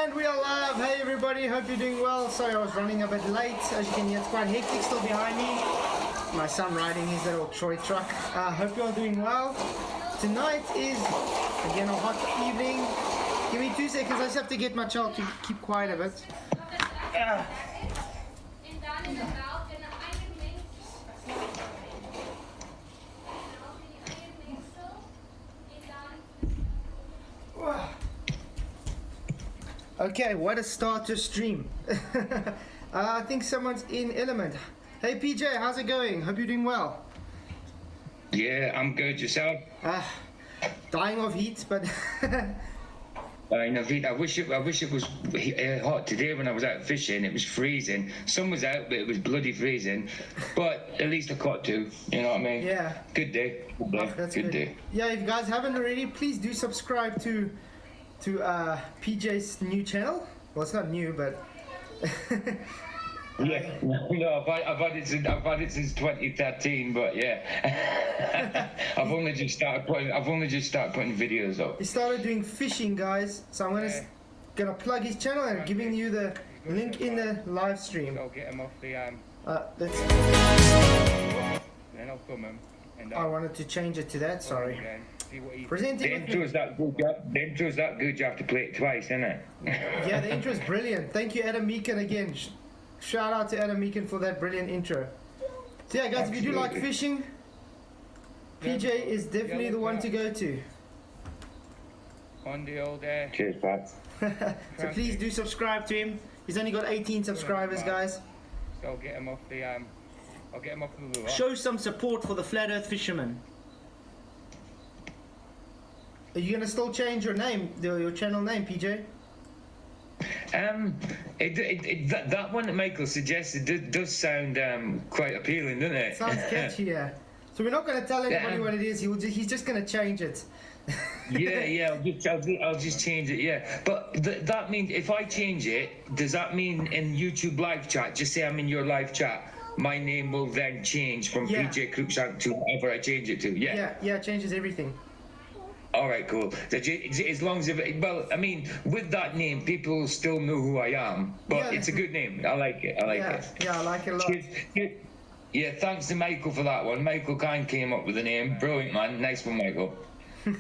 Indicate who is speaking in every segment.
Speaker 1: And we are live. Hey everybody, hope you're doing well. Sorry I was running a bit late. As you can hear, it's quite hectic still behind me. My son riding his little Troy truck. Hope you're all doing well. Tonight is again a hot evening. Give me 2 seconds, I just have to get my child to keep quiet a bit. Okay, what a start to stream. I think someone's in Element. Hey PJ, how's it going? Hope you're doing well.
Speaker 2: Yeah, I'm good. Yourself?
Speaker 1: Dying of heat, but
Speaker 2: Dying of heat. I wish it was hot today when I was out fishing. It was freezing. Sun was out, but it was bloody freezing. But at least I caught two. You know what I mean?
Speaker 1: yeah.
Speaker 2: Good day. Good day.
Speaker 1: That's
Speaker 2: good day.
Speaker 1: Yeah, if you guys haven't already, please do subscribe to PJ's new channel. Well, it's not new, but
Speaker 2: Yeah, no, I've had it since 2013, but yeah, I've only just started putting videos up.
Speaker 1: he started doing fishing, guys. So I'm gonna plug his channel and giving you the link in the live stream.
Speaker 2: So get him off the
Speaker 1: Let's.
Speaker 2: Then I'll film him. And
Speaker 1: I wanted to change it to that. Sorry. Presenting
Speaker 2: the intro's that good. The intro's that good. You have to play it twice, isn't it?
Speaker 1: Yeah, the intro is brilliant. Thank you, Adam Meekin, again. Shout out to Adam Meekin for that brilliant intro. So yeah, guys, if you do like fishing, PJ is definitely the one to go to.
Speaker 2: On the old day. Cheers, Pat.
Speaker 1: So please do subscribe to him. He's only got 18 subscribers, guys.
Speaker 2: So I'll get him off the lure.
Speaker 1: Show some support for the Flat Earth Fisherman. Are you gonna still change your name, your channel name, PJ?
Speaker 2: That one that Michael suggested does sound quite appealing, doesn't it?
Speaker 1: Sounds catchy, yeah. So we're not gonna tell anybody what it is. He's just gonna change it.
Speaker 2: yeah. I'll just change it. Yeah, but that means if I change it, does that mean in YouTube live chat? Just say I'm in your live chat. My name will then change from PJ Cruikshank to whatever I change it to. Yeah.
Speaker 1: Yeah. It changes everything.
Speaker 2: All right, cool. As long as well, I mean, with that name, people still know who I am. But it's a good name. I like it.
Speaker 1: Yeah, I like it a lot.
Speaker 2: Yeah, thanks to Michael for that one. Michael kind came up with the name. Brilliant, man. Nice one, Michael.
Speaker 1: So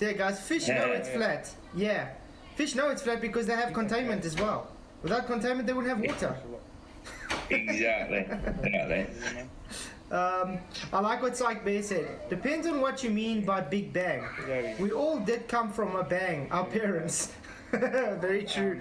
Speaker 1: yeah, guys, fish know it's flat. Yeah, fish know it's flat because they have containment as well. Without containment, they wouldn't have water.
Speaker 2: Exactly.
Speaker 1: I like what Psych Bear said. Depends on what you mean by Big Bang. We all did come from a bang, our parents. Very true.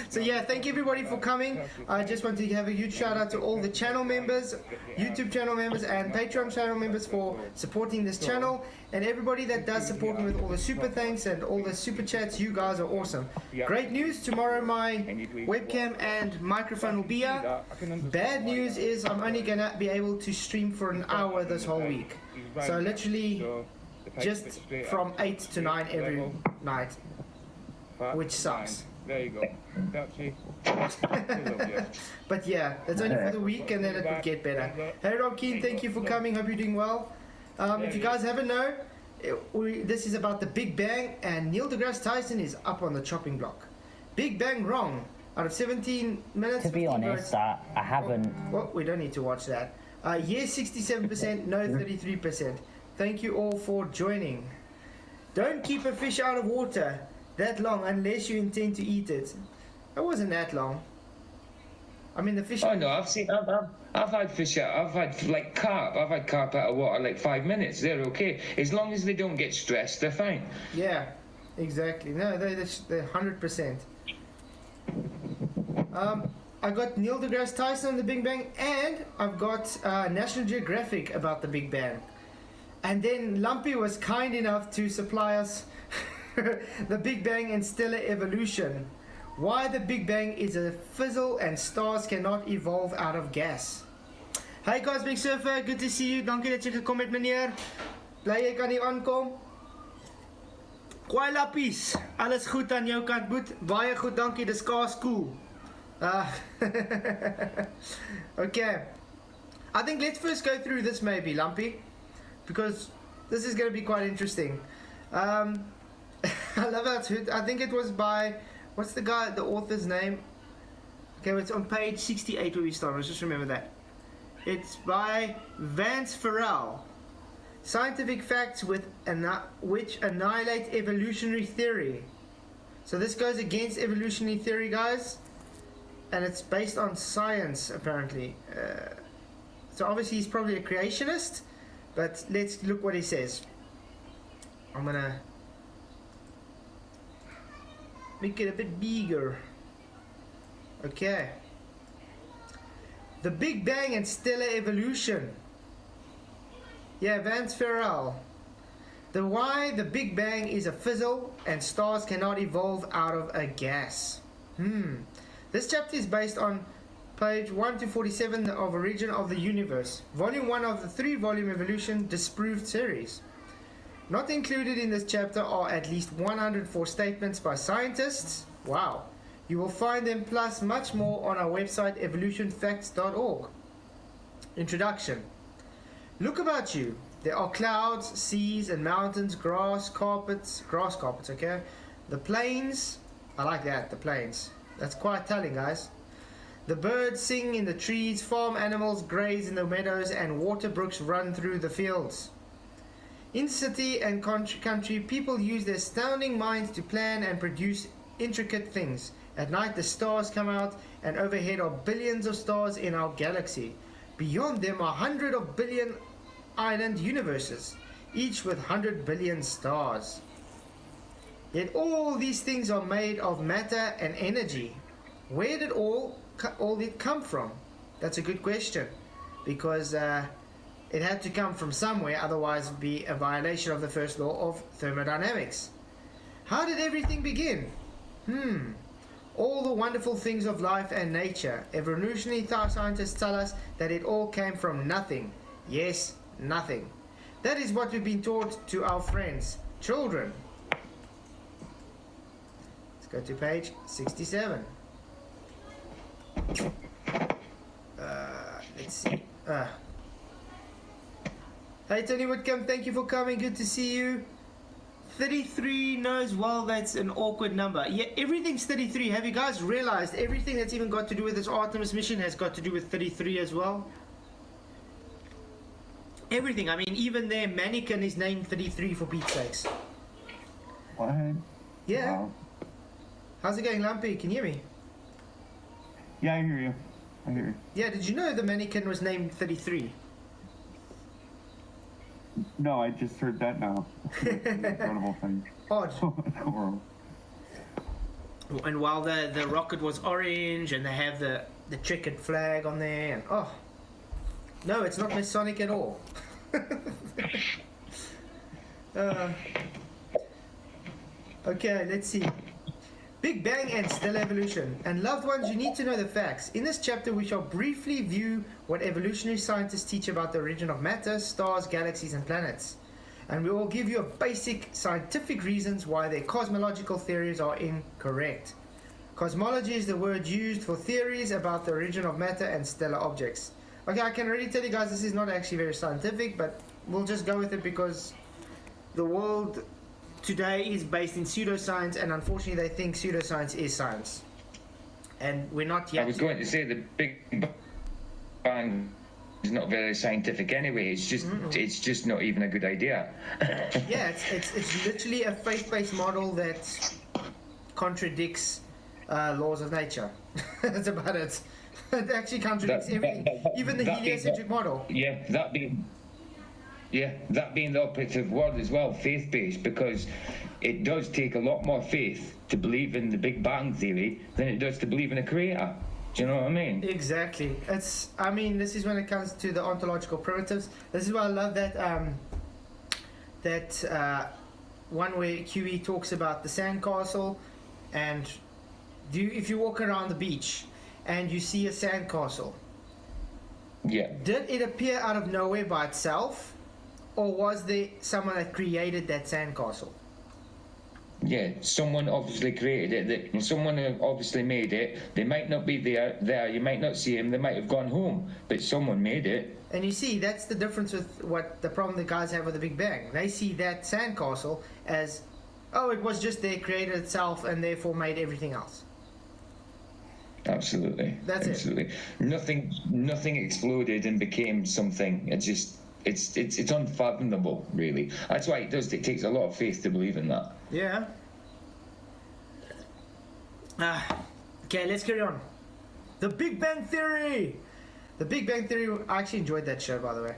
Speaker 1: So yeah, thank you everybody for coming. I just want to have a huge shout out to all the channel members, YouTube channel members and Patreon channel members for supporting this channel, and everybody that does support me with all the super thanks and all the super chats. You guys are awesome. Great news, tomorrow my webcam and microphone will be out. Bad news is I'm only gonna be able to stream for an hour this whole week, so literally just from 8 to 9 every night, which sucks.
Speaker 2: There you go.
Speaker 1: But yeah, it's only for the week and then it would get better. Hey Rob Keen, thank you for coming. Hope you're doing well. If you guys haven't known, this is about the Big Bang, and Neil deGrasse Tyson is up on the chopping block. Big Bang wrong. Out of 17 minutes.
Speaker 3: To be honest, I haven't.
Speaker 1: Well, we don't need to watch that. Yes, 67%, no, 33%. Thank you all for joining. Don't keep a fish out of water that long unless you intend to eat it. It wasn't that long. I mean, the fish.
Speaker 2: Oh no, I've had fish out. I've had like carp. I've had carp out of water like 5 minutes. They're okay as long as they don't get stressed. They're fine.
Speaker 1: Yeah, exactly. No, they're 100%. I got Neil deGrasse Tyson on the Big Bang, and I've got National Geographic about the Big Bang. And then Lumpy was kind enough to supply us the Big Bang and stellar evolution. Why the Big Bang is a fizzle and stars cannot evolve out of gas. Hi Cosmic Surfer, good to see you. Dankie dat jy gekom het meneer. Bly jy kan hier aankom. Kwai lappies, alles goed aan jou kant boet? Baie goed, dankie, dis kaas cool. Okay, I think let's first go through this maybe, Lumpy, because this is going to be quite interesting. I love that. I think it was by, what's the guy, the author's name? Okay, it's on page 68 where we start. Let's just remember that. It's by Vance Farrell. Scientific facts which annihilate evolutionary theory. So this goes against evolutionary theory, guys. And it's based on science, apparently. So obviously he's probably a creationist. But let's look what he says. I'm gonna make it a bit bigger. Okay. The Big Bang and stellar evolution. Yeah, Vance Farrell. Why the Big Bang is a fizzle and stars cannot evolve out of a gas. This chapter is based on page 1 to 47 of Origin of the Universe, volume 1 of the 3-volume Evolution Disproved series. Not included in this chapter are at least 104 statements by scientists. Wow. You will find them plus much more on our website evolutionfacts.org. Introduction. Look about you. There are clouds, seas and mountains, grass carpets, okay? The plains, I like that, the plains. That's quite telling, guys. The birds sing in the trees, farm animals graze in the meadows, and water brooks run through the fields. In city and country, people use their astounding minds to plan and produce intricate things. At night the stars come out, and overhead are billions of stars in our galaxy. Beyond them are hundreds of billion island universes, each with 100 billion stars. Yet all these things are made of matter and energy. Where did all it come from? That's a good question, because it had to come from somewhere, otherwise it would be a violation of the first law of thermodynamics. How did everything begin? All the wonderful things of life and nature. Evolutionary scientists tell us that it all came from nothing. Yes, nothing. That is what we've been taught to our friends, children. Let's go to page 67. Let's see. Hey Tony Whitcomb, thank you for coming. Good to see you. 33 knows, well, that's an awkward number. Yeah, everything's 33. Have you guys realized everything that's even got to do with this Artemis mission has got to do with 33 as well? Everything. I mean, even their mannequin is named 33 for Pete's sakes.
Speaker 3: What?
Speaker 1: Yeah.
Speaker 3: Wow.
Speaker 1: How's it going, Lumpy? Can you hear me?
Speaker 3: Yeah, I hear you. I hear you.
Speaker 1: Yeah, did you know the mannequin was named 33?
Speaker 3: No, I just heard that now. Incredible thing.
Speaker 1: Odd.
Speaker 3: Horrible.
Speaker 1: And while the rocket was orange and they have the checkered flag on there, and oh, no, it's not Masonic at all. Okay, let's see. Big Bang and stellar evolution. And loved ones, you need to know the facts. In this chapter, we shall briefly view what evolutionary scientists teach about the origin of matter, stars, galaxies, and planets. And we will give you a basic scientific reasons why their cosmological theories are incorrect. Cosmology is the word used for theories about the origin of matter and stellar objects. Okay, I can already tell you guys this is not actually very scientific, but we'll just go with it because the world today is based in pseudoscience, and unfortunately they think pseudoscience is science. And we're not yet.
Speaker 2: I was going to say the Big Bang is not very scientific anyway. It's just not even a good idea.
Speaker 1: Yeah, it's literally a faith-based model that contradicts laws of nature. That's about it. It actually contradicts everything, even the heliocentric model.
Speaker 2: Yeah, that being the operative word as well, faith-based, because it does take a lot more faith to believe in the Big Bang theory than it does to believe in a creator. Do you know what I mean?
Speaker 1: Exactly. This is when it comes to the ontological primitives. This is why I love that one where QE talks about the sandcastle, and if you walk around the beach and you see a sandcastle,
Speaker 2: yeah,
Speaker 1: did it appear out of nowhere by itself? Or was there someone that created that sandcastle?
Speaker 2: Yeah, someone obviously created it. Someone obviously made it. They might not be there. You might not see them. They might have gone home, but someone made it.
Speaker 1: And you see, that's the difference with what the problem the guys have with the Big Bang. They see that sandcastle as Oh, it was just there, created itself, and therefore made everything else.
Speaker 2: Absolutely.
Speaker 1: That's it.
Speaker 2: Absolutely. Nothing exploded and became something. It's unfathomable, really. That's why it takes a lot of faith to believe in that.
Speaker 1: Yeah. Okay, let's carry on. The Big Bang Theory. The Big Bang Theory. I actually enjoyed that show, by the way.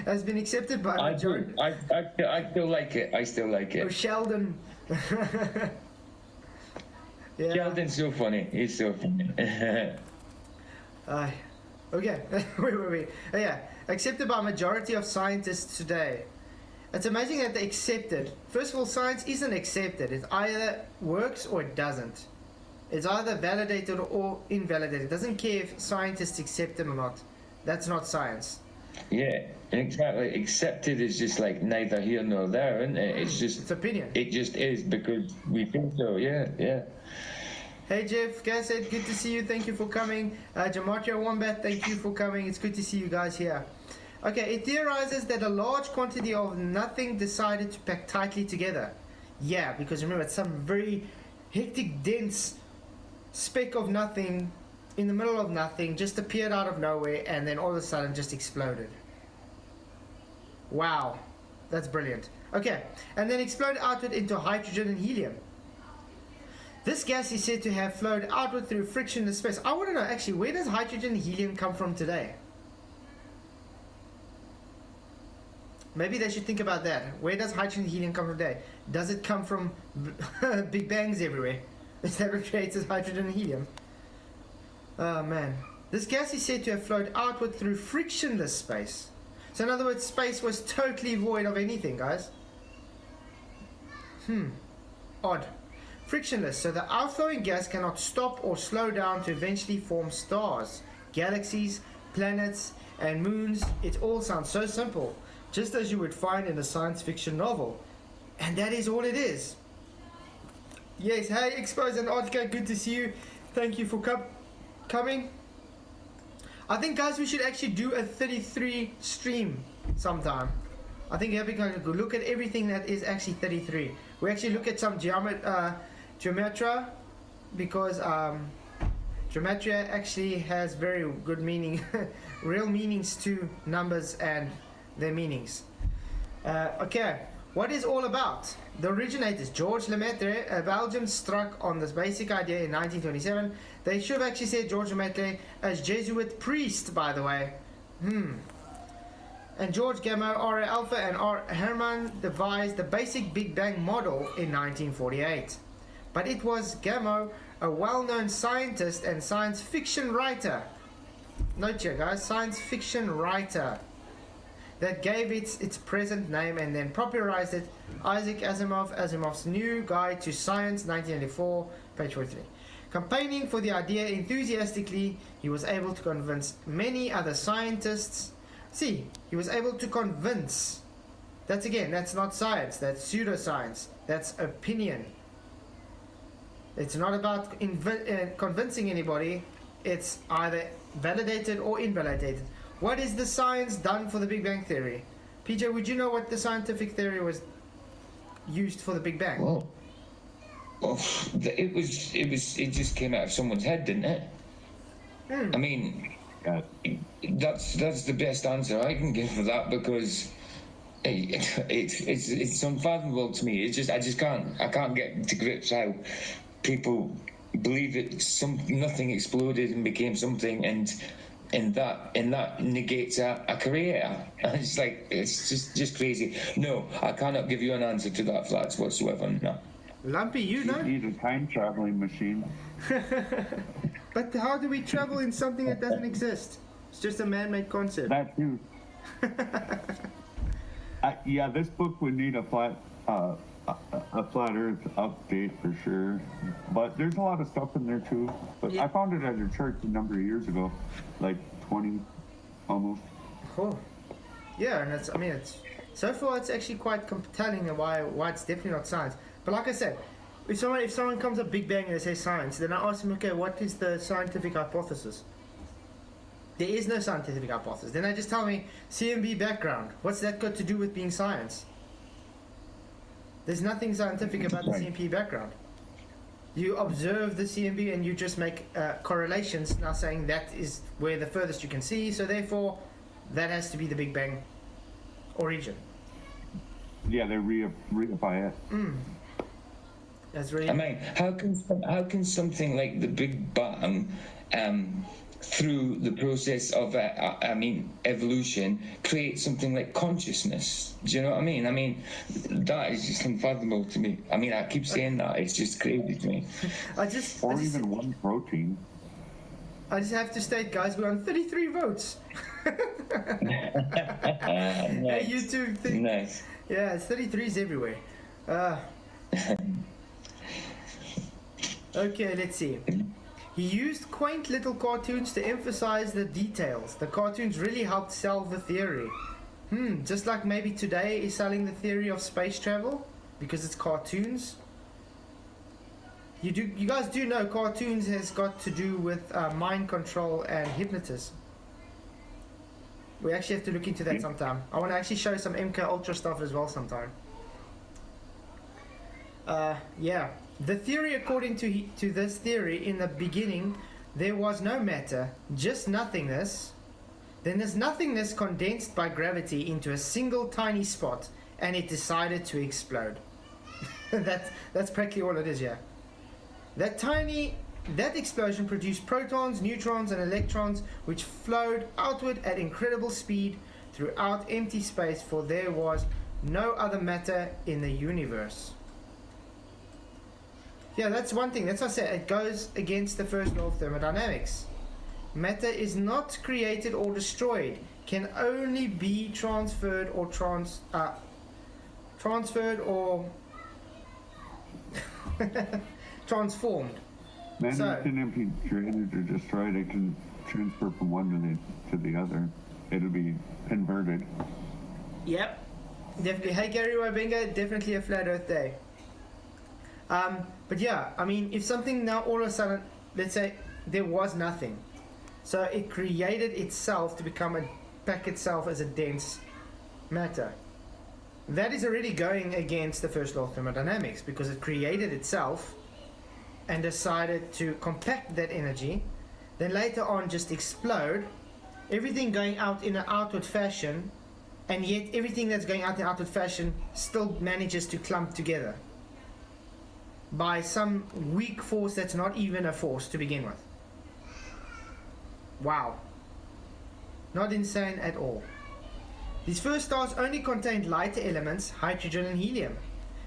Speaker 1: Has been accepted by
Speaker 2: I
Speaker 1: majority.
Speaker 2: do. I still like it. I still like
Speaker 1: Oh,
Speaker 2: it.
Speaker 1: Sheldon. Yeah.
Speaker 2: Sheldon's so funny. He's so funny.
Speaker 1: Okay. Wait. Oh, yeah. Accepted by majority of scientists today. It's amazing that they accept it. First of all, science isn't accepted. It either works or it doesn't. It's either validated or invalidated. It doesn't care if scientists accept it or not. That's not science.
Speaker 2: Yeah, exactly. Accepted is just like neither here nor there, isn't it? It's just
Speaker 1: It's opinion.
Speaker 2: It just is because we think so. Yeah.
Speaker 1: Hey Jeff, guys said good to see you. Thank you for coming. Gematria Wombat, thank you for coming. It's good to see you guys here. Okay, it theorizes that a large quantity of nothing decided to pack tightly together. Yeah, because remember, it's some very hectic, dense speck of nothing in the middle of nothing, just appeared out of nowhere, and then all of a sudden just exploded. Wow, that's brilliant. Okay, and then exploded outward into hydrogen and helium. This gas is said to have flowed outward through frictionless space. I want to know, actually, where does hydrogen and helium come from today? Maybe they should think about that. Where does hydrogen and helium come from today? Does it come from big bangs everywhere? Is that what creates hydrogen and helium? Oh man. This gas is said to have flowed outward through frictionless space. So in other words, space was totally void of anything, guys. Odd. Frictionless, so the outflowing gas cannot stop or slow down to eventually form stars, galaxies, planets, and moons. It all sounds so simple, just as you would find in a science fiction novel. And that is all it is. Yes, hey, Expose and Odka, good to see you. Thank you for coming. I think, guys, we should actually do a 33 stream sometime. I think we can look at everything that is actually 33. We actually look at some geometry, because geometry actually has very good meaning, real meanings to numbers and their meanings. Okay, what is all about? The originators, Georges Lemaitre, a Belgian, struck on this basic idea in 1927. They should have actually said Georges Lemaitre as Jesuit priest, by the way. And George Gamow, R. Alpha, and R. Herman devised the basic Big Bang model in 1948. But it was Gamow, a well-known scientist and science fiction writer. Note here, guys, science fiction writer, that gave it its present name and then popularized it. Isaac Asimov, Asimov's New Guide to Science, 1984, page 43. Campaigning for the idea enthusiastically, he was able to convince many other scientists. See, he was able to convince. That's not science, that's pseudoscience, that's opinion. It's not about convincing anybody, it's either validated or invalidated. What is the science done for the Big Bang Theory? PJ, would you know what the scientific theory was used for the Big Bang?
Speaker 2: Well, it just came out of someone's head, didn't it? I mean, that's the best answer I can give for that, because it's unfathomable to me. I can't get to grips how people believe nothing exploded and became something, and that negates a career. And it's just crazy. No, I cannot give you an answer to that, Flats, whatsoever. No.
Speaker 1: Lumpy, you know?
Speaker 3: You need a time traveling machine.
Speaker 1: But how do we travel in something that doesn't exist? It's just a man-made concept.
Speaker 3: That too. Yeah, this book would need a flat Earth update for sure. But there's a lot of stuff in there too. But
Speaker 1: Yeah.
Speaker 3: I found it at a church a number of years ago, like 20 almost.
Speaker 1: Cool. Yeah, and it's so far it's actually quite compelling and why it's definitely not science. But like I said, if someone comes up Big Bang and they say science, then I ask them, okay, what is the scientific hypothesis? There is no scientific hypothesis. Then they just tell me CMB background. What's that got to do with being science? There's nothing scientific about the CMP background. You observe the CMB and you just make correlations, now saying that is where the furthest you can see, so therefore that has to be the Big Bang origin.
Speaker 3: Yeah, they reify it.
Speaker 1: That's really.
Speaker 2: I mean, how can something like the Big Bang, through the process of evolution, create something like consciousness? Do you know what I mean? I mean, that is just unfathomable to me. I mean, I keep saying that, it's just crazy to me.
Speaker 3: Even one protein.
Speaker 1: I just have to state, guys, we're on 33 votes.
Speaker 2: Nice.
Speaker 1: YouTube thing.
Speaker 2: Nice.
Speaker 1: Yeah, it's 33s everywhere. Okay, let's see. He used quaint little cartoons to emphasize the details. The cartoons really helped sell the theory. Just like maybe today is selling the theory of space travel because it's cartoons. You guys do know cartoons has got to do with mind control and hypnotism. We actually have to look into that sometime. I want to actually show some MK Ultra stuff as well sometime. Yeah. The theory, according to this theory, in the beginning, there was no matter, just nothingness. Then this nothingness condensed by gravity into a single tiny spot, and it decided to explode. That's practically all it is, yeah. That explosion produced protons, neutrons, and electrons, which flowed outward at incredible speed throughout empty space, for there was no other matter in the universe. Yeah, that's one thing. That's what I said. It goes against the first law of thermodynamics. Matter is not created or destroyed, can only be transferred or transformed.
Speaker 3: Matter can be created or destroyed. It can transfer from one to the other. It'll be inverted.
Speaker 1: Yep, definitely. Hey Gary Wabenga, definitely a flat Earth day. But yeah, I mean, if something now all of a sudden, let's say there was nothing, so it created itself to pack itself as a dense matter. That is already going against the first law of thermodynamics, because it created itself and decided to compact that energy, then later on just explode, everything going out in an outward fashion, and yet everything that's going out in outward fashion still manages to clump together by some weak force that's not even a force to begin with. Wow. Not insane at all. These first stars only contained lighter elements, hydrogen and helium.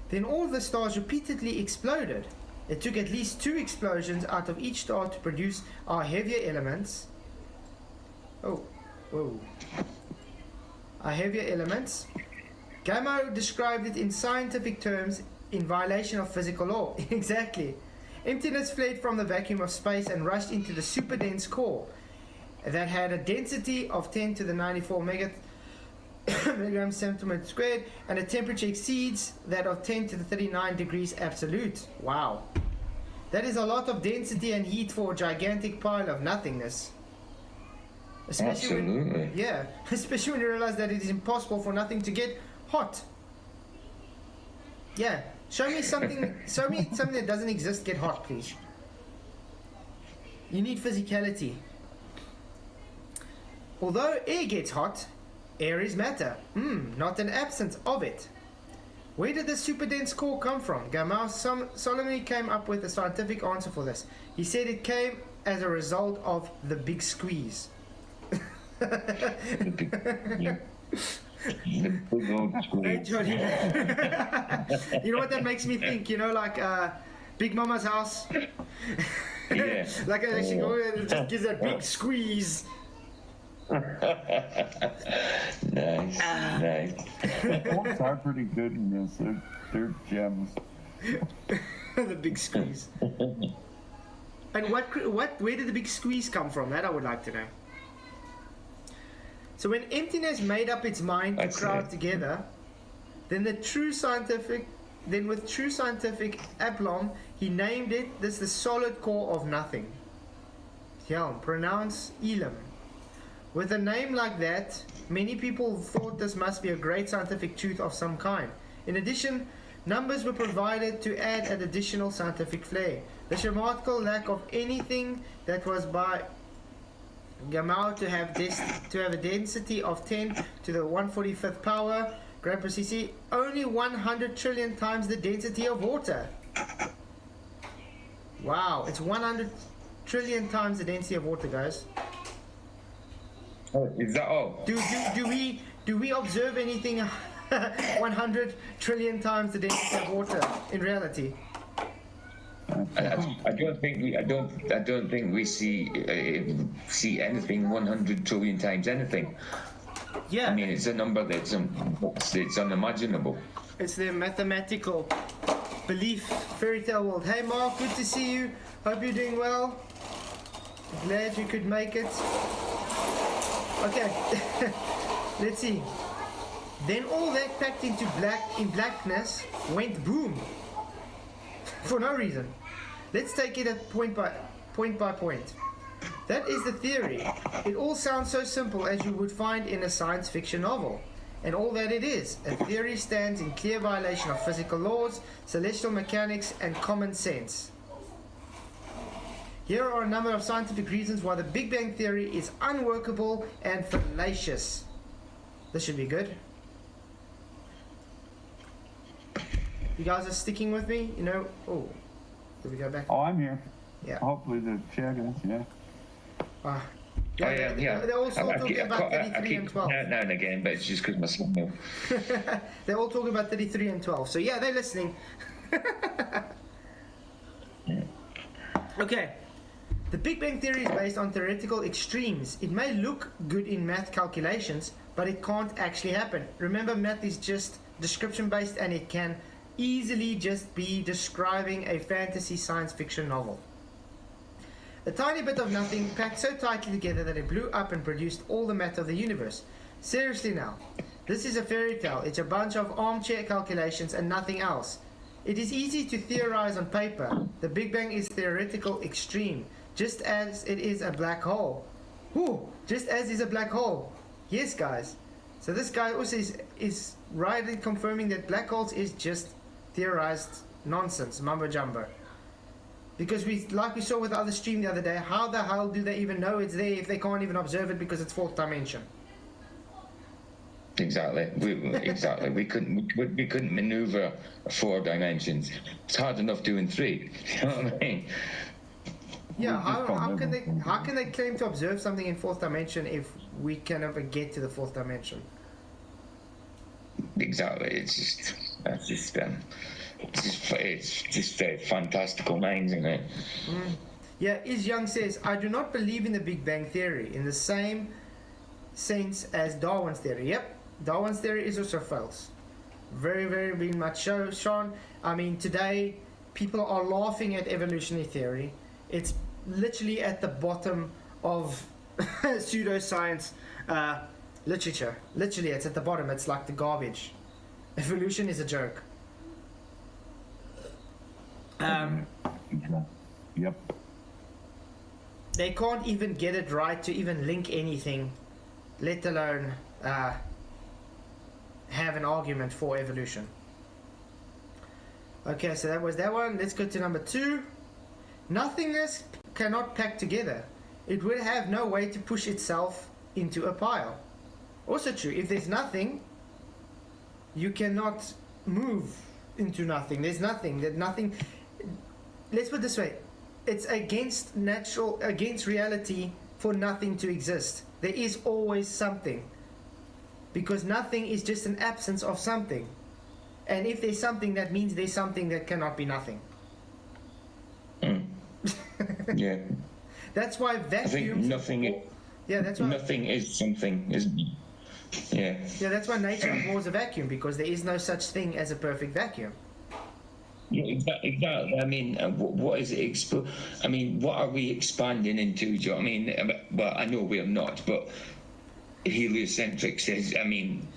Speaker 1: Then all the stars repeatedly exploded. It took at least 2 explosions out of each star to produce our heavier elements. Our heavier elements. Gamow described it in scientific terms in violation of physical law. Exactly. Emptiness fled from the vacuum of space and rushed into the super dense core that had a density of 10 to the 94 milligrams centimeter squared, and a temperature exceeds that of 10 to the 39 degrees absolute. Wow. That is a lot of density and heat for a gigantic pile of nothingness.
Speaker 2: Absolutely.
Speaker 1: Especially when you realize that it is impossible for nothing to get hot. Yeah. Show me something that doesn't exist get hot, please. You need physicality. Although air gets hot, air is matter. Not an absence of it. Where did the super dense core come from? Gamow solemnly came up with a scientific answer for this. He said it came as a result of the big squeeze.
Speaker 3: The big old
Speaker 1: Hey,
Speaker 3: squeeze.
Speaker 1: Johnny. You know what that makes me think? You know, like Big Mama's house.
Speaker 2: Yeah.
Speaker 1: Like it actually it just gives that big squeeze.
Speaker 2: Nice. Nice.
Speaker 3: The quotes are pretty good in this. They're gems.
Speaker 1: The big squeeze. And where did the big squeeze come from? That I would like to know. So when emptiness made up its mind to crowd together, then with true scientific aplomb, he named it this the solid core of nothing. Yeah, pronounce Elam. With a name like that, many people thought this must be a great scientific truth of some kind. In addition, Numbers were provided to add an additional scientific flair. This remarkable lack of anything that was by Gamow to have a density of 10 to the 145th power gram per cc, only 100 trillion times the density of water. Wow, it's 100 trillion times the density of water, guys.
Speaker 2: Oh, is that all?
Speaker 1: Do we observe anything 100 trillion times the density of water in reality?
Speaker 2: I don't think we see anything 100 trillion times anything.
Speaker 1: Yeah.
Speaker 2: I mean, it's a number that's it's unimaginable.
Speaker 1: It's their mathematical belief fairy tale world. Hey Mark, good to see you. Hope you're doing well. Glad you could make it. Okay, let's see. Then all that packed into blackness went boom. For no reason. Let's take it at point by point. That is the theory. It all sounds so simple as you would find in a science fiction novel. And all that it is, a theory stands in clear violation of physical laws, celestial mechanics, and common sense. Here are a number of scientific reasons why the Big Bang Theory is unworkable and fallacious. This should be good. You guys are sticking with me? You know, oh, did we go back?
Speaker 3: Oh, I'm here.
Speaker 1: Yeah.
Speaker 3: Hopefully the chat is, yeah.
Speaker 1: Yeah, they're all still talking about 33
Speaker 2: I keep
Speaker 1: and 12.
Speaker 2: now and again, but it's just because my signal.
Speaker 1: They're all talking about 33 and 12. So yeah, they're listening. Okay. The Big Bang Theory is based on theoretical extremes. It may look good in math calculations, but it can't actually happen. Remember, math is just description based, and it can easily just be describing a fantasy science fiction novel. A tiny bit of nothing packed so tightly together that it blew up and produced all the matter of the universe. Seriously now, this is a fairy tale. It's a bunch of armchair calculations and nothing else. It is easy to theorize on paper. The Big Bang is theoretical extreme, just as it is a black hole. Whew, just as is a black hole. Yes, guys. So this guy also is rightly confirming that black holes is just theorized nonsense, mumbo jumbo. Because like we saw with the other stream the other day, how the hell do they even know it's there if they can't even observe it because it's fourth dimension?
Speaker 2: Exactly. We couldn't maneuver 4 dimensions. It's hard enough doing 3. You know what I mean?
Speaker 1: Yeah. How can they claim to observe something in fourth dimension if we can never get to the fourth dimension?
Speaker 2: Exactly. It's just a fantastical mind, isn't it?
Speaker 1: Yeah, Is Young says, I do not believe in the Big Bang Theory in the same sense as Darwin's theory. Yep, Darwin's theory is also false. Very, very much so, Sean. I mean, today, people are laughing at evolutionary theory. It's literally at the bottom of pseudoscience literature. Literally, it's at the bottom. It's like the garbage. Evolution is a joke.
Speaker 3: Yep.
Speaker 1: They can't even get it right to even link anything, let alone have an argument for evolution. Okay, so that was that one. Let's go to number 2. Nothingness cannot pack together. It would have no way to push itself into a pile. Also true, if there's nothing, you cannot move into nothing. There's nothing. Let's put it this way. It's against reality for nothing to exist. There is always something. Because nothing is just an absence of something. And if there's something, that means there's something that cannot be nothing.
Speaker 2: Yeah.
Speaker 1: That's why vacuums...
Speaker 2: I think nothing...
Speaker 1: Yeah, that's why...
Speaker 2: Nothing is something, isn't it? Yeah.
Speaker 1: Yeah, that's why nature abhors a vacuum, because there is no such thing as a perfect vacuum.
Speaker 2: Yeah, exactly. I mean, what is it? I mean, what are we expanding into? Do you know what I mean? Well, I know we're not, but heliocentric says, I mean,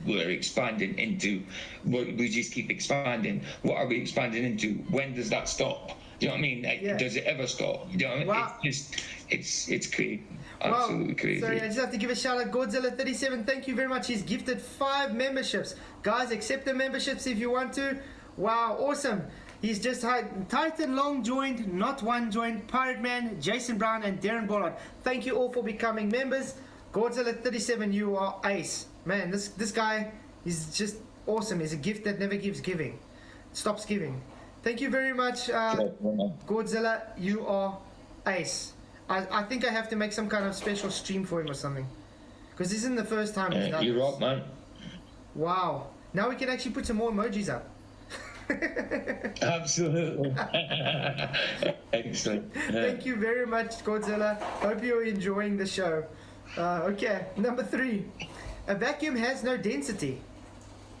Speaker 2: we're expanding into, we just keep expanding. What are we expanding into? When does that stop? Do you know what I mean?
Speaker 1: Yeah.
Speaker 2: Does it ever stop? Do you know what I mean?
Speaker 1: Wow.
Speaker 2: It's crazy. Absolutely crazy.
Speaker 1: Sorry, I just have to give a shout out. Godzilla37, thank you very much. He's gifted 5 memberships. Guys, accept the memberships if you want to. Wow, awesome. He's just Titan Long joined, not one joined. Pirate Man, Jason Brown, and Darren Bollard. Thank you all for becoming members. Godzilla 37, you are ace. Man, this guy is just awesome. He's a gift that never gives giving. Stops giving. Thank you very much, Godzilla. You are ace. I think I have to make some kind of special stream for him or something. Because this isn't the first time he's done
Speaker 2: You
Speaker 1: this.
Speaker 2: rock, man.
Speaker 1: Wow. Now we can actually put some more emojis up.
Speaker 2: Absolutely. Excellent.
Speaker 1: Thank you very much, Godzilla. Hope you're enjoying the show. Okay, number 3. A vacuum has no density.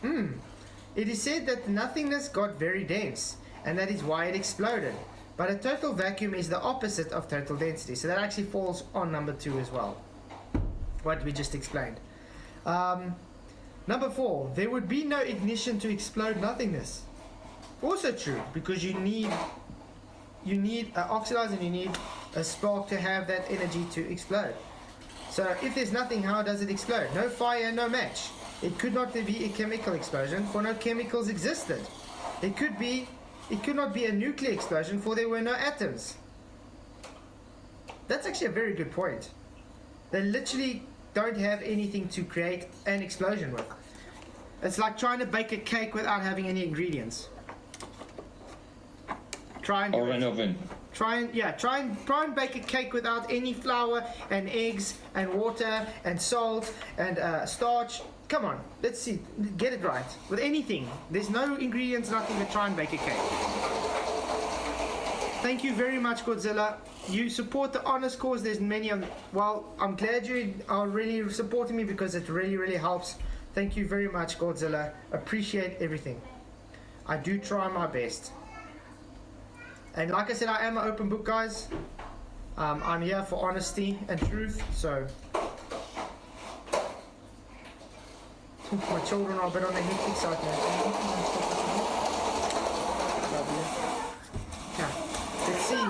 Speaker 1: It is said that nothingness got very dense, and that is why it exploded. But a total vacuum is the opposite of total density. So that actually falls on number 2 as well. What we just explained. Number 4. There would be no ignition to explode nothingness. Also true, because you need oxidize and you need a spark to have that energy to explode. So if there's nothing, how does it explode? No fire, no match. It could not be a chemical explosion, for no chemicals existed. It could not be a nuclear explosion, for there were no atoms. That's actually a very good point. They literally don't have anything to create an explosion with. It's like trying to bake a cake without having any ingredients.
Speaker 2: Or an oven.
Speaker 1: Try and bake a cake without any flour and eggs and water and salt and starch. Come on, let's see, get it right. With anything, there's no ingredients, nothing, but try and bake a cake. Thank you very much, Godzilla. You support the honest cause. There's many of them. Well, I'm glad you are really supporting me because it really, really helps. Thank you very much, Godzilla. Appreciate everything. I do try my best. And like I said, I am an open book, guys. I'm here for honesty and truth, so my children are a bit on the hectic side now. Okay, let's see.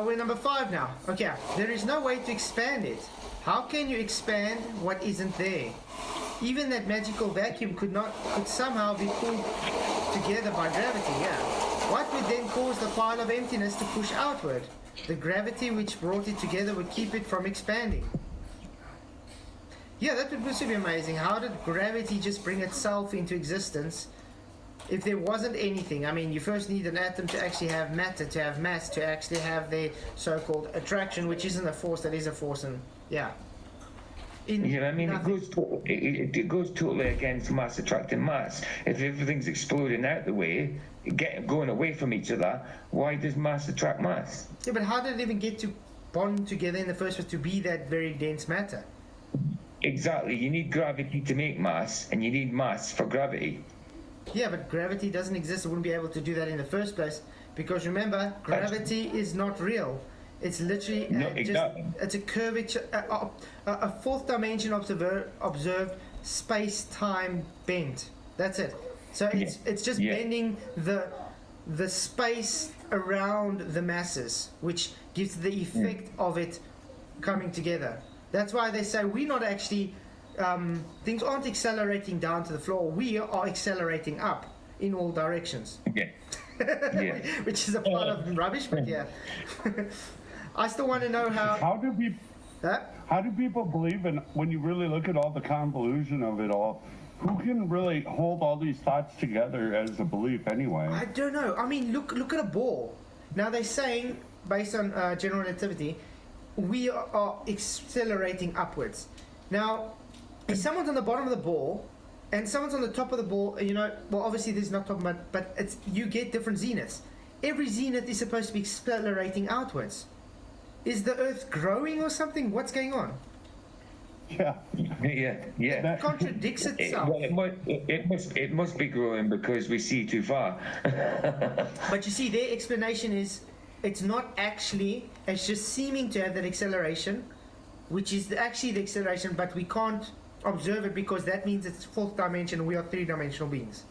Speaker 1: We're number 5 now. Okay, there is no way to expand it. How can you expand what isn't there? Even that magical vacuum could somehow be pulled together by gravity, yeah. What would then cause the pile of emptiness to push outward? The gravity which brought it together would keep it from expanding. Yeah, that would also be amazing. How did gravity just bring itself into existence if there wasn't anything? I mean, you first need an atom to actually have matter, to have mass, to actually have the so-called attraction, which isn't a force, that is a force, and yeah.
Speaker 2: Yeah, I mean, it goes totally against mass attracting mass. If everything's exploding out the way, going away from each other, why does mass attract mass?
Speaker 1: Yeah, but how did it even get to bond together in the first place to be that very dense matter?
Speaker 2: Exactly. You need gravity to make mass, and you need mass for gravity.
Speaker 1: Yeah, but gravity doesn't exist. It wouldn't be able to do that in the first place. Because remember, gravity is not real. It's literally it's a curvature, a fourth dimension observed space-time bent. That's it. So it's just bending the space around the masses, which gives the effect of it coming together. That's why they say we're not actually things aren't accelerating down to the floor. We are accelerating up in all directions.
Speaker 2: Yeah.
Speaker 1: Which is a part of rubbish, but yeah. I still want to know
Speaker 3: How do people believe in, when you really look at all the convolution of it all, who can really hold all these thoughts together as a belief anyway?
Speaker 1: I don't know. I mean, look at a ball. Now they're saying, based on general relativity, we are accelerating upwards. Now, if someone's on the bottom of the ball and someone's on the top of the ball, well, obviously there's not top, but you get different zeniths. Every zenith is supposed to be accelerating outwards. Is the Earth growing or something? What's going on?
Speaker 3: Yeah.
Speaker 1: It contradicts itself.
Speaker 2: It must be growing because we see too far.
Speaker 1: But you see, their explanation is it's not actually, it's just seeming to have that acceleration, which is actually the acceleration, but we can't observe it because that means it's fourth dimension and we are three-dimensional beings.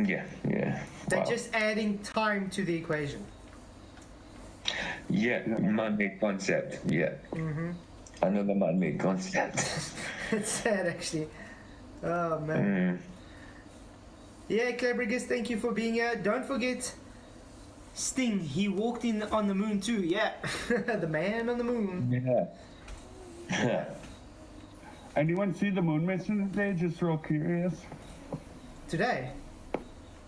Speaker 2: Yeah.
Speaker 1: They're just adding time to the equation.
Speaker 2: Yeah, man-made concept. Yeah.
Speaker 1: Mm-hmm.
Speaker 2: Another man-made concept.
Speaker 1: It's sad, actually. Oh man. Yeah, Clabrigus, thank you for being here. Don't forget Sting. He walked in on the moon too. Yeah, the man on the moon.
Speaker 3: Yeah. Anyone see the moon mission today? Just real curious.
Speaker 1: Today?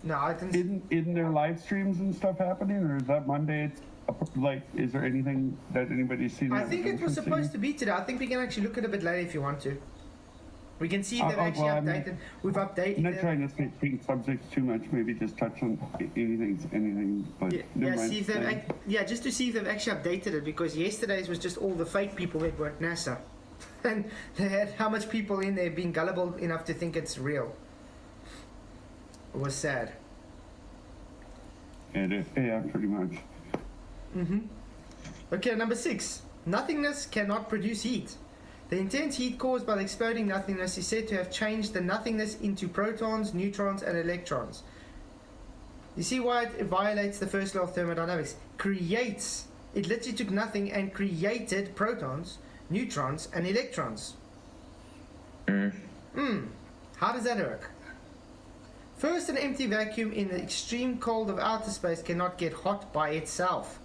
Speaker 1: No, I didn't.
Speaker 3: In their live streams and stuff happening, or is that Monday? It's like, is there anything that anybody's seen?
Speaker 1: I think it was supposed to be today. I think we can actually look at it a bit later if you want to. We can see if they've actually updated. We've updated.
Speaker 3: I'm not trying to speak subjects too much. Maybe just touch on anything. But
Speaker 1: see if they've just to see if they've actually updated it, because yesterday's was just all the fake people that were at NASA, and they had how much people in there being gullible enough to think it's real. It was sad.
Speaker 3: Yeah, pretty much.
Speaker 1: Okay, number 6. Nothingness cannot produce heat. The intense heat caused by the exploding nothingness is said to have changed the nothingness into protons, neutrons, and electrons. You see why it violates the first law of thermodynamics? It literally took nothing and created protons, neutrons, and electrons. How does that work? First, an empty vacuum in the extreme cold of outer space cannot get hot by itself.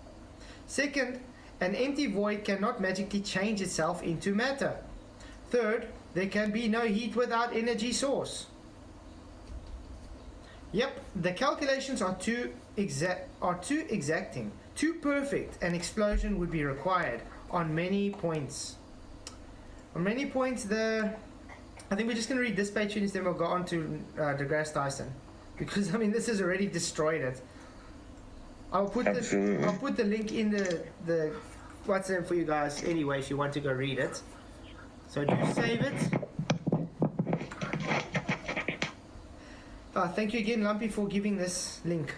Speaker 1: Second, an empty void cannot magically change itself into matter. Third, there can be no heat without energy source. Yep, the calculations are too exacting, too perfect. An explosion would be required on many points. On many points, I think we're just going to read this page and then we'll go on to DeGrasse Tyson, because I mean this has already destroyed it. I'll put the link in the WhatsApp for you guys anyway if you want to go read it. So do save it. Thank you again, Lumpy, for giving this link.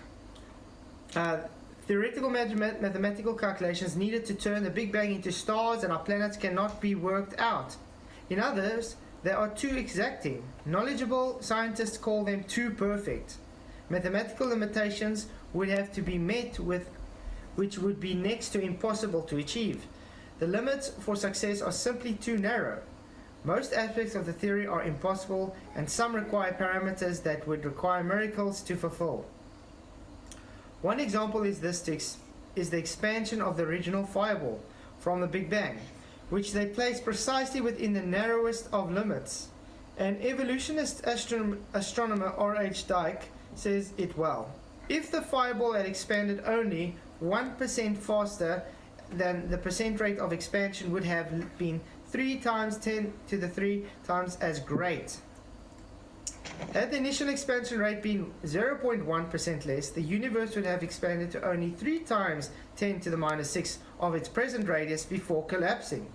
Speaker 1: Theoretical mathematical calculations needed to turn the Big Bang into stars and our planets cannot be worked out. In others, they are too exacting. Knowledgeable scientists call them too perfect. Mathematical limitations would have to be met with, which would be next to impossible to achieve. The limits for success are simply too narrow. Most aspects of the theory are impossible, and some require parameters that would require miracles to fulfill. One example is the expansion of the original fireball from the Big Bang, which they place precisely within the narrowest of limits. An evolutionist astronomer R.H. Dike says it well. If the fireball had expanded only 1% faster, then the percent rate of expansion would have been 3 times 10 to the 3 times as great. Had the initial expansion rate been 0.1% less, the universe would have expanded to only 3 times 10 to the minus 6 of its present radius before collapsing.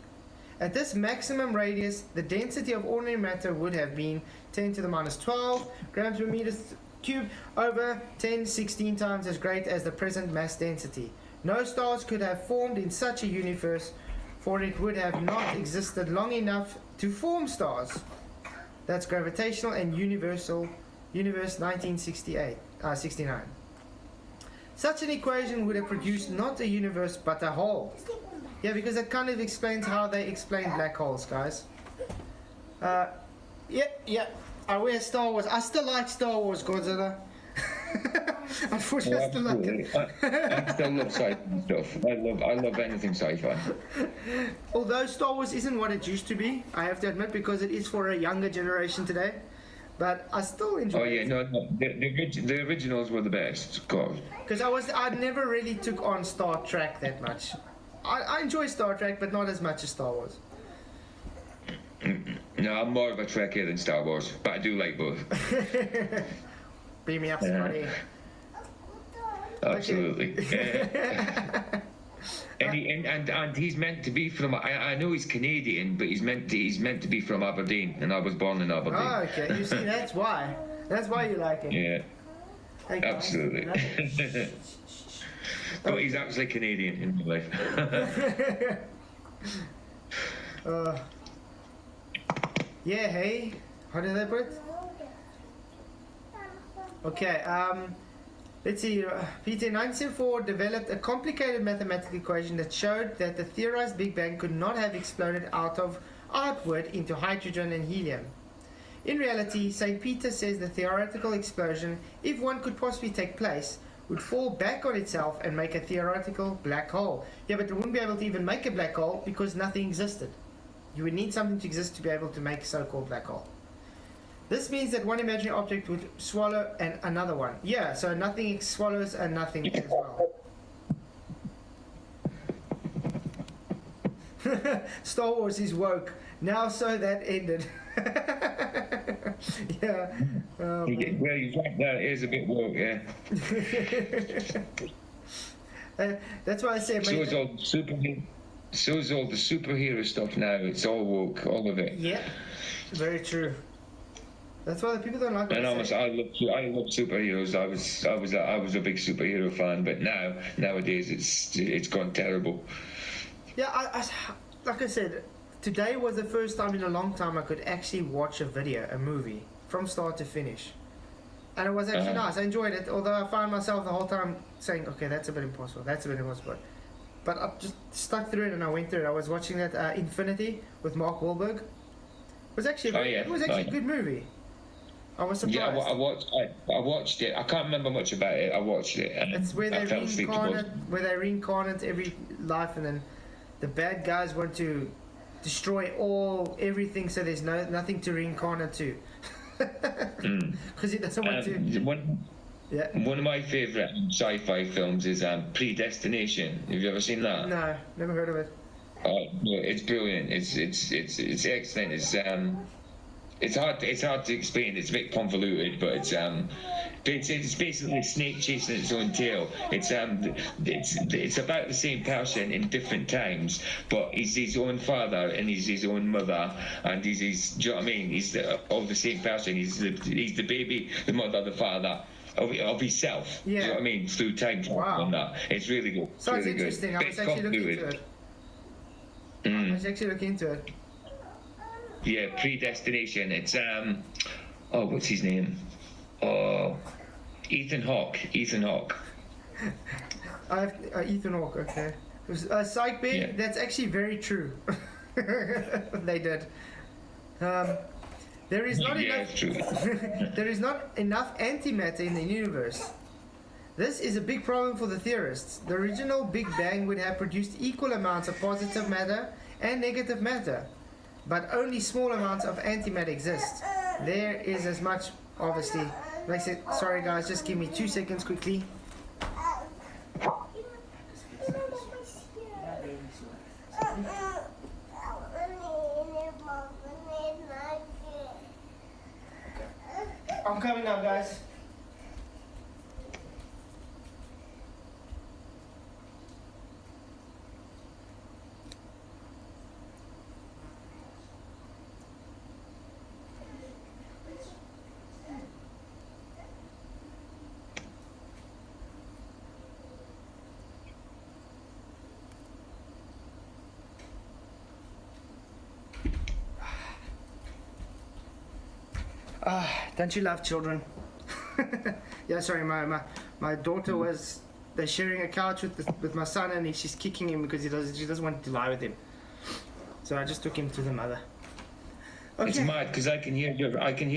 Speaker 1: At this maximum radius, the density of ordinary matter would have been 10 to the minus 12 grams per meter cubed over 16 times as great as the present mass density. No stars could have formed in such a universe, for it would have not existed long enough to form stars. That's Gravitational and Universe 1969. Such an equation would have produced not a universe but a hole. Yeah, because that kind of explains how they explain black holes, guys. Yeah. I wear Star Wars. I still like Star Wars, Godzilla. Unfortunately, I still like it.
Speaker 2: I still love sci-fi stuff. I love anything sci-fi.
Speaker 1: Although Star Wars isn't what it used to be, I have to admit, because it is for a younger generation today. But I still enjoy it.
Speaker 2: No. The originals were the best, God.
Speaker 1: Because I never really took on Star Trek that much. I enjoy Star Trek, but not as much as Star Wars.
Speaker 2: No, I'm more of a Trekkie than Star Wars, but I do like both.
Speaker 1: Beam me up, Scotty.
Speaker 2: Absolutely. And he's meant to be from. I know he's Canadian, but he's meant to be from Aberdeen, and I was born in Aberdeen.
Speaker 1: Oh, okay. You see, that's why you like him.
Speaker 2: Yeah. Absolutely. But he's actually Canadian in real life.
Speaker 1: Yeah, hey. How did I put it? Okay, let's see. Peter, in 1974, developed a complicated mathematical equation that showed that the theorized Big Bang could not have exploded outward into hydrogen and helium. In reality, St. Peter says the theoretical explosion, if one could possibly take place, would fall back on itself and make a theoretical black hole. Yeah, but it wouldn't be able to even make a black hole because nothing existed. You would need something to exist to be able to make a so-called black hole. This means that one imaginary object would swallow another one. Yeah, so nothing swallows and nothing as well. Star Wars is woke. Now so that ended. Yeah.
Speaker 2: Well, you think that is a bit woke, yeah.
Speaker 1: That's why I say.
Speaker 2: So's all the superhero stuff now. It's all woke, all of it.
Speaker 1: Yeah, very true. That's why the people don't like.
Speaker 2: And I love superheroes. I was a big superhero fan, but nowadays it's gone terrible.
Speaker 1: Yeah, I like I said, today was the first time in a long time I could actually watch a movie from start to finish, and it was actually nice. I enjoyed it, although I found myself the whole time saying, "Okay, that's a bit impossible. That's a bit impossible." But I just stuck through it and I went through it. I was watching that Infinity with Mark Wahlberg. It was actually a good movie. I was surprised.
Speaker 2: Yeah, I watched it. I can't remember much about it. I watched it. And
Speaker 1: it's where they reincarnate every life, and then the bad guys want to destroy everything, so there's nothing to reincarnate to. Because he doesn't want to.
Speaker 2: One of my favourite sci-fi films is Predestination. Have you ever seen that?
Speaker 1: No, never heard of it.
Speaker 2: Oh, no, it's brilliant. It's excellent. It's hard to explain. It's a bit convoluted, but it's basically a snake chasing its own tail. It's about the same person in different times, but he's his own father and he's his own mother, and do you know what I mean? He's of the same person. He's the baby, the mother, the father of himself.
Speaker 1: Yeah.
Speaker 2: Do you know what I mean? Through time travel and that. It's really good.
Speaker 1: So it's really interesting. I was actually looking into it. I was actually looking into it.
Speaker 2: Yeah, Predestination. It's what's his name? Oh, Ethan Hawke. Ethan Hawke.
Speaker 1: Ethan Hawke. Okay. Psych B. Yeah. That's actually very true. They did. There is not enough. There is not enough antimatter in the universe. This is a big problem for the theorists. The original Big Bang would have produced equal amounts of positive matter and negative matter, but only small amounts of antimatter exist. There is as much, obviously. Like I said, sorry guys, just give me 2 seconds quickly. I'm coming now, guys. Don't you love children? Yeah, sorry, my daughter was, they're sharing a couch with my son, and she's kicking him because she doesn't want to lie with him. So I just took him to the mother. Okay.
Speaker 2: It's mad because I can hear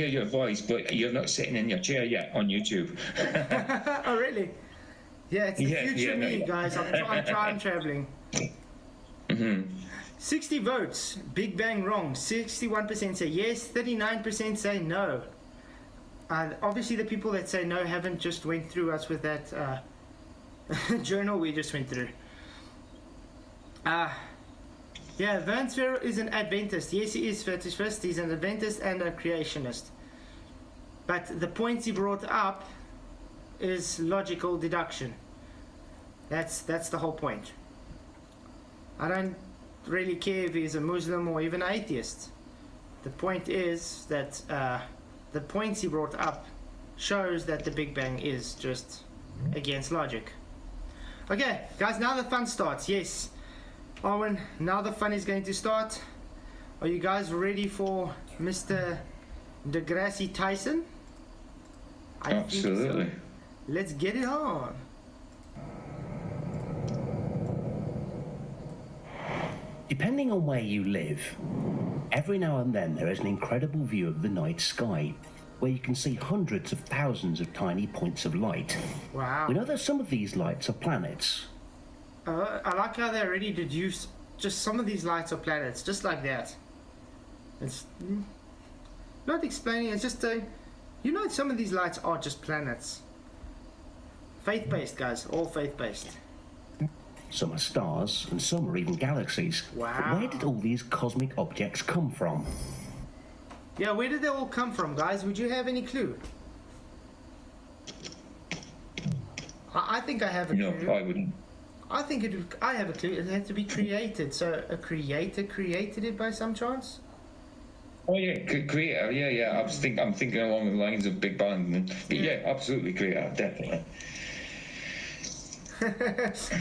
Speaker 2: your voice, but you're not sitting in your chair yet on YouTube.
Speaker 1: Oh really? Yeah, it's the future me, guys. I'm time traveling. 60 votes. Big Bang wrong. 61% say yes. 39% say no. Obviously, the people that say no haven't just went through us with that journal we just went through. Yeah, Vern Sparrow is an Adventist. Yes, he is fetishist. He's an Adventist and a creationist. But the points he brought up is logical deduction. That's the whole point. I don't really care if he's a Muslim or even atheist. The point is that the points he brought up shows that the Big Bang is just against logic. Okay, guys, now the fun starts. Yes, Owen, now the fun is going to start. Are you guys ready for Mr. DeGrasse Tyson?
Speaker 2: Absolutely.
Speaker 1: So. Let's get it on.
Speaker 4: Depending on where you live, Every now and then there is an incredible view of the night sky, where you can see hundreds of thousands of tiny points of light.
Speaker 1: Wow.
Speaker 4: We know that some of these lights are planets.
Speaker 1: I like how they already deduce just some of these lights are planets, just like that. It's not explaining, it's just some of these lights are just planets. Faith-based, guys, all faith-based.
Speaker 4: Some are stars, and some are even galaxies.
Speaker 1: Wow.
Speaker 4: But where did all these cosmic objects come from?
Speaker 1: Yeah, where did they all come from, guys? Would you have any clue? I think I have a clue.
Speaker 2: No, I wouldn't.
Speaker 1: I have a clue. It had to be created. So a creator created it by some chance?
Speaker 2: Oh yeah, creator. Yeah. I'm thinking along the lines of Big Bang. But yeah, absolutely creator, definitely.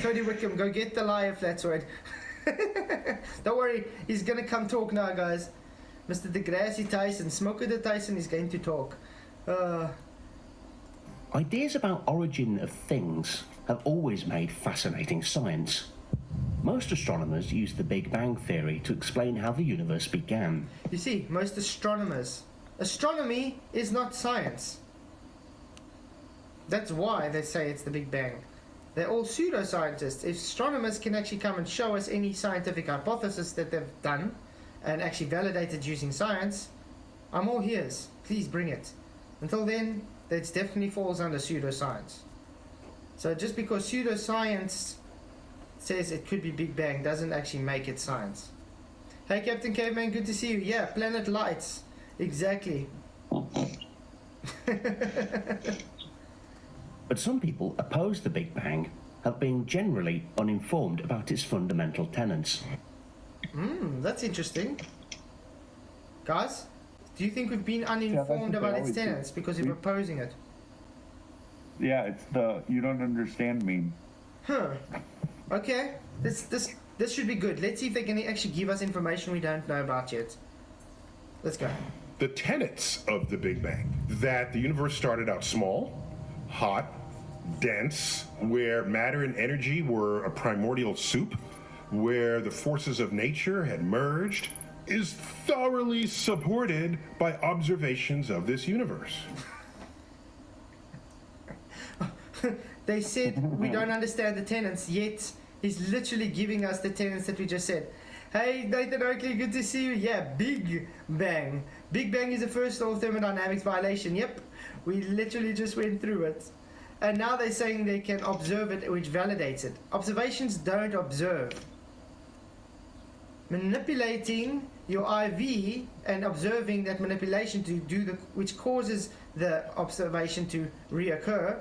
Speaker 1: Tony Wickham, go get the liar, Flatzoid. Don't worry, he's gonna come talk now, guys. Mr. DeGrasse Tyson, Smoker the Tyson is going to talk.
Speaker 4: Ideas about origin of things have always made fascinating science. Most astronomers use the Big Bang theory to explain how the universe began.
Speaker 1: You see, most astronomers. Astronomy is not science. That's why they say it's the Big Bang. They're all pseudoscientists. If astronomers can actually come and show us any scientific hypothesis that they've done and actually validate it using science, I'm all ears. Please bring it. Until then, it definitely falls under pseudoscience. So just because pseudoscience says it could be Big Bang doesn't actually make it science. Hey Captain Caveman, good to see you. Yeah, planet lights. Exactly.
Speaker 4: But some people oppose the Big Bang, have been generally uninformed about its fundamental tenets.
Speaker 1: That's interesting. Guys, do you think we've been uninformed about its tenets because we're opposing it?
Speaker 3: Yeah, it's the you don't understand meme.
Speaker 1: Huh. Okay. This should be good. Let's see if they can actually give us information we don't know about yet. Let's go.
Speaker 5: The tenets of the Big Bang, that the universe started out small, hot, dense, where matter and energy were a primordial soup, where the forces of nature had merged, is thoroughly supported by observations of this universe.
Speaker 1: They said we don't understand the tenets, yet he's literally giving us the tenets that we just said. Hey, Nathan Oakley, good to see you. Yeah, Big Bang. Big Bang is the first law of thermodynamics violation. Yep, we literally just went through it. And now they're saying they can observe it, which validates it. Observations don't observe. Manipulating your IV and observing that manipulation to do which causes the observation to reoccur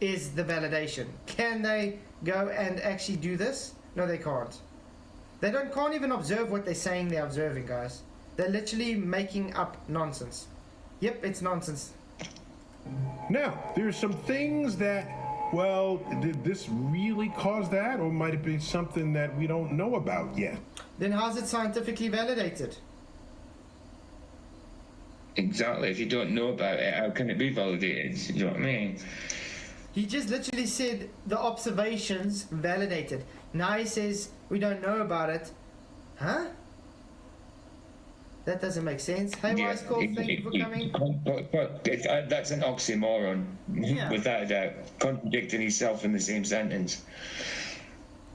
Speaker 1: is the validation. Can they go and actually do this? No, they can't. They can't even observe what they're saying they're observing, guys. They're literally making up nonsense. Yep, it's nonsense.
Speaker 5: Now, there's some things that, well, did this really cause that, or might it be something that we don't know about yet?
Speaker 1: Then how's it scientifically validated?
Speaker 2: Exactly. If you don't know about it, how can it be validated? You know what I mean?
Speaker 1: He just literally said the observations validated. Now he says we don't know about it. Huh? That doesn't make sense. Hey,
Speaker 2: Yeah,
Speaker 1: Wise Call, thank you for coming.
Speaker 2: But that's an oxymoron,
Speaker 1: Yeah.
Speaker 2: without a doubt. Contradicting himself in the same sentence.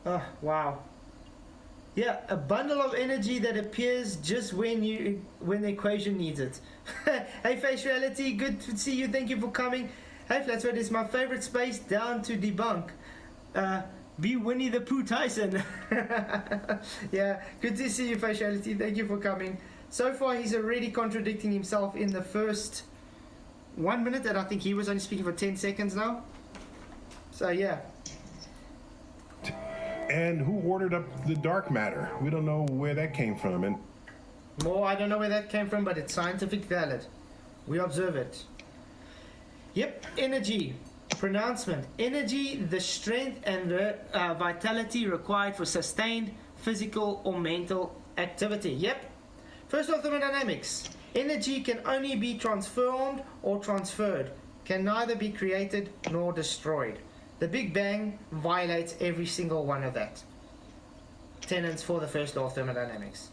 Speaker 1: Oh, wow. Yeah, a bundle of energy that appears just when the equation needs it. Hey, Face Reality, good to see you. Thank you for coming. Hey, Flatzoid, it's my favorite space down to debunk. Be Winnie the Pooh Tyson. Yeah, good to see you, Face Reality. Thank you for coming. So far, he's already contradicting himself in the first 1 minute, and I think he was only speaking for 10 seconds now. So, yeah.
Speaker 5: And who ordered up the dark matter? We don't know where that came from. And
Speaker 1: More, I don't know where that came from, but it's scientific valid. We observe it. Yep, energy. Pronouncement. Energy, the strength and the vitality required for sustained physical or mental activity. Yep. First law of thermodynamics. Energy can only be transformed or transferred. Can neither be created nor destroyed. The Big Bang violates every single one of that. Tenets for the first law of thermodynamics.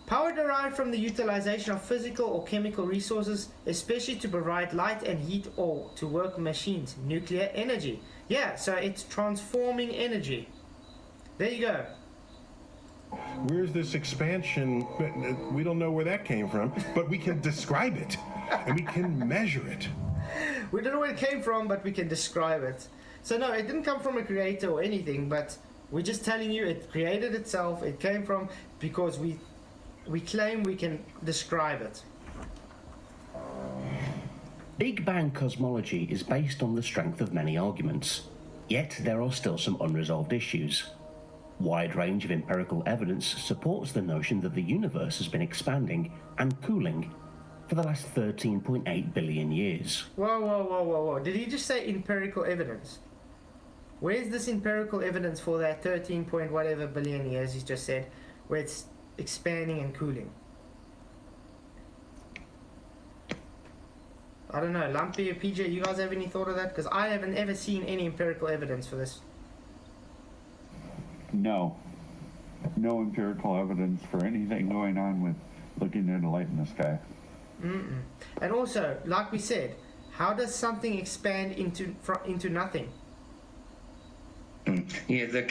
Speaker 1: Power derived from the utilization of physical or chemical resources, especially to provide light and heat or to work machines. Nuclear energy. Yeah, so it's transforming energy. There you go.
Speaker 5: Where's this expansion? We don't know where that came from, but we can describe it and we can measure it.
Speaker 1: We don't know where it came from, but we can describe it. So no, it didn't come from a creator or anything, but we're just telling you it created itself. It came from because we claim we can describe it.
Speaker 4: Big Bang cosmology is based on the strength of many arguments, yet there are still some unresolved issues. Wide range of empirical evidence supports the notion that the universe has been expanding and cooling for the last 13.8 billion years.
Speaker 1: Whoa. Did he just say empirical evidence? Where's this empirical evidence for that 13 point whatever billion years he's just said, where it's expanding and cooling? I don't know, Lumpy or PJ, you guys have any thought of that? Because I haven't ever seen any empirical evidence for this.
Speaker 3: No empirical evidence for anything going on with looking at a light in the sky.
Speaker 1: And also, like we said, how does something expand into nothing?
Speaker 2: Yeah, there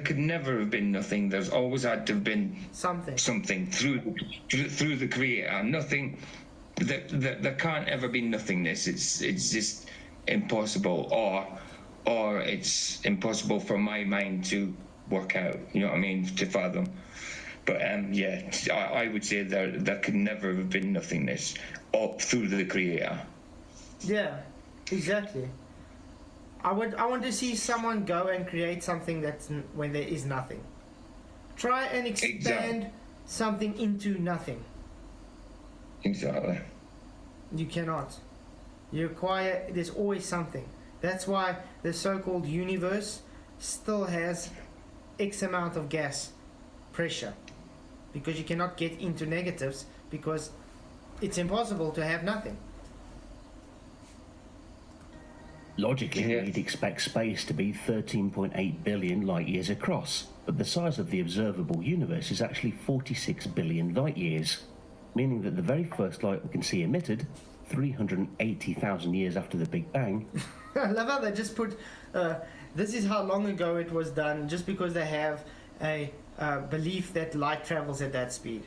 Speaker 2: could never have been nothing. There's always had to have been something through the creator. Nothing. There can't ever be nothingness. It's just impossible, or it's impossible for my mind to work out. You know what I mean? To fathom. But yeah, I would say there could never have been nothingness up through the creator.
Speaker 1: Yeah, exactly. I want to see someone go and create something that's when there is nothing. Try and expand something into nothing.
Speaker 2: Exactly.
Speaker 1: You cannot. You require. There's always something. That's why the so-called universe still has X amount of gas pressure, because you cannot get into negatives, because it's impossible to have nothing.
Speaker 4: Logically, we'd expect space to be 13.8 billion light years across, but the size of the observable universe is actually 46 billion light years, meaning that the very first light we can see emitted, 380,000 years after the Big Bang.
Speaker 1: I love how they just put, this is how long ago it was done, just because they have a belief that light travels at that speed.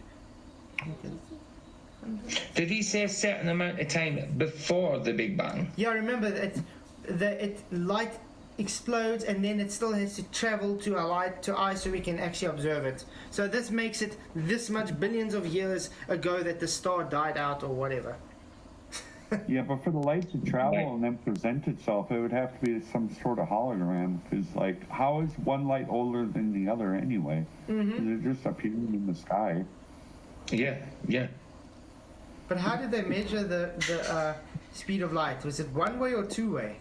Speaker 2: Did he say a certain amount of time before the Big Bang?
Speaker 1: Yeah, remember that light explodes and then it still has to travel to our eye so we can actually observe it. So this makes it this much billions of years ago that the star died out or whatever.
Speaker 3: Yeah, but for the light to travel and then present itself, it would have to be some sort of hologram. Because, like, how is one light older than the other anyway? They're just appearing in the sky.
Speaker 2: Yeah.
Speaker 1: But how did they measure the speed of light? Was it one way or two way?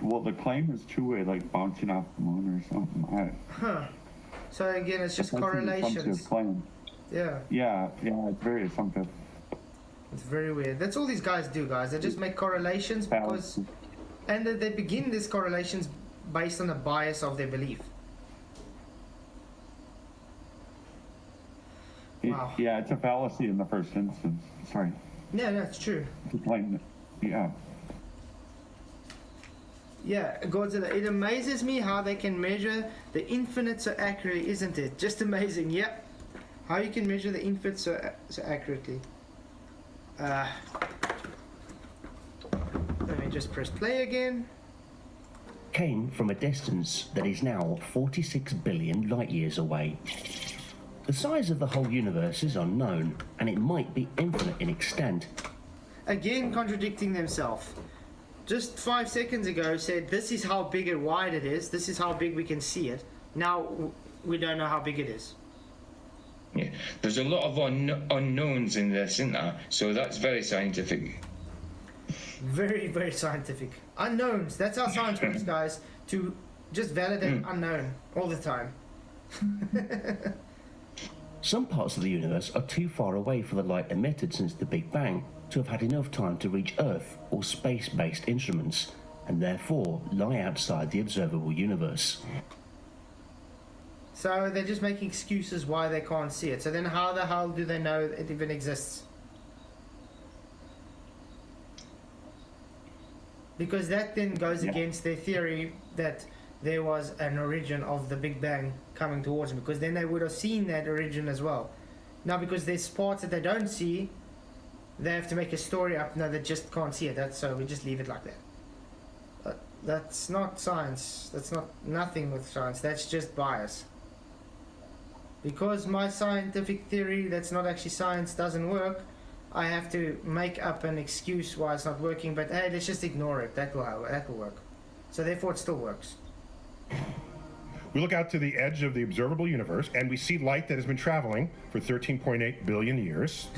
Speaker 3: Well, the claim is two-way, like bouncing off the moon or something.
Speaker 1: So again, it's just correlations. Yeah.
Speaker 3: Yeah, it's very assumptive.
Speaker 1: It's very weird. That's all these guys do, guys. They just make correlations because, and they begin these correlations based on the bias of their belief. Wow.
Speaker 3: Yeah, it's a fallacy in the first instance. Sorry.
Speaker 1: Yeah, that's true.
Speaker 3: To claim that, yeah.
Speaker 1: Yeah, Godzilla. It amazes me how they can measure the infinite so accurately, isn't it? Just amazing. Yep. How you can measure the infinite so accurately. Let me just press play again.
Speaker 4: Came from a distance that is now 46 billion light years away. The size of the whole universe is unknown, and it might be infinite in extent.
Speaker 1: Again, contradicting themselves. Just 5 seconds ago said this is how big and wide it is, this is how big we can see it. Now we don't know how big it is.
Speaker 2: Yeah, there's a lot of unknowns in this, isn't there? So that's very scientific.
Speaker 1: Very, very scientific. Unknowns, that's how science works, guys. To just validate unknown all the time.
Speaker 4: Some parts of the universe are too far away for the light emitted since the Big Bang to have had enough time to reach Earth or space-based instruments, and therefore lie outside the observable universe.
Speaker 1: So they're just making excuses why they can't see it. So then how the hell do they know it even exists? Because that then goes against their theory that there was an origin of the Big Bang coming towards them, because then they would have seen that origin as well. Now, because there's parts that they don't see, they have to make a story up. No, they just can't see it. So we just leave it like that. But that's not science. That's not nothing with science. That's just bias. Because my scientific theory, that's not actually science, doesn't work, I have to make up an excuse why it's not working. But hey, let's just ignore it. That will work. So therefore, it still works.
Speaker 5: We look out to the edge of the observable universe, and we see light that has been traveling for 13.8 billion years.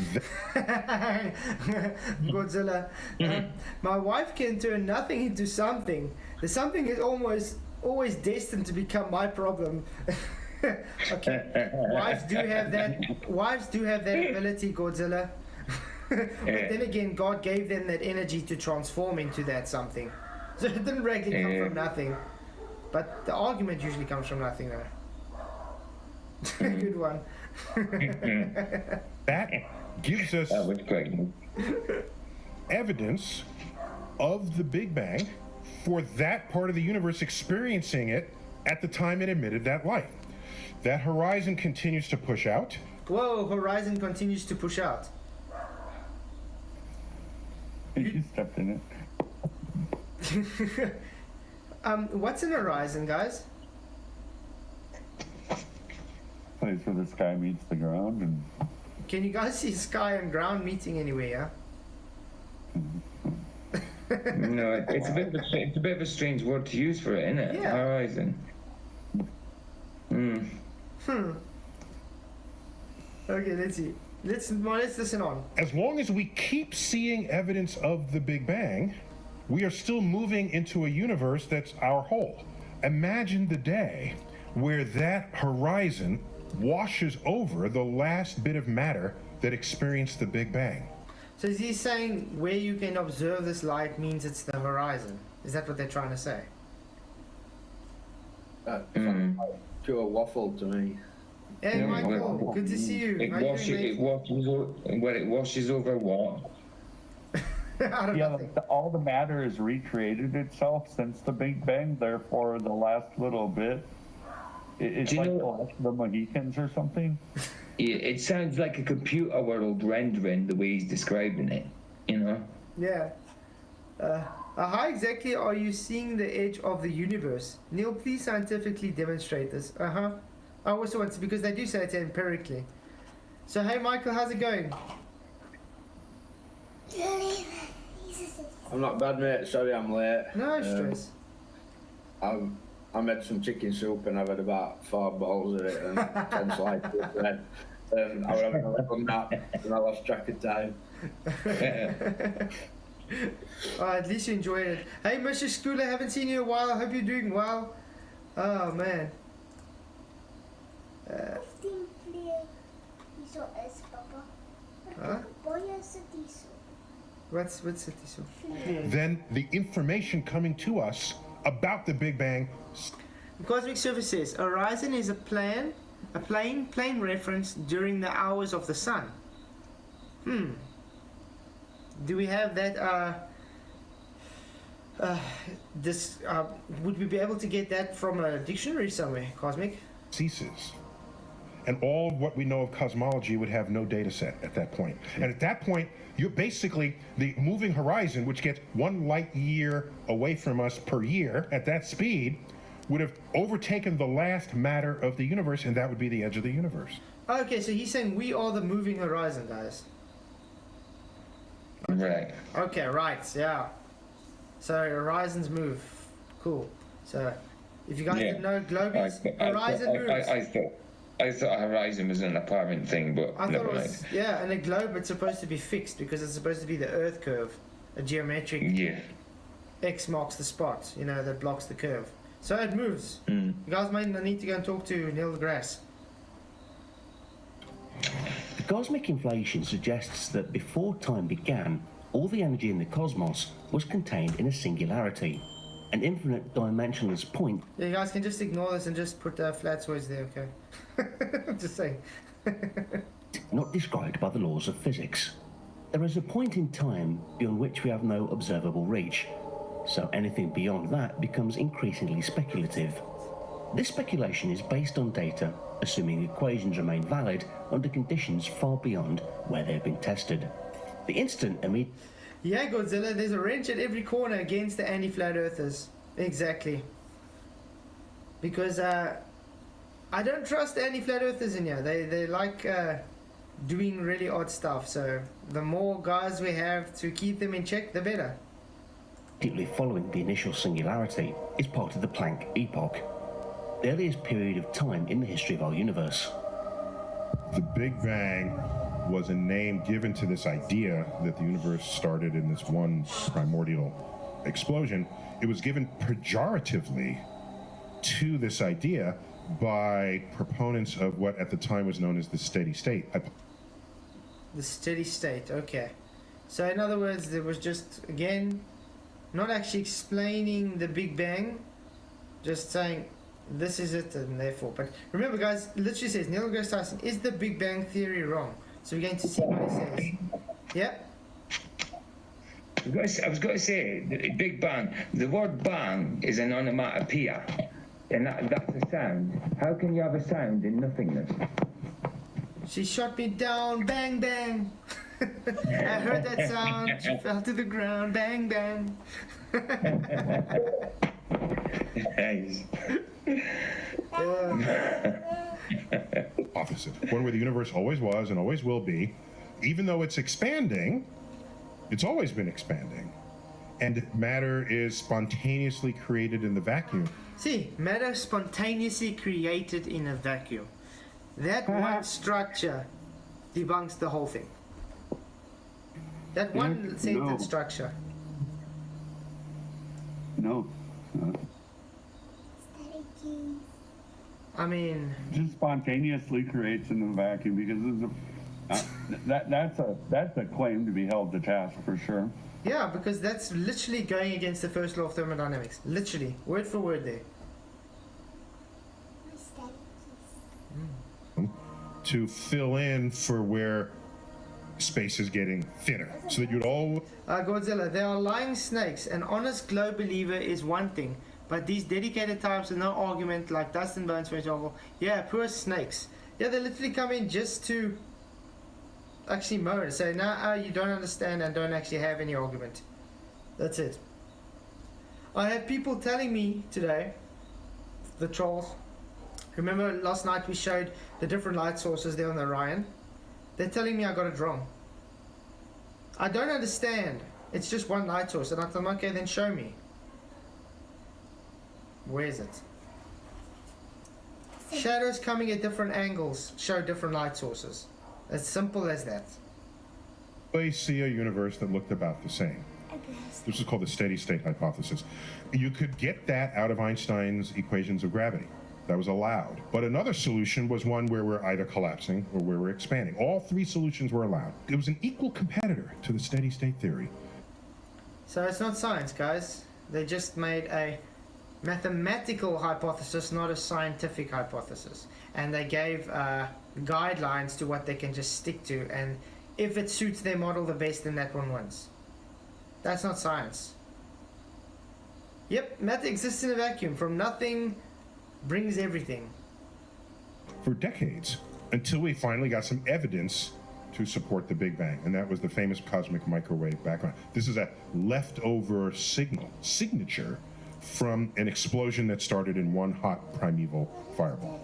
Speaker 1: Godzilla. My wife can turn nothing into something. The something is always destined to become my problem. Okay, wives do have that ability, Godzilla. But then again, God gave them that energy to transform into that something. So it didn't really come from nothing. But the argument usually comes from nothing, though. Good one.
Speaker 5: That gives us
Speaker 2: That was great.
Speaker 5: evidence of the Big Bang for that part of the universe experiencing it at the time it emitted that light. That horizon continues to push out.
Speaker 1: Whoa, horizon continues to push out.
Speaker 3: You stepped in it.
Speaker 1: What's an horizon, guys?
Speaker 3: Place where the sky meets the ground, and
Speaker 1: Can you guys see sky and ground meeting anywhere?
Speaker 2: No, it's a bit of a strange word to use for it, isn't it?
Speaker 1: Yeah.
Speaker 2: Horizon.
Speaker 1: Okay, let's see. Let's listen on.
Speaker 5: As long as we keep seeing evidence of the Big Bang, we are still moving into a universe that's our whole. Imagine the day where that horizon washes over the last bit of matter that experienced the Big Bang.
Speaker 1: So is he saying where you can observe this light means it's the horizon? Is that what they're trying to say?
Speaker 6: That sounds like pure waffle to me.
Speaker 1: Hey,
Speaker 2: Yeah,
Speaker 1: Michael,
Speaker 2: well,
Speaker 1: good to see you.
Speaker 2: It
Speaker 1: How you
Speaker 2: washes,
Speaker 1: doing,
Speaker 2: it washes over what?
Speaker 1: mate? Out of
Speaker 3: yeah,
Speaker 1: nothing.
Speaker 3: all the matter has recreated itself since the Big Bang. Therefore, the last little bit, it's
Speaker 2: Do you
Speaker 3: like
Speaker 2: know-
Speaker 3: the Mohicans or something.
Speaker 2: Yeah, it sounds like a computer world rendering the way he's describing it, you know?
Speaker 1: Yeah. How exactly are you seeing the edge of the universe? Neil, please scientifically demonstrate this. I also want to, because they do say it empirically. So, hey, Michael, how's it going?
Speaker 6: I'm not bad, mate. Sorry I'm late.
Speaker 1: No stress.
Speaker 6: I made some chicken soup and I've had about 4 bowls of it and 10 slices of bread. I was having a little nap and I lost track of time.
Speaker 1: At least you enjoyed it. Hey, Mr. Schooler, haven't seen you in a while. I hope you're doing well. Oh, man. Huh? What's it?
Speaker 5: Then the information coming to us about the Big Bang.
Speaker 1: Cosmic Surface says a horizon is a plane reference during the hours of the sun. Do we have that? Would we be able to get that from a dictionary somewhere, Cosmic?
Speaker 5: Ceases. And all what we know of cosmology would have no data set at that point. And at that point, you're basically the moving horizon, which gets 1 light year away from us per year at that speed, would have overtaken the last matter of the universe, and that would be the edge of the universe.
Speaker 1: Okay, so he's saying we are the moving horizon, guys.
Speaker 2: Right.
Speaker 1: Okay, right, yeah. So horizons move. Cool. So if you guys didn't know, globe is horizon moves.
Speaker 2: I thought horizon was an apartment thing, but
Speaker 1: I thought
Speaker 2: never
Speaker 1: it
Speaker 2: mind.
Speaker 1: was, yeah, and a globe, it's supposed to be fixed because it's supposed to be the Earth curve, a geometric
Speaker 2: Yeah.
Speaker 1: X marks the spot, that blocks the curve. So it moves. You guys might need to go and talk to Neil deGrasse.
Speaker 4: The cosmic inflation suggests that before time began, all the energy in the cosmos was contained in a singularity, an infinite dimensionless point
Speaker 1: Yeah, you guys can just ignore this and just put Flatzoids there, okay? I'm just saying.
Speaker 4: not described by the laws of physics. There is a point in time beyond which we have no observable reach, so anything beyond that becomes increasingly speculative. This speculation is based on data, assuming equations remain valid under conditions far beyond where they've been tested. The instant immediate
Speaker 1: Yeah, Godzilla, there's a wrench at every corner against the anti-flat earthers. Exactly. Because I don't trust anti-flat earthers in here. They like doing really odd stuff. So the more guys we have to keep them in check, the better.
Speaker 4: immediately following the initial singularity is part of the Planck epoch, the earliest period of time in the history of our universe.
Speaker 5: The Big Bang was a name given to this idea that the universe started in this one primordial explosion. It was given pejoratively to this idea by proponents of what at the time was known as the steady state.
Speaker 1: The steady state, okay. So in other words, there was just, again, not actually explaining the Big Bang, just saying this is it and therefore. But remember guys, it literally says Neil deGrasse Tyson, is the Big Bang theory wrong? So we're going to see what he says. Yep.
Speaker 2: I was going to say, the Big Bang, the word bang is an onomatopoeia, and that's a sound. How can you have a sound in nothingness?
Speaker 1: She shot me down, bang bang. I heard that sound, she fell to the ground, bang bang.
Speaker 2: Nice.
Speaker 5: Opposite. One where the universe always was and always will be. Even though it's expanding, it's always been expanding. And matter is spontaneously created in the vacuum.
Speaker 1: See, matter spontaneously created in a vacuum. That one structure debunks the whole thing. That one sentence structure.
Speaker 3: No.
Speaker 1: I mean,
Speaker 3: Just spontaneously creates in the vacuum because it's that's a claim to be held to task for sure.
Speaker 1: yeah, because that's literally going against the first law of thermodynamics. Literally, word for word there.
Speaker 5: To fill in for where space is getting thinner. So that you'd all
Speaker 1: Godzilla, there are lying snakes. An honest globe believer is one thing, but these dedicated types with no argument, like Dust and Bones, for example, yeah, poor snakes. Yeah, they literally come in just to actually moan, say, nah, you don't understand and don't actually have any argument. That's it. I had people telling me today, the trolls, remember last night we showed the different light sources there on the Orion? They're telling me I got it wrong. I don't understand. It's just one light source. And I thought, okay, then show me. Where is it? Shadows coming at different angles show different light sources. As simple as that.
Speaker 5: always see a universe that looked about the same. This is called the steady state hypothesis. You could get that out of Einstein's equations of gravity. That was allowed. But another solution was one where we're either collapsing or where we're expanding. All three solutions were allowed. It was an equal competitor to the steady state theory.
Speaker 1: So it's not science, guys. They just made a mathematical hypothesis, not a scientific hypothesis. And they gave guidelines to what they can just stick to. And if it suits their model the best, then that one wins. That's not science. Yep, matter exists in a vacuum. From nothing brings everything.
Speaker 5: For decades, until we finally got some evidence to support the Big Bang, and that was the famous cosmic microwave background. This is a leftover signature from an explosion that started in one hot primeval fireball.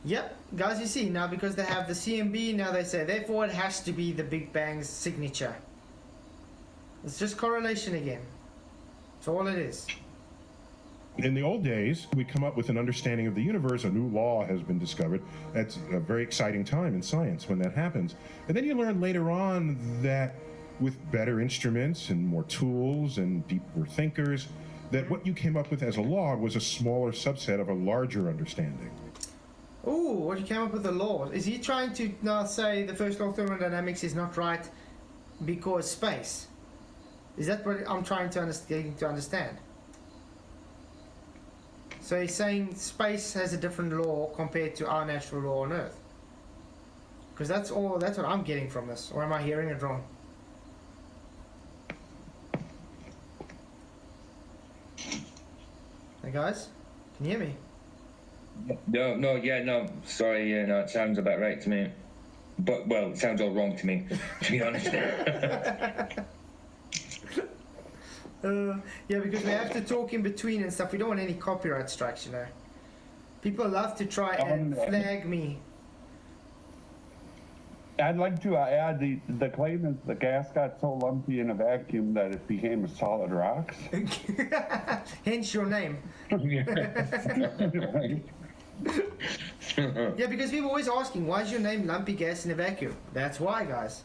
Speaker 1: Yep, guys, you see, now because they have the CMB, now they say, therefore it has to be the Big Bang's signature. It's just correlation again. That's all it is.
Speaker 5: In the old days, we come up with an understanding of the universe. A new law has been discovered. That's a very exciting time in science when that happens. And then you learn later on that with better instruments and more tools and deeper thinkers, that what you came up with as a law was a smaller subset of a larger understanding.
Speaker 1: Ooh, what you came up with the law. Is he trying to now say the first law of thermodynamics is not right because space? Is that what I'm trying to understand? So he's saying space has a different law compared to our natural law on Earth. Because that's what I'm getting from this. Or am I hearing it wrong? Hey guys, can you hear me?
Speaker 2: No. Sorry, no, it sounds about right to me. But, well, it sounds all wrong to me, to be honest.
Speaker 1: Yeah, because we have to talk in between and stuff. We don't want any copyright strikes, you know. People love to try and flag me.
Speaker 3: I'd like to add the claim is the gas got so lumpy in a vacuum that it became a solid rock.
Speaker 1: Hence your name. Yeah, because people are always asking, why is your name Lumpy Gas in a Vacuum? That's why, guys.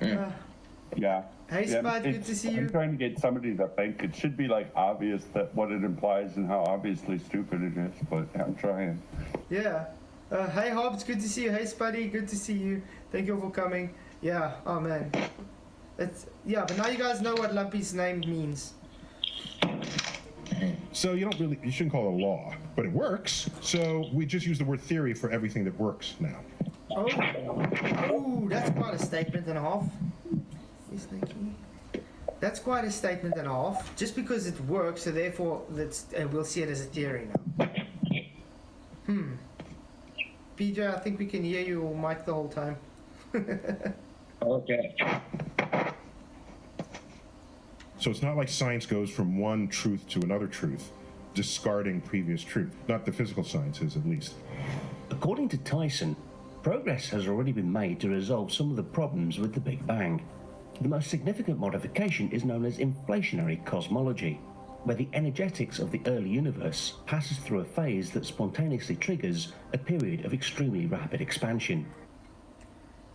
Speaker 3: Yeah.
Speaker 1: Hey, Spud, good to see you.
Speaker 3: I'm trying to get somebody to think it should be like obvious that what it implies and how obviously stupid it is, but I'm trying.
Speaker 1: Yeah. Hey, Hobbs, good to see you. Hey, Spuddy, good to see you. Thank you all for coming. Yeah, oh man. But now you guys know what Lumpy's name means.
Speaker 5: So you shouldn't call it a law, but it works. So we just use the word theory for everything that works now.
Speaker 1: Oh, that's quite a statement and a half. Yes, thank you. That's quite a statement and a half. Just because it works, so therefore we'll see it as a theory now. PJ, I think we can hear you on mic the whole time.
Speaker 2: Okay.
Speaker 5: So it's not like science goes from one truth to another truth, discarding previous truth. Not the physical sciences, at least.
Speaker 4: According to Tyson, progress has already been made to resolve some of the problems with the Big Bang. The most significant modification is known as inflationary cosmology, where the energetics of the early universe passes through a phase that spontaneously triggers a period of extremely rapid expansion.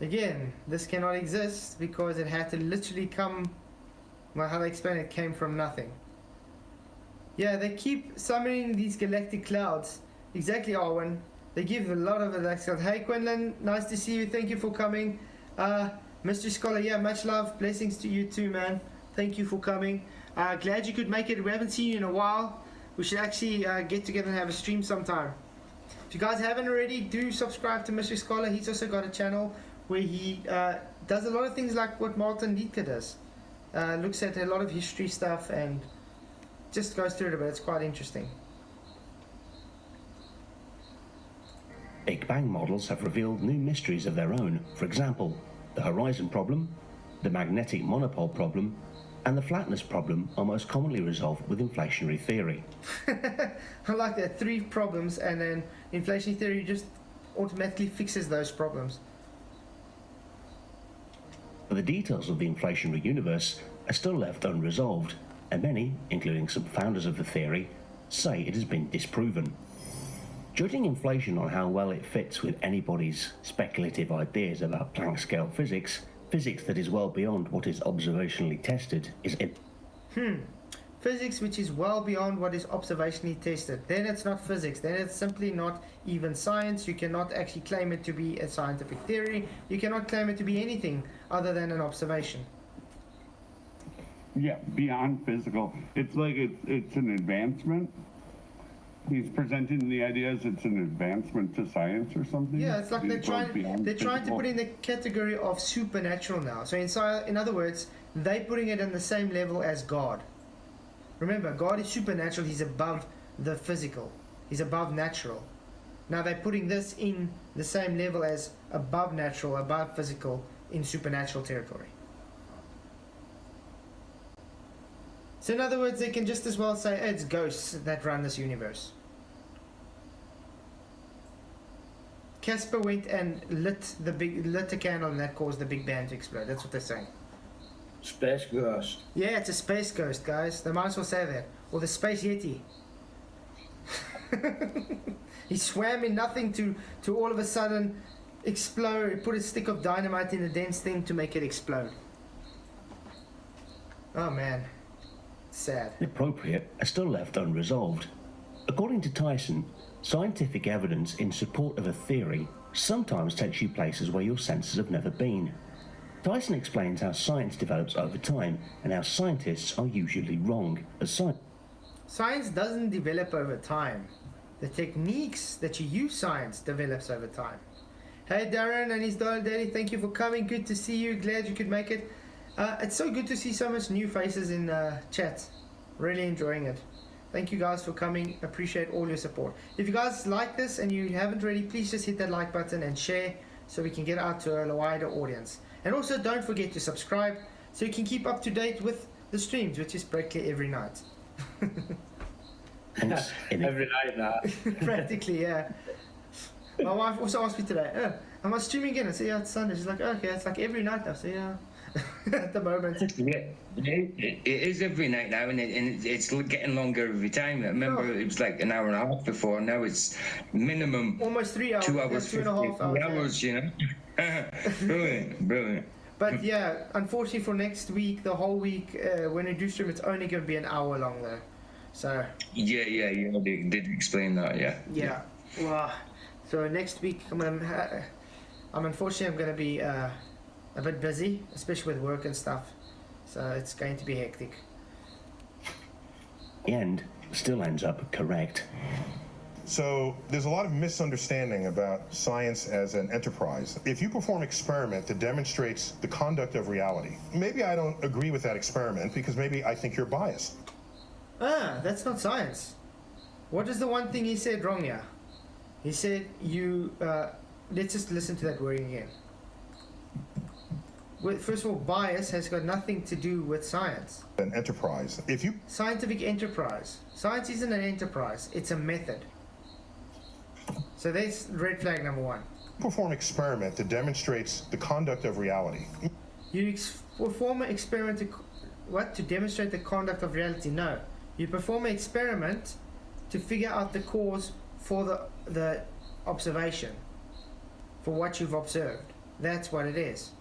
Speaker 1: Again, this cannot exist because it had to literally come, well, how they explain it, came from nothing. Yeah, they keep summoning these galactic clouds. Exactly, Arwen. They give a lot of galactic clouds. Hey, Quinlan, nice to see you. Thank you for coming. Mystery Scholar, yeah, much love. Blessings to you too, man. Thank you for coming. Glad you could make it. We haven't seen you in a while. We should actually get together and have a stream sometime. If you guys haven't already, do subscribe to Mystery Scholar. He's also got a channel where he does a lot of things like what Martin Liedtke does. Looks at a lot of history stuff and just goes through it a bit. It's quite interesting.
Speaker 4: Big Bang models have revealed new mysteries of their own. For example, the horizon problem, the magnetic monopole problem, and the flatness problem are most commonly resolved with inflationary theory.
Speaker 1: I like that. 3 problems, and then inflationary theory just automatically fixes those problems.
Speaker 4: But the details of the inflationary universe are still left unresolved, and many, including some founders of the theory, say it has been disproven. Judging inflation on how well it fits with anybody's speculative ideas about Planck scale physics, physics that is well beyond what is observationally tested, is
Speaker 1: Physics which is well beyond what is observationally tested. Then it's not physics. Then it's simply not even science. You cannot actually claim it to be a scientific theory. You cannot claim it to be anything other than an observation.
Speaker 3: Yeah, beyond physical. It's like it's an advancement. He's presenting the idea as it's an advancement to science or something.
Speaker 1: Yeah, it's like they're trying to put in the category of supernatural now. So in other words, they're putting it in the same level as God. Remember, God is supernatural. He's above the physical. He's above natural. Now they're putting this in the same level as above natural, above physical, in supernatural territory. So in other words, they can just as well say it's ghosts that run this universe. Casper went and lit a candle and that caused the Big Bang to explode. That's what they're saying.
Speaker 6: Space ghost.
Speaker 1: Yeah, it's a space ghost, guys. They might as well say that. Or the space yeti. He swam in nothing to all of a sudden explode. He put a stick of dynamite in a dense thing to make it explode. Oh man. Sad.
Speaker 4: The appropriate are still left unresolved. According to Tyson, scientific evidence in support of a theory sometimes takes you places where your senses have never been. Tyson explains how science develops over time and how scientists are usually wrong as
Speaker 1: Science doesn't develop over time. The techniques that you use science develops over time. Hey Darren and his daddy, thank you for coming. Good to see you. Glad you could make it. It's so good to see so much new faces in chat. Really enjoying it. Thank you guys for coming. Appreciate all your support. If you guys like this and you haven't already, please just hit that like button and share so we can get out to a wider audience. And also don't forget to subscribe so you can keep up to date with the streams, which is practically every night.
Speaker 6: Every night now.
Speaker 1: Practically, yeah. My wife also asked me today, oh, am I streaming again? I said, yeah, it's Sunday. She's like, oh, okay, it's like every night now. So yeah, at the moment.
Speaker 2: Yeah, it is every night now, and it's getting longer every time. I remember it was like an hour and a half before. Now it's minimum
Speaker 1: almost 3 hours.
Speaker 2: 2 hours,
Speaker 1: 2.5 hours.
Speaker 2: You know. Brilliant.
Speaker 1: But yeah, unfortunately for next week, the whole week, when we do stream, it's only going to be an hour long though. So.
Speaker 2: Yeah. They did explain that. Yeah.
Speaker 1: Yeah. Wow. So next week, I'm unfortunately I'm going to be a bit busy, especially with work and stuff. So it's going to be hectic.
Speaker 4: The end still ends up correct.
Speaker 5: So there's a lot of misunderstanding about science as an enterprise. If you perform an experiment that demonstrates the conduct of reality, maybe I don't agree with that experiment because maybe I think you're biased.
Speaker 1: That's not science. What is the one thing he said wrong here? He said let's just listen to that word again. Well, first of all, bias has got nothing to do with science.
Speaker 5: An enterprise.
Speaker 1: Scientific enterprise. Science isn't an enterprise, it's a method. So that's red flag number one.
Speaker 5: Perform an experiment that demonstrates the conduct of reality.
Speaker 1: You perform an experiment to demonstrate the conduct of reality? No. You perform an experiment to figure out the cause for the observation, for what you've observed. That's what it is.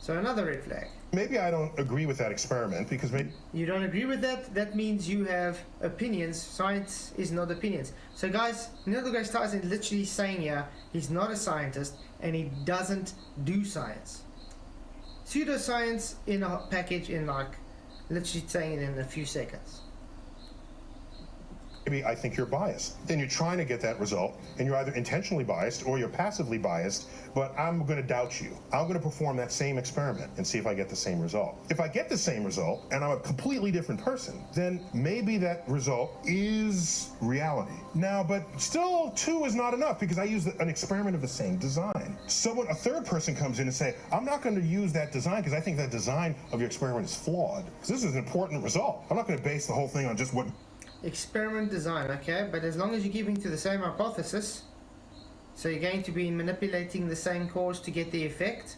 Speaker 1: So another red flag.
Speaker 5: Maybe I don't agree with that experiment because maybe...
Speaker 1: You don't agree with that? That means you have opinions. Science is not opinions. So guys, Neil deGrasse Tyson is literally saying here, he's not a scientist and he doesn't do science. Pseudoscience in a package in like, literally saying it in a few seconds.
Speaker 5: Maybe I think you're biased. Then you're trying to get that result, and you're either intentionally biased or you're passively biased, but I'm going to doubt you. I'm going to perform that same experiment and see if I get the same result. If I get the same result, and I'm a completely different person, then maybe that result is reality. Now, but still, 2 is not enough because I use an experiment of the same design. A third person comes in and say, I'm not going to use that design because I think that design of your experiment is flawed. Because this is an important result. I'm not going to base the whole thing on just what...
Speaker 1: Experiment design, okay, but as long as you're keeping to the same hypothesis, so you're going to be manipulating the same cause to get the effect.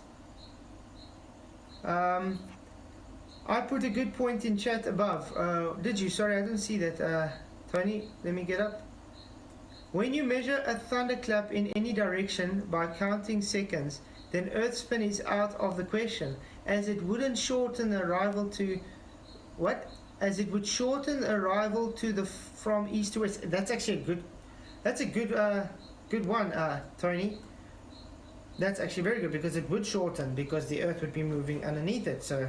Speaker 1: I put a good point in chat above. Did you? Sorry, I didn't see that. Tony, let me get up. When you measure a thunderclap in any direction by counting seconds, then Earth spin is out of the question, as it wouldn't shorten the arrival to... What? As it would shorten arrival to the from east to west. That's actually a good one, Tony. That's actually very good because it would shorten because the Earth would be moving underneath it. So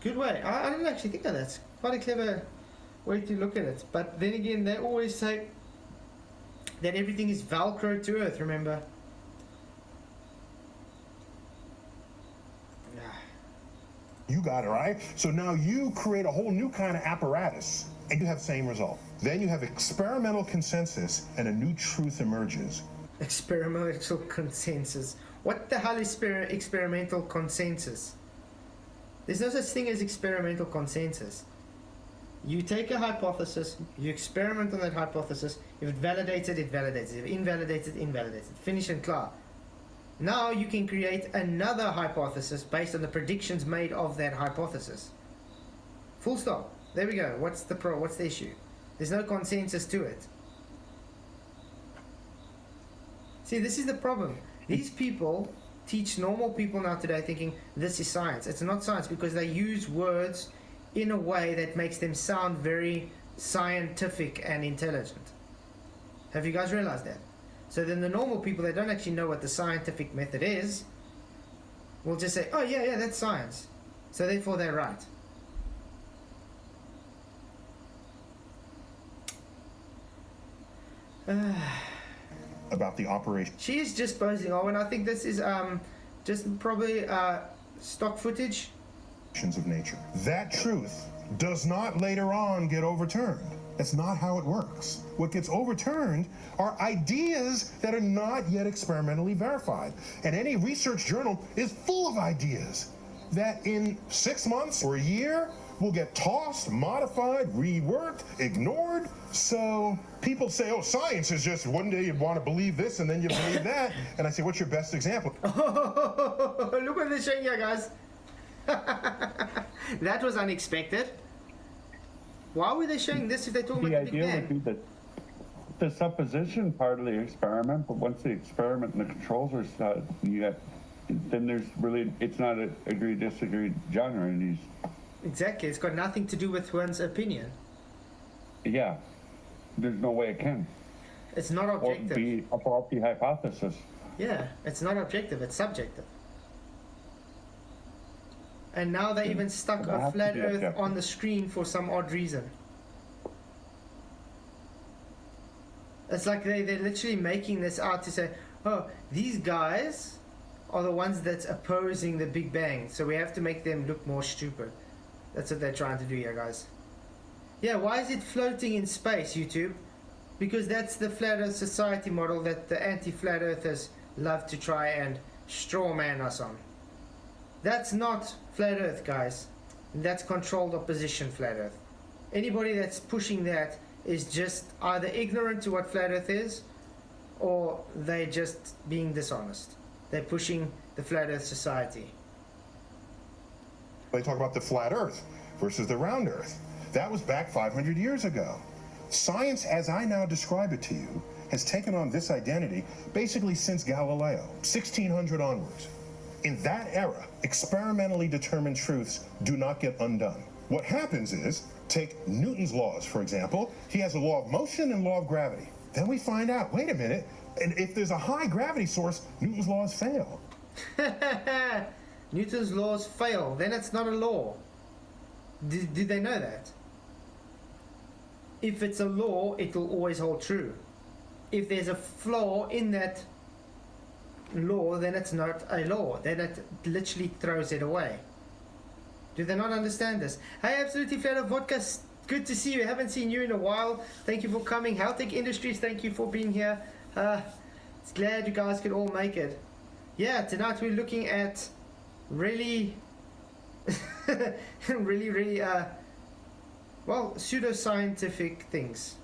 Speaker 1: good way. I didn't actually think of that. It's quite a clever way to look at it. But then again, they always say that everything is Velcro to Earth. Remember.
Speaker 5: You got it, right? So now you create a whole new kind of apparatus and you have the same result. Then you have experimental consensus and a new truth emerges.
Speaker 1: Experimental consensus. What the hell is experimental consensus? There's no such thing as experimental consensus. You take a hypothesis, you experiment on that hypothesis. If it validates it, it validates it. If it invalidates it, invalidates it. Finish and clear. Now you can create another hypothesis based on the predictions made of that hypothesis. Full stop. There we go. What's the issue? There's no consensus to it. See, this is the problem. These people teach normal people now today thinking this is science. It's not science because they use words in a way that makes them sound very scientific and intelligent. Have you guys realized that? So then the normal people, they don't actually know what the scientific method is. We'll just say, oh yeah, that's science. So therefore they're right.
Speaker 5: About the operation
Speaker 1: She is just posing, Owen. I think this is just probably stock footage.
Speaker 5: of nature. That truth does not later on get overturned. That's not how it works. What gets overturned are ideas that are not yet experimentally verified. And any research journal is full of ideas that in 6 months or a year will get tossed, modified, reworked, ignored. So people say, oh, science is just one day you want to believe this and then you believe that. And I say, what's your best example?
Speaker 1: Look what they're showing here, guys. That was unexpected. Why were they showing this if they're talking
Speaker 3: The
Speaker 1: about the Big
Speaker 3: idea would be
Speaker 1: Bang?
Speaker 3: that the supposition part of the experiment, but once the experiment and the controls are set, then there's really, it's not a agree disagree genre. And
Speaker 1: Exactly. It's got nothing to do with one's opinion.
Speaker 3: yeah, there's no way it can.
Speaker 1: It's not
Speaker 3: Or
Speaker 1: objective.
Speaker 3: be a faulty hypothesis.
Speaker 1: Yeah, it's not objective. It's subjective. And now they even stuck
Speaker 3: It
Speaker 1: a
Speaker 3: has to
Speaker 1: flat
Speaker 3: be
Speaker 1: Earth
Speaker 3: objective.
Speaker 1: on the screen for some odd reason. It's like they're literally making this out to say, oh, these guys are the ones that's opposing the Big Bang, so we have to make them look more stupid. That's what they're trying to do here, guys. Yeah, why is it floating in space, YouTube? Because that's the Flat Earth Society model that the anti-Flat Earthers love to try and straw man us on. That's not Flat Earth, guys. That's controlled opposition Flat Earth. Anybody that's pushing that is just either ignorant to what Flat Earth is, or they're just being dishonest. They're pushing the Flat Earth Society.
Speaker 5: They talk about the flat Earth versus the round Earth. That was back 500 years ago. Science, as I now describe it to you, has taken on this identity basically since Galileo, 1600 onwards. In that era, experimentally determined truths do not get undone. What happens is, take Newton's laws, for example. He has a law of motion and law of gravity. Then we find out, wait a minute, and if there's a high gravity source, Newton's laws fail.
Speaker 1: Newton's laws fail, then it's not a law. Did they know that? If it's a law, it will always hold true. If there's a flaw in that law, then it's not a law. Then it literally throws it away. Do they not understand this? Hey, Absolutely Flat Earth Vodka, good to see you. I haven't seen you in a while. Thank you for coming. Helltech Industries, thank you for being here. It's glad you guys could all make it. Yeah, tonight we're looking at really, really, well, pseudoscientific things.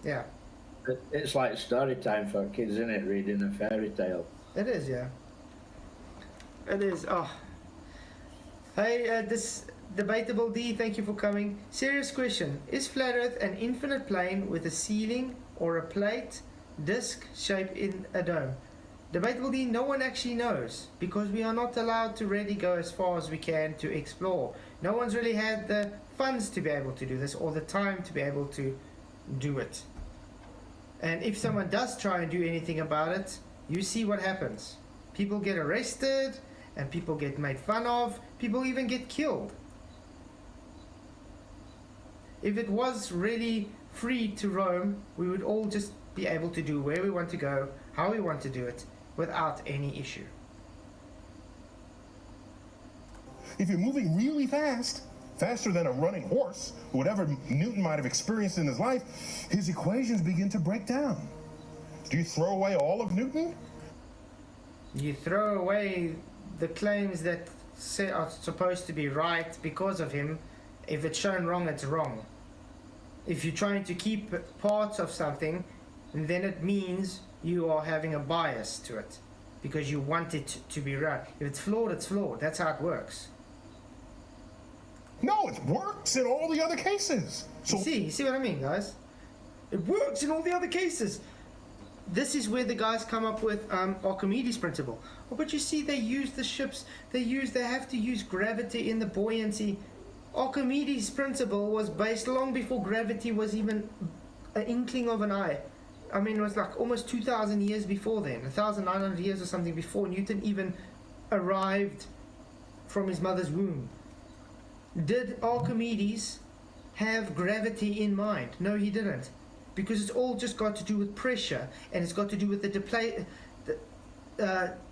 Speaker 1: Yeah.
Speaker 6: It's like story time for kids, isn't it? Reading a fairy tale.
Speaker 1: It is, yeah. It is. Oh. Hey, this Debatable D, thank you for coming. Serious question. Is Flat Earth an infinite plane with a ceiling or a plate, disc shaped in a dome? Debatable D, no one actually knows because we are not allowed to really go as far as we can to explore. No one's really had the funds to be able to do this or the time to be able to do it. And if someone does try and do anything about it, you see what happens. People get arrested, and people get made fun of, people even get killed. If it was really free to roam, we would all just be able to do where we want to go, how we want to do it, without any issue.
Speaker 5: If you're moving really fast, faster than a running horse, whatever Newton might have experienced in his life, his equations begin to break down. Do you throw away all of Newton?
Speaker 1: You throw away the claims that say are supposed to be right because of him. If it's shown wrong, it's wrong. If you're trying to keep parts of something, then it means you are having a bias to it because you want it to be right. If it's flawed, it's flawed. That's how it works.
Speaker 5: No, it works in all the other cases. So
Speaker 1: You see what I mean, guys? It works in all the other cases. This is where the guys come up with Archimedes' principle. Oh, but you see, they use the ships. They have to use gravity in the buoyancy. Archimedes' principle was based long before gravity was even an inkling of an eye. I mean, it was like almost 2,000 years before then, 1,900 years or something before Newton even arrived from his mother's womb. Did Archimedes have gravity in mind? No, he didn't, because it's all just got to do with pressure, and it's got to do with the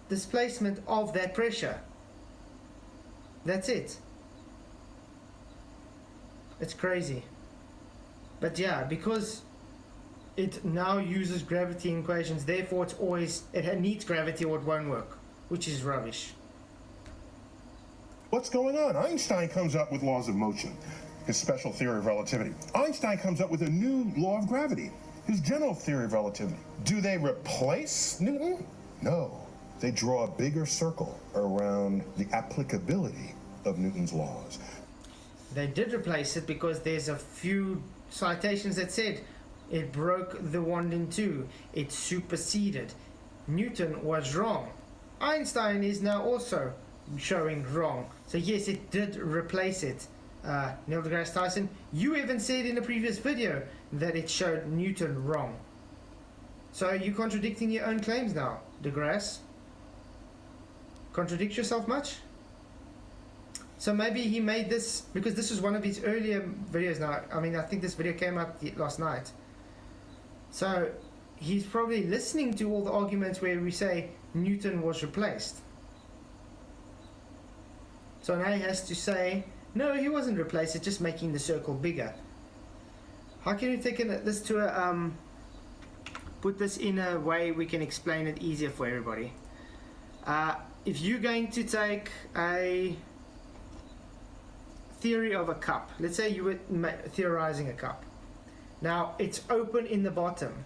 Speaker 1: displacement of that pressure. That's it. It's crazy. But yeah, because it now uses gravity equations, therefore it needs gravity or it won't work, which is rubbish.
Speaker 5: What's going on? Einstein comes up with laws of motion, his special theory of relativity. Einstein comes up with a new law of gravity, his general theory of relativity. Do they replace Newton? No. They draw a bigger circle around the applicability of Newton's laws.
Speaker 1: They did replace it because there's a few citations that said it broke the wand in two. It superseded. Newton was wrong. Einstein is now also showing wrong. So yes, it did replace it. Neil deGrasse Tyson, you even said in a previous video that it showed Newton wrong. So you're contradicting your own claims now, deGrasse. Contradict yourself much? So maybe he made this because this is one of his earlier videos now. I mean, I think this video came out last night. So he's probably listening to all the arguments where we say Newton was replaced. So now he has to say, no, he wasn't replaced, it's just making the circle bigger. How can you take this to a, put this in a way we can explain it easier for everybody? If you're going to take a theory of a cup, let's say you were theorizing a cup. Now it's open in the bottom.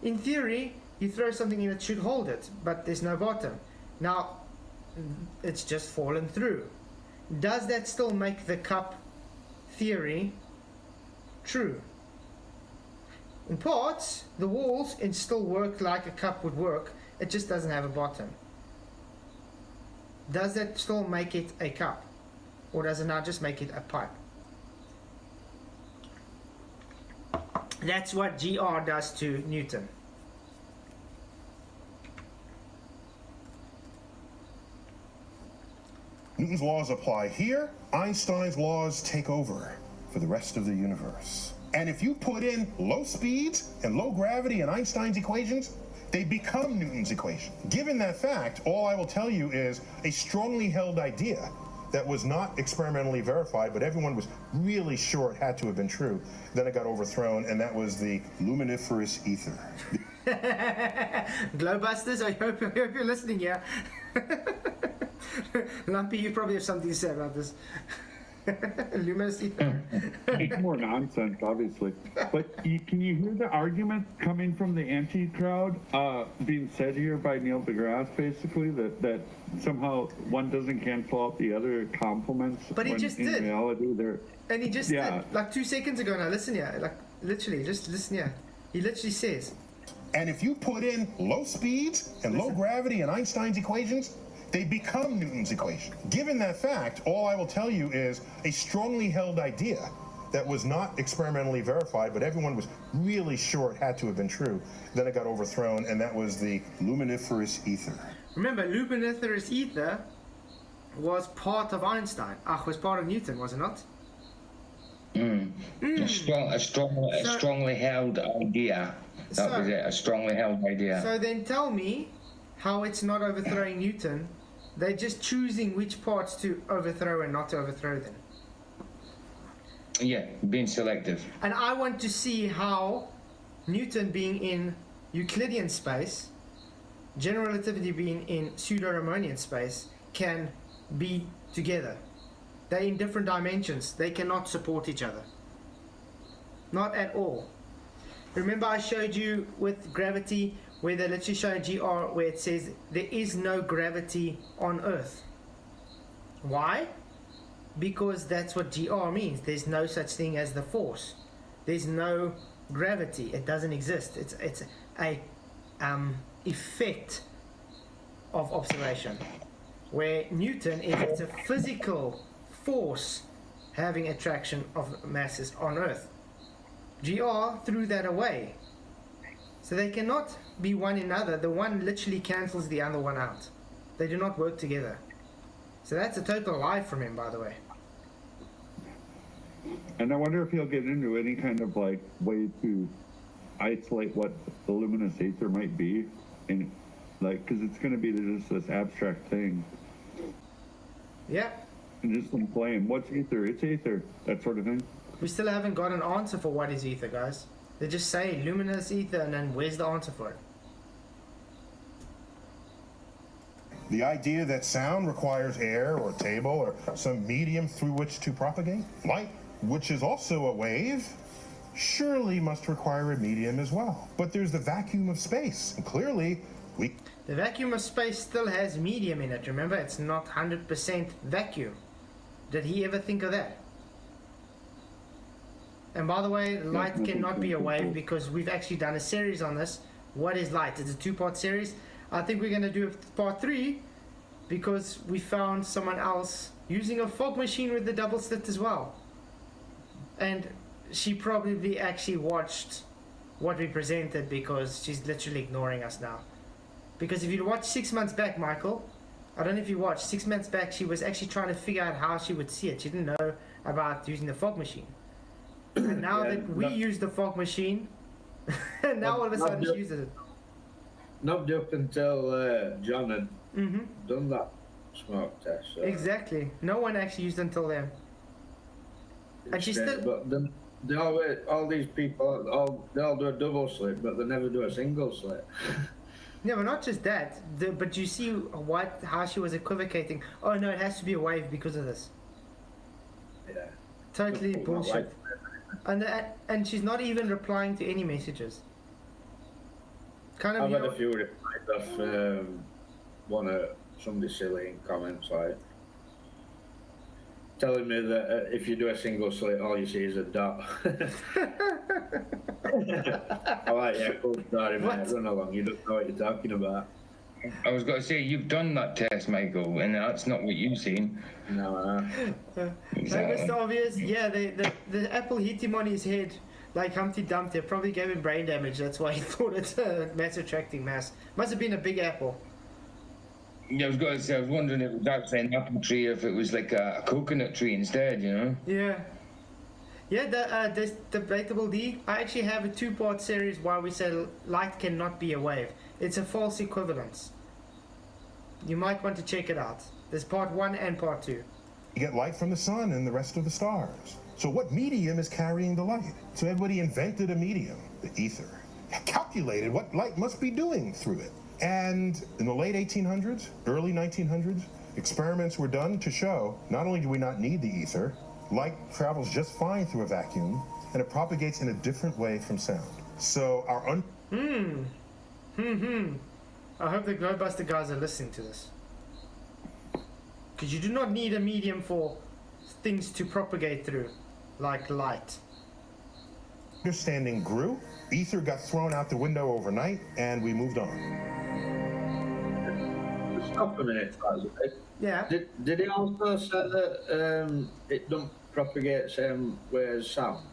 Speaker 1: In theory, you throw something in, it should hold it, but there's no bottom. Now it's just fallen through. Does that still make the cup theory true? In parts, the walls, it still work like a cup would work, it just doesn't have a bottom. Does that still make it a cup? Or does it now just make it a pipe? That's what GR does to Newton.
Speaker 5: Newton's laws apply here. Einstein's laws take over for the rest of the universe. And if you put in low speeds and low gravity in Einstein's equations, they become Newton's equation. Given that fact, all I will tell you is a strongly held idea that was not experimentally verified, but everyone was really sure it had to have been true. Then it got overthrown, and that was the luminiferous ether.
Speaker 1: Glowbusters, I hope you're listening here. Lumpy, you probably have something to say about this. Luminous ether.
Speaker 3: It's more nonsense, obviously. But can you hear the argument coming from the anti-crowd being said here by Neil deGrasse, basically, that somehow one doesn't cancel out the other compliments?
Speaker 1: But he just did.
Speaker 3: In reality, they're...
Speaker 1: And he just did. Like 2 seconds ago now. Listen here. Like, literally, just listen here. He literally says...
Speaker 5: And if you put in low speeds and low gravity in Einstein's equations, they become Newton's equation. Given that fact, all I will tell you is a strongly held idea that was not experimentally verified, but everyone was really sure it had to have been true. Then it got overthrown, and that was the luminiferous ether.
Speaker 1: Remember, luminiferous ether was part of Einstein. Was part of Newton, was it not?
Speaker 2: A strongly held idea. That was it, a strongly held idea.
Speaker 1: So then tell me how it's not overthrowing Newton. They're just choosing which parts to overthrow and not to overthrow them.
Speaker 2: Yeah, being selective.
Speaker 1: And I want to see how Newton being in Euclidean space, general relativity being in pseudo-Riemannian space, can be together. They're in different dimensions. They cannot support each other. Not at all. Remember I showed you with gravity where they literally show GR where it says there is no gravity on Earth. Why? Because that's what GR means. There's no such thing as the force. There's no gravity. It doesn't exist. It's a effect of observation. Where Newton is, it's a physical force having attraction of masses on Earth. GR threw that away. So they cannot be one another. The one literally cancels the other one out. They do not work together. So that's a total lie from him, by the way.
Speaker 3: And I wonder if he'll get into any kind of like way to isolate what the luminous ether might be, and like, because it's going to be just this abstract thing.
Speaker 1: Yeah.
Speaker 3: And just some flame. What's ether? It's ether. That sort of thing.
Speaker 1: We still haven't got an answer for what is ether, guys. They just say luminous ether, and then where's the answer for it?
Speaker 5: The idea that sound requires air or table or some medium through which to propagate. Light, which is also a wave, surely must require a medium as well. But there's the vacuum of space, and clearly
Speaker 1: The vacuum of space still has medium in it, remember? It's not 100% vacuum. Did he ever think of that? And by the way, light cannot be a wave because we've actually done a series on this. What is light? It's a 2-part series. I think we're going to do part 3 because we found someone else using a fog machine with the double slit as well. And she probably actually watched what we presented because she's literally ignoring us now. Because if you watch 6 months back, Michael, I don't know if you watched, 6 months back she was actually trying to figure out how she would see it. She didn't know about using the fog machine. And now that we use the fog machine, and now all of a sudden she uses it.
Speaker 6: Not up until John had done that smoke test. So.
Speaker 1: Exactly. No one actually used it until then. And she still...
Speaker 6: But then they always, all these people, they all do a double slit, but they never do a single slit.
Speaker 1: Yeah, but not just that. But you see how she was equivocating. Oh no, it has to be a wave because of this.
Speaker 6: Yeah.
Speaker 1: Totally bullshit. And she's not even replying to any messages. Kind of.
Speaker 6: I've had a few replies off somebody silly in comments like telling me that if you do a single slit, all you see is a dot. I'm like, yeah, cool story, mate. Run along. You don't know what you're talking about.
Speaker 2: I was going to say, you've done that test, Michael, and that's not what you've seen.
Speaker 6: No.
Speaker 2: Exactly.
Speaker 1: Mr. Obvious, yeah, the apple hit him on his head like Humpty Dumpty. It probably gave him brain damage. That's why he thought it's a mass attracting mass. Must have been a big apple.
Speaker 2: Yeah, I was going to say, I was wondering if it was actually an apple tree or if it was like a coconut tree instead, you know?
Speaker 1: Yeah. Yeah, this debatable D. I actually have a 2-part series why we say light cannot be a wave. It's a false equivalence. You might want to check it out. There's part 1 and part 2.
Speaker 5: You get light from the sun and the rest of the stars. So what medium is carrying the light? So everybody invented a medium, the ether, calculated what light must be doing through it. And in the late 1800s, early 1900s, experiments were done to show not only do we not need the ether, light travels just fine through a vacuum, and it propagates in a different way from sound. So our
Speaker 1: I hope the Globebuster guys are listening to this. Because you do not need a medium for things to propagate through, like light.
Speaker 5: understanding grew, ether got thrown out the window overnight, and we moved on.
Speaker 6: Stop a minute,
Speaker 1: Yeah.
Speaker 6: Did he also say that it don't propagate same way as sound?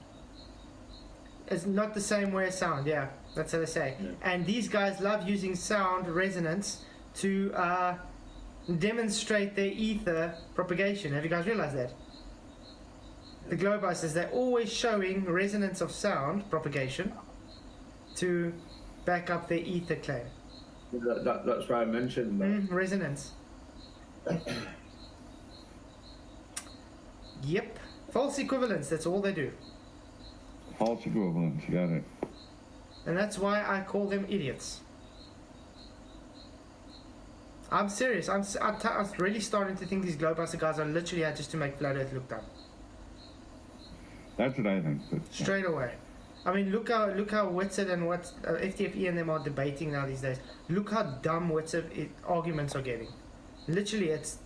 Speaker 1: It's not the same way as sound, yeah. That's how they say.
Speaker 6: Yeah.
Speaker 1: And these guys love using sound resonance to demonstrate their ether propagation. Have you guys realized that? The Globebusters, they're always showing resonance of sound propagation to back up their ether claim.
Speaker 6: That's why I mentioned that.
Speaker 1: Resonance. Yep. False equivalence, that's all they do.
Speaker 3: False equivalence, got it.
Speaker 1: And that's why I call them idiots. I'm serious. I'm really starting to think these Globebuster guys are literally out just to make Flat Earth look dumb.
Speaker 3: That's what I think. But
Speaker 1: Straight away. I mean, look how Witsit and what FTFE and them are debating now these days. Look how dumb Witsit arguments are getting. Literally, it's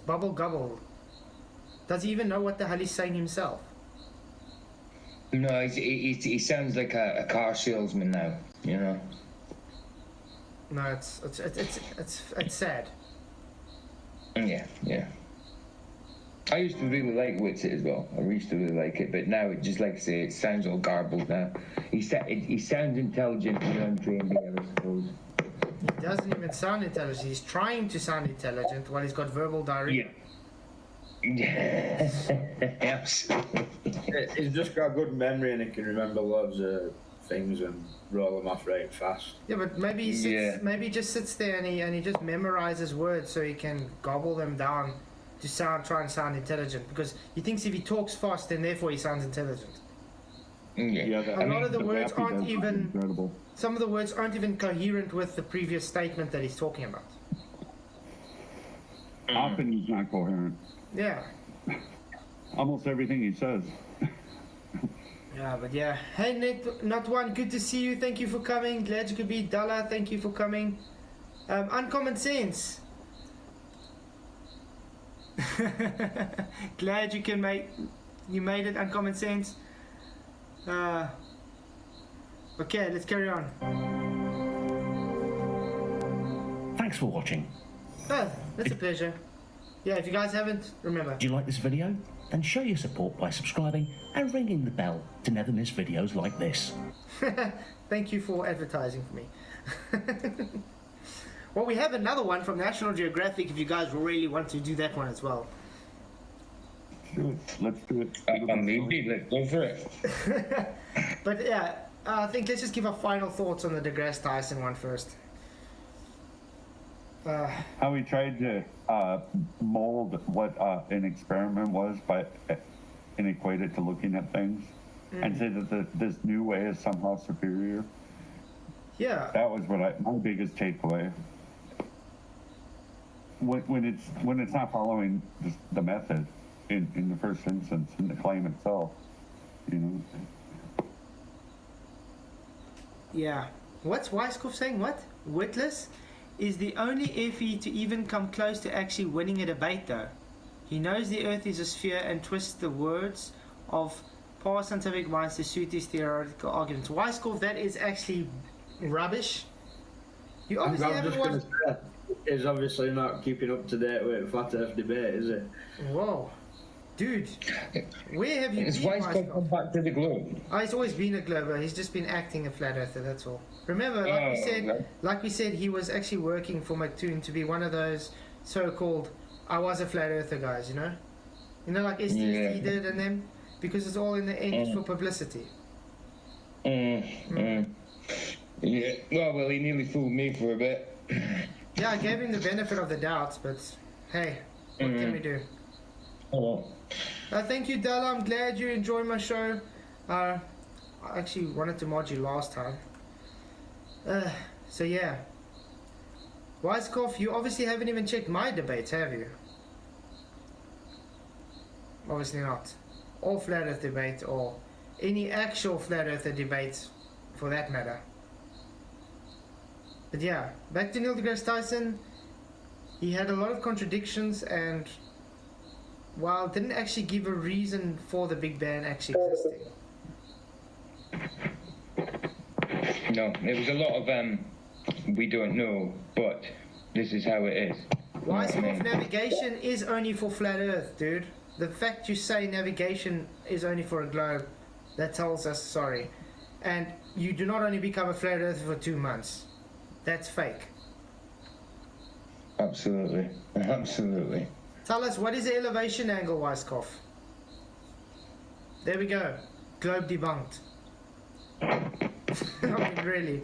Speaker 1: bubble gobble. Does he even know what the hell he's saying himself?
Speaker 2: No, he sounds like a car salesman now, you know.
Speaker 1: No, it's sad.
Speaker 2: Yeah. I used to really like Witsit as well. I used to really like it, but now it just, like I say, it sounds all garbled now. He sounds intelligent, but untrained there, I suppose.
Speaker 1: He doesn't even sound intelligent. He's trying to sound intelligent while he's got verbal diarrhea.
Speaker 2: Yeah. Absolutely.
Speaker 6: He's just got a good memory and he can remember loads of things and roll them off right fast.
Speaker 1: Yeah, but maybe he sits, maybe he just sits there and he just memorizes words so he can gobble them down to try and sound intelligent, because he thinks if he talks fast then therefore he sounds intelligent.
Speaker 2: Yeah.
Speaker 1: A lot of the words
Speaker 3: map he
Speaker 1: aren't
Speaker 3: does is
Speaker 1: even,
Speaker 3: incredible.
Speaker 1: some of the words aren't even coherent with the previous statement that he's talking about.
Speaker 3: Often he's not coherent.
Speaker 1: Yeah.
Speaker 3: Almost everything he says.
Speaker 1: Yeah, but yeah. Hey, Nick, not one. Good to see you. Thank you for coming. Glad you could be. Dalla, thank you for coming. Uncommon Sense. Glad you made it. Uncommon Sense. Okay, let's carry on.
Speaker 4: Thanks for watching.
Speaker 1: Oh, that's a pleasure. Yeah, if you guys haven't, remember.
Speaker 4: Do you like this video? Then show your support by subscribing and ringing the bell to never miss videos like this.
Speaker 1: Thank you for advertising for me. Well, we have another one from National Geographic if you guys really want to do that one as well.
Speaker 3: Let's do it.
Speaker 2: Maybe, let's go for it.
Speaker 1: But yeah, I think let's just give our final thoughts on the DeGrasse Tyson one first.
Speaker 3: How he tried to mold what an experiment was, and equate it to looking at things, and say that this new way is somehow superior.
Speaker 1: Yeah.
Speaker 3: That was my biggest takeaway. When it's not following the method in the first instance, in the claim itself, you know.
Speaker 1: Yeah. What's Weisskopf saying? What? Witless is the only FE to even come close to actually winning a debate, though. He knows the Earth is a sphere and twists the words of past scientific minds to suit his theoretical arguments. Weisskopf, that is actually rubbish. You
Speaker 6: I'm
Speaker 1: obviously
Speaker 6: just
Speaker 1: haven't
Speaker 6: going to
Speaker 1: watched...
Speaker 6: say, he's obviously not keeping up to date with Flat Earth debate, is it?
Speaker 1: Whoa. Dude, where have you
Speaker 2: Is
Speaker 1: been,
Speaker 2: Weisskopf come back to the globe?
Speaker 1: Oh, he's always been a glober. He's just been acting a flat earther, that's all. Remember, like we said, he was actually working for McToon to be one of those so-called I was a flat earther guys, you know? You know, like STST did and them? Because it's all in the end for publicity.
Speaker 2: Yeah, well, he nearly fooled me for a bit.
Speaker 1: Yeah, I gave him the benefit of the doubt, but hey, what can we do?
Speaker 2: Oh.
Speaker 1: Thank you, Della. I'm glad you enjoyed my show. I actually wanted to mod you last time. So yeah. Weisskopf, you obviously haven't even checked my debates, have you? Obviously not. Or Flat Earth debate, or any actual Flat Earther debates, for that matter. But yeah, back to Neil deGrasse Tyson. He had a lot of contradictions, and while didn't actually give a reason for the Big Bang actually existing.
Speaker 2: No, it was a lot of we don't know, but this is how it is.
Speaker 1: Weisskopf navigation is only for flat Earth, dude. The fact you say navigation is only for a globe, that tells us sorry. And you do not only become a flat Earther for 2 months. That's fake.
Speaker 2: Absolutely, absolutely.
Speaker 1: Tell us, what is the elevation angle, Weisskopf? There we go. Globe debunked. I mean, really.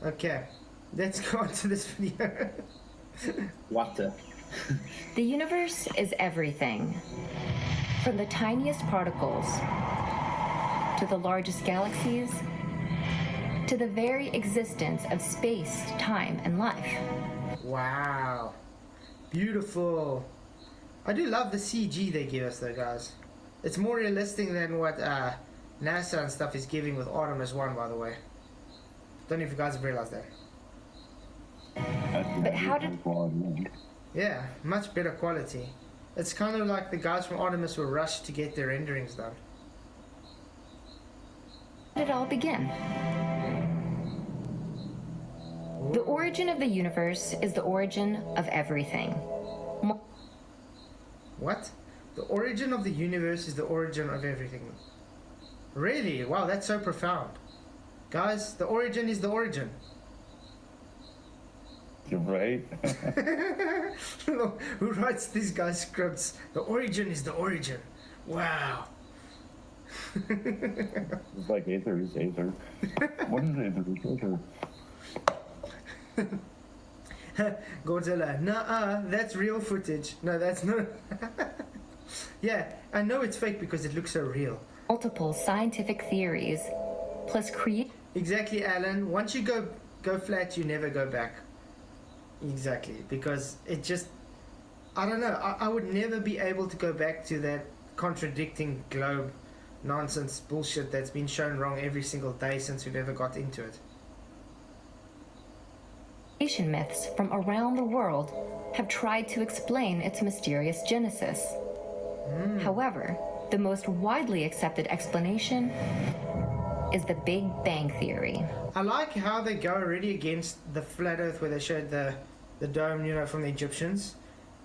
Speaker 1: Okay, let's go on to this video.
Speaker 6: Water.
Speaker 7: The universe is everything. From the tiniest particles to the largest galaxies to the very existence of space, time, and life.
Speaker 1: Wow. Beautiful. I do love the CG they give us though, guys. It's more realistic than what NASA and stuff is giving with Artemis 1, by the way. Don't know if you guys have realized that.
Speaker 7: But how did
Speaker 1: Yeah, much better quality. It's kind of like the guys from Artemis were rushed to get their renderings done.
Speaker 7: it all begin? The origin of the universe is the origin of everything.
Speaker 1: What? The origin of the universe is the origin of everything. Really? Wow, that's so profound. Guys, the origin is the origin.
Speaker 3: Right?
Speaker 1: Who writes these guys' scripts? The origin is the origin. Wow.
Speaker 3: It's like Aether is Aether. What is Aether? Aether.
Speaker 1: Godzilla. Nuh-uh, that's real footage. No, that's not. Yeah, I know it's fake because it looks so real.
Speaker 7: Multiple scientific theories, plus create.
Speaker 1: Exactly, Alan. Once you go flat, you never go back. Exactly, because it just, I don't know, I would never be able to go back to that contradicting globe nonsense bullshit that's been shown wrong every single day since we've ever got into it.
Speaker 7: Myths from around the world have tried to explain its mysterious genesis. However, the most widely accepted explanation is the Big Bang Theory.
Speaker 1: I like how they go already against the flat earth where they showed the dome, you know, from the Egyptians,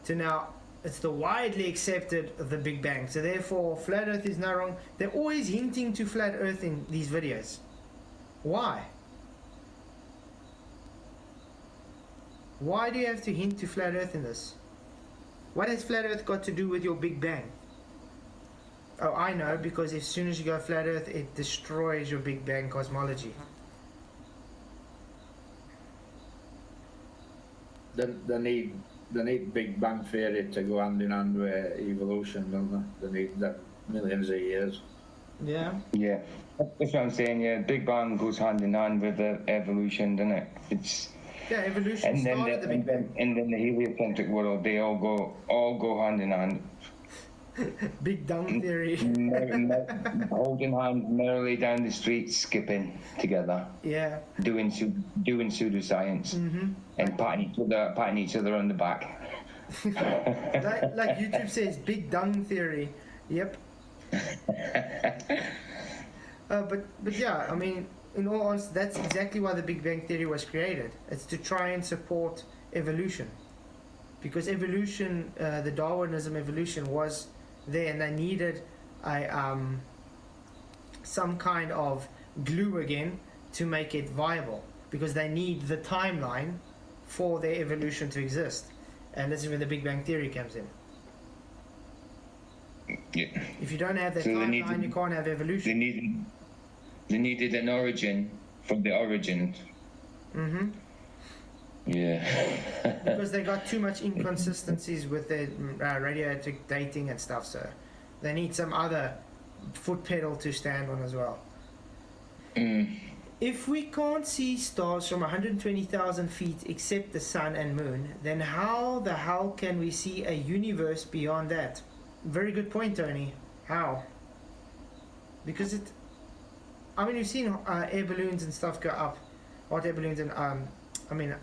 Speaker 1: to now it's the widely accepted the Big Bang. So therefore, flat earth is now wrong. They're always hinting to flat earth in these videos. Why? Why do you have to hint to flat earth in this? What has flat earth got to do with your Big Bang? Oh, I know, because as soon as you go flat earth, it destroys your Big Bang cosmology.
Speaker 6: They need Big Bang Theory to go hand in hand with evolution, don't they? They need that millions of years.
Speaker 1: Yeah.
Speaker 2: Yeah, that's what I'm saying. Yeah, Big Bang goes hand in hand with the evolution, doesn't it? It's
Speaker 1: Yeah, evolution started the Big Bang.
Speaker 2: and then the heliocentric world, they all go hand in hand.
Speaker 1: Big Dung Theory.
Speaker 2: Holding hands merrily down the street, skipping together,
Speaker 1: Yeah.
Speaker 2: doing pseudoscience, and patting each other on the back.
Speaker 1: like YouTube says, Big Dung Theory. Yep. But yeah, I mean, in all honesty, that's exactly why the Big Bang Theory was created. It's to try and support evolution, because evolution, the Darwinism evolution was there, and they needed some kind of glue again to make it viable, because they need the timeline for their evolution to exist, and this is where the Big Bang Theory comes in.
Speaker 2: Yeah.
Speaker 1: If you don't have that
Speaker 2: So
Speaker 1: timeline, you can't have evolution.
Speaker 2: They needed an origin from the origins.
Speaker 1: Mm-hmm.
Speaker 2: Yeah.
Speaker 1: Because they got too much inconsistencies with their radioactive dating and stuff, so they need some other foot pedal to stand on as well. If we can't see stars from 120,000 feet except the sun and moon, then how the hell can we see a universe beyond that? Very good point, Tony. How? Because I mean, you've seen air balloons and stuff go up, hot air balloons and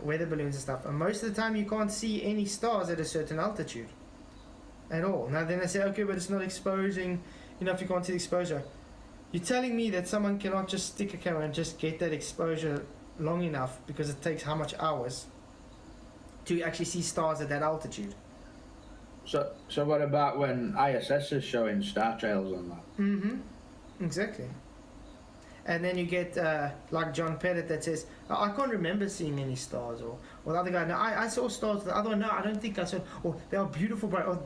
Speaker 1: weather balloons and stuff, and most of the time you can't see any stars at a certain altitude at all. Now then they say, okay, but it's not exposing enough, you can't see the exposure. You're telling me that someone cannot just stick a camera and just get that exposure long enough, because it takes how much hours to actually see stars at that altitude?
Speaker 6: So what about when ISS is showing star trails on that?
Speaker 1: Mm-hmm. Exactly. And then you get like John Pettit that says, I can't remember seeing any stars, or the other guy, no, I saw stars. The other one, no, I don't think I saw. Or they are beautiful, bright. Or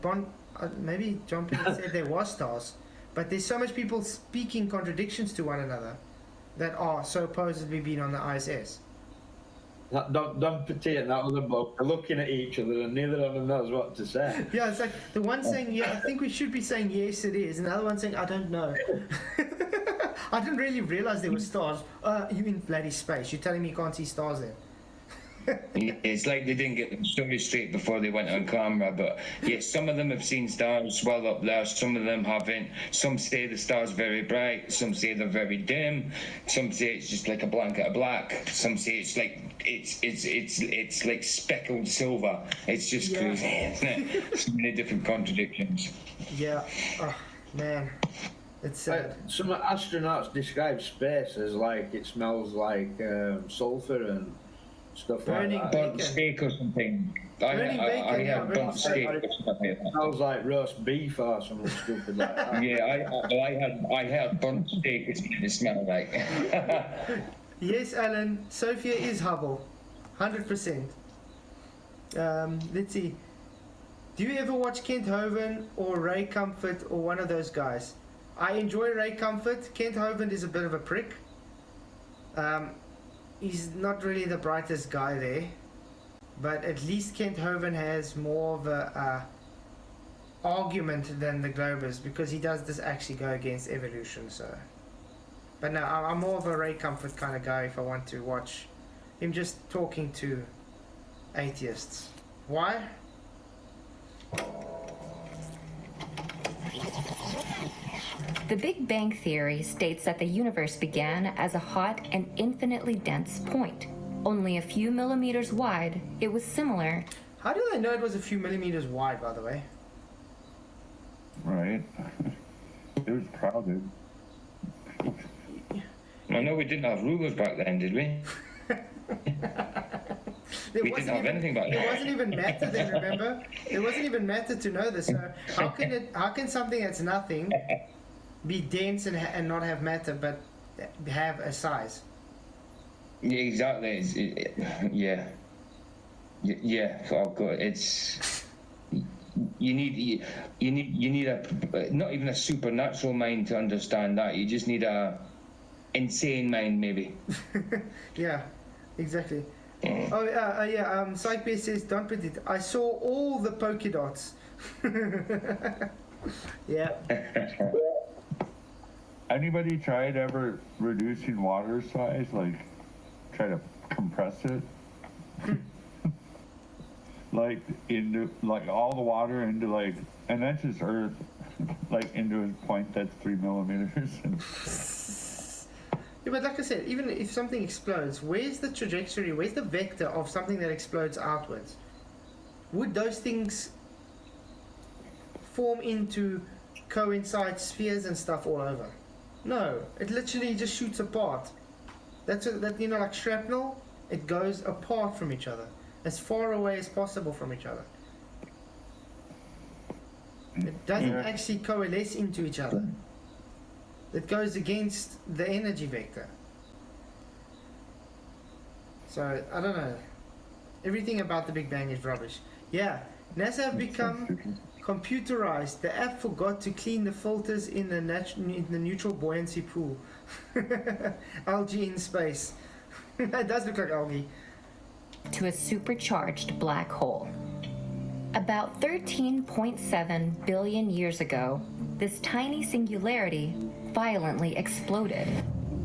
Speaker 1: maybe John Pettit said there was stars, but there's so much people speaking contradictions to one another that are supposedly being on the ISS.
Speaker 6: Don Pettit and that other bloke are looking at each other, and neither of them knows what to say.
Speaker 1: Yeah, it's like the one saying, yeah, I think we should be saying yes, it is, and the other one saying, I don't know. I didn't really realize there were stars. You in bloody space? You're telling me you can't see stars then?
Speaker 2: It's like they didn't get the story straight before they went on camera, but yes, some of them have seen stars well up there, some of them haven't. Some say the star's very bright, some say they're very dim, some say it's just like a blanket of black, some say it's like it's like speckled silver. It's just crazy, isn't it? So many different contradictions.
Speaker 1: Yeah. Oh, man. It's sad.
Speaker 6: Some astronauts describe space as like it smells like sulfur and stuff
Speaker 1: Burning
Speaker 6: like that.
Speaker 2: Burnt steak or something.
Speaker 1: Burning
Speaker 2: I
Speaker 1: bacon, yeah,
Speaker 2: had
Speaker 1: burning
Speaker 2: burnt
Speaker 1: steak.
Speaker 2: steak or something like that.
Speaker 6: Smells like roast beef or something stupid like that.
Speaker 2: Yeah, I had burnt steak. It smelled like.
Speaker 1: Yes, Alan, Sophia is Hubble. 100%. Let's see. Do you ever watch Kent Hovind or Ray Comfort or one of those guys? I enjoy Ray Comfort. Kent Hovind is a bit of a prick. He's not really the brightest guy there. But at least Kent Hovind has more of a argument than the Globers, because he does this actually go against evolution. So, but no, I'm more of a Ray Comfort kind of guy if I want to watch him just talking to atheists. Why?
Speaker 7: The Big Bang Theory states that the universe began as a hot and infinitely dense point. Only a few millimeters wide, it was similar.
Speaker 1: How do they know it was a few millimeters wide, by the way?
Speaker 3: Right. It was crowded.
Speaker 2: I know we didn't have rulers back then, did we? We didn't have anything back
Speaker 1: There
Speaker 2: then.
Speaker 1: wasn't even matter then, remember? There wasn't even matter to know this. So how can something that's nothing be dense and not have matter, but have a size?
Speaker 2: Yeah, exactly. Yeah. Oh god, it's you need a not even a supernatural mind to understand that. You just need a insane mind, maybe.
Speaker 1: Yeah, exactly. Oh yeah. Psych says, don't predict. I saw all the polka dots. Yeah.
Speaker 3: Anybody tried ever reducing water size? Like, try to compress it? Like, into, like, all the water into, like, and that's just Earth, like, into a point that's 3 millimeters.
Speaker 1: Yeah, but like I said, even if something explodes, where's the trajectory, where's the vector of something that explodes outwards? Would those things form into coincide spheres and stuff all over? No, it literally just shoots apart. That, you know, like shrapnel, it goes apart from each other, as far away as possible from each other. It doesn't actually coalesce into each other. It goes against the energy vector. So, I don't know. Everything about the Big Bang is rubbish. Yeah, NASA have become computerized. The app forgot to clean the filters in the neutral buoyancy pool. Algae in space. It does look like algae.
Speaker 7: To a supercharged black hole. About 13.7 billion years ago, this tiny singularity violently exploded.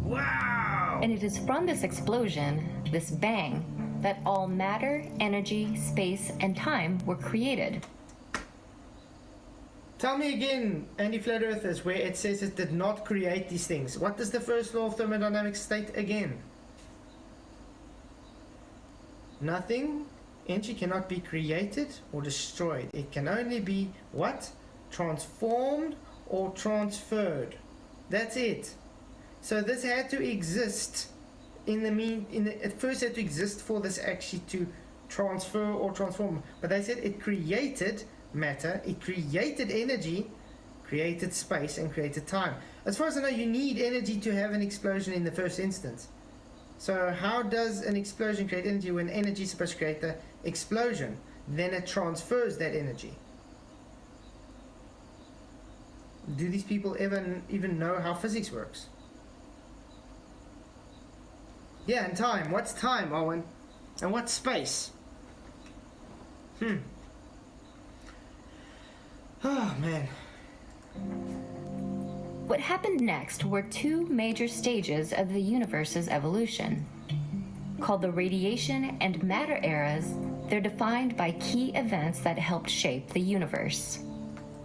Speaker 1: Wow!
Speaker 7: And it is from this explosion, this bang, that all matter, energy, space, and time were created.
Speaker 1: Tell me again, anti-flat earthers, where it says it did not create these things. What does the first law of thermodynamics state again? Nothing. Energy cannot be created or destroyed. It can only be what? Transformed or transferred. That's it. So this had to exist it first had to exist for this actually to transfer or transform. But they said it created matter, it created energy, created space, and created time. As far as I know, you need energy to have an explosion in the first instance. So how does an explosion create energy when energy is supposed to create the explosion? Then it transfers that energy. Do these people even know how physics works? Yeah, and time. What's time, Owen? And what's space? Oh, man.
Speaker 7: What happened next were two major stages of the universe's evolution. Called the radiation and matter eras, they're defined by key events that helped shape the universe.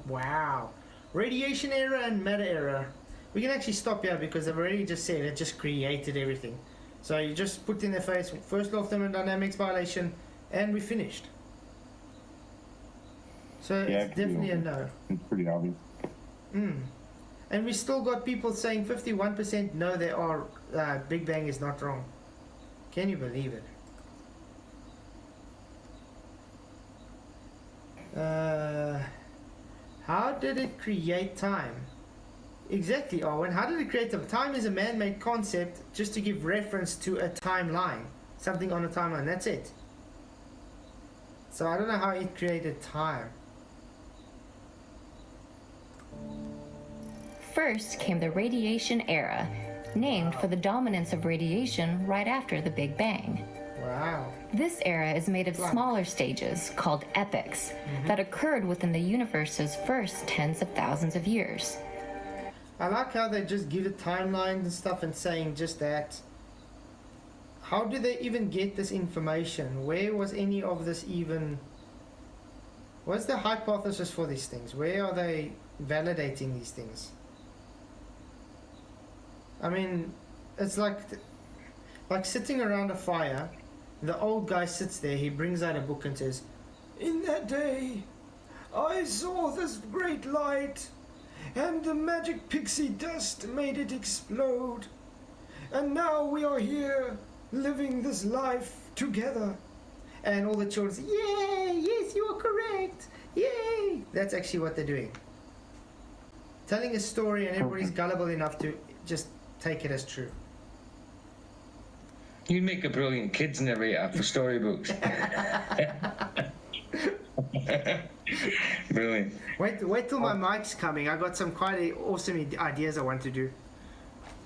Speaker 1: Wow. Radiation era and matter era. We can actually stop here because they've already just said it just created everything. So you just put in their face, first law of thermodynamics violation, and we finished. So
Speaker 3: Yeah,
Speaker 1: it's definitely a no.
Speaker 3: It's pretty obvious.
Speaker 1: And we still got people saying 51% no, Big Bang is not wrong. Can you believe it? did it create time? Exactly, Owen. How did it create time? Time is a man-made concept just to give reference to a timeline. Something on a timeline. That's it. So I don't know how it created time.
Speaker 7: First came the radiation era, named for the dominance of radiation right after the Big Bang.
Speaker 1: Wow.
Speaker 7: This era is made of smaller stages called epochs that occurred within the universe's first tens of thousands of years.
Speaker 1: I like how they just give it timelines and stuff and saying just that. How do they even get this information? Where was any of this even... What's the hypothesis for these things? Where are they validating these things? I mean, it's like sitting around a fire. The old guy sits there, he brings out a book and says, "In that day, I saw this great light, and the magic pixie dust made it explode. And now we are here, living this life together." And all the children say, "Yay, yes, you are correct, yay." That's actually what they're doing. Telling a story and everybody's gullible enough to just take it as true.
Speaker 2: You make a brilliant kids narrator for storybooks. Brilliant.
Speaker 1: Wait till my mic's coming. I got some quite awesome ideas I want to do.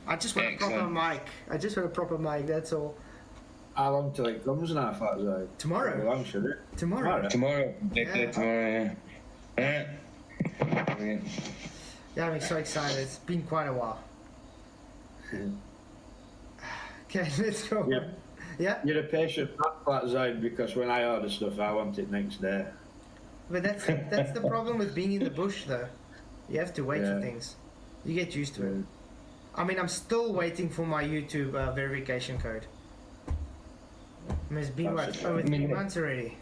Speaker 1: I just want a proper mic. I just want a proper mic, that's all.
Speaker 6: How long till it comes now, Flatzoid?
Speaker 1: Tomorrow.
Speaker 6: How long should it?
Speaker 1: Tomorrow.
Speaker 2: Tomorrow.
Speaker 1: Yeah.
Speaker 2: Tomorrow, yeah. Brilliant.
Speaker 1: Yeah, I'm so excited. It's been quite a while. Okay, let's go.
Speaker 6: Yeah.
Speaker 1: Yeah?
Speaker 6: You're a patient man, Flatzoid, because when I order stuff, I want it next day.
Speaker 1: But that's the problem with being in the bush, though. You have to wait for things. You get used to it. I mean, I'm still waiting for my YouTube verification code. I mean, it's been, what, over 3 months already?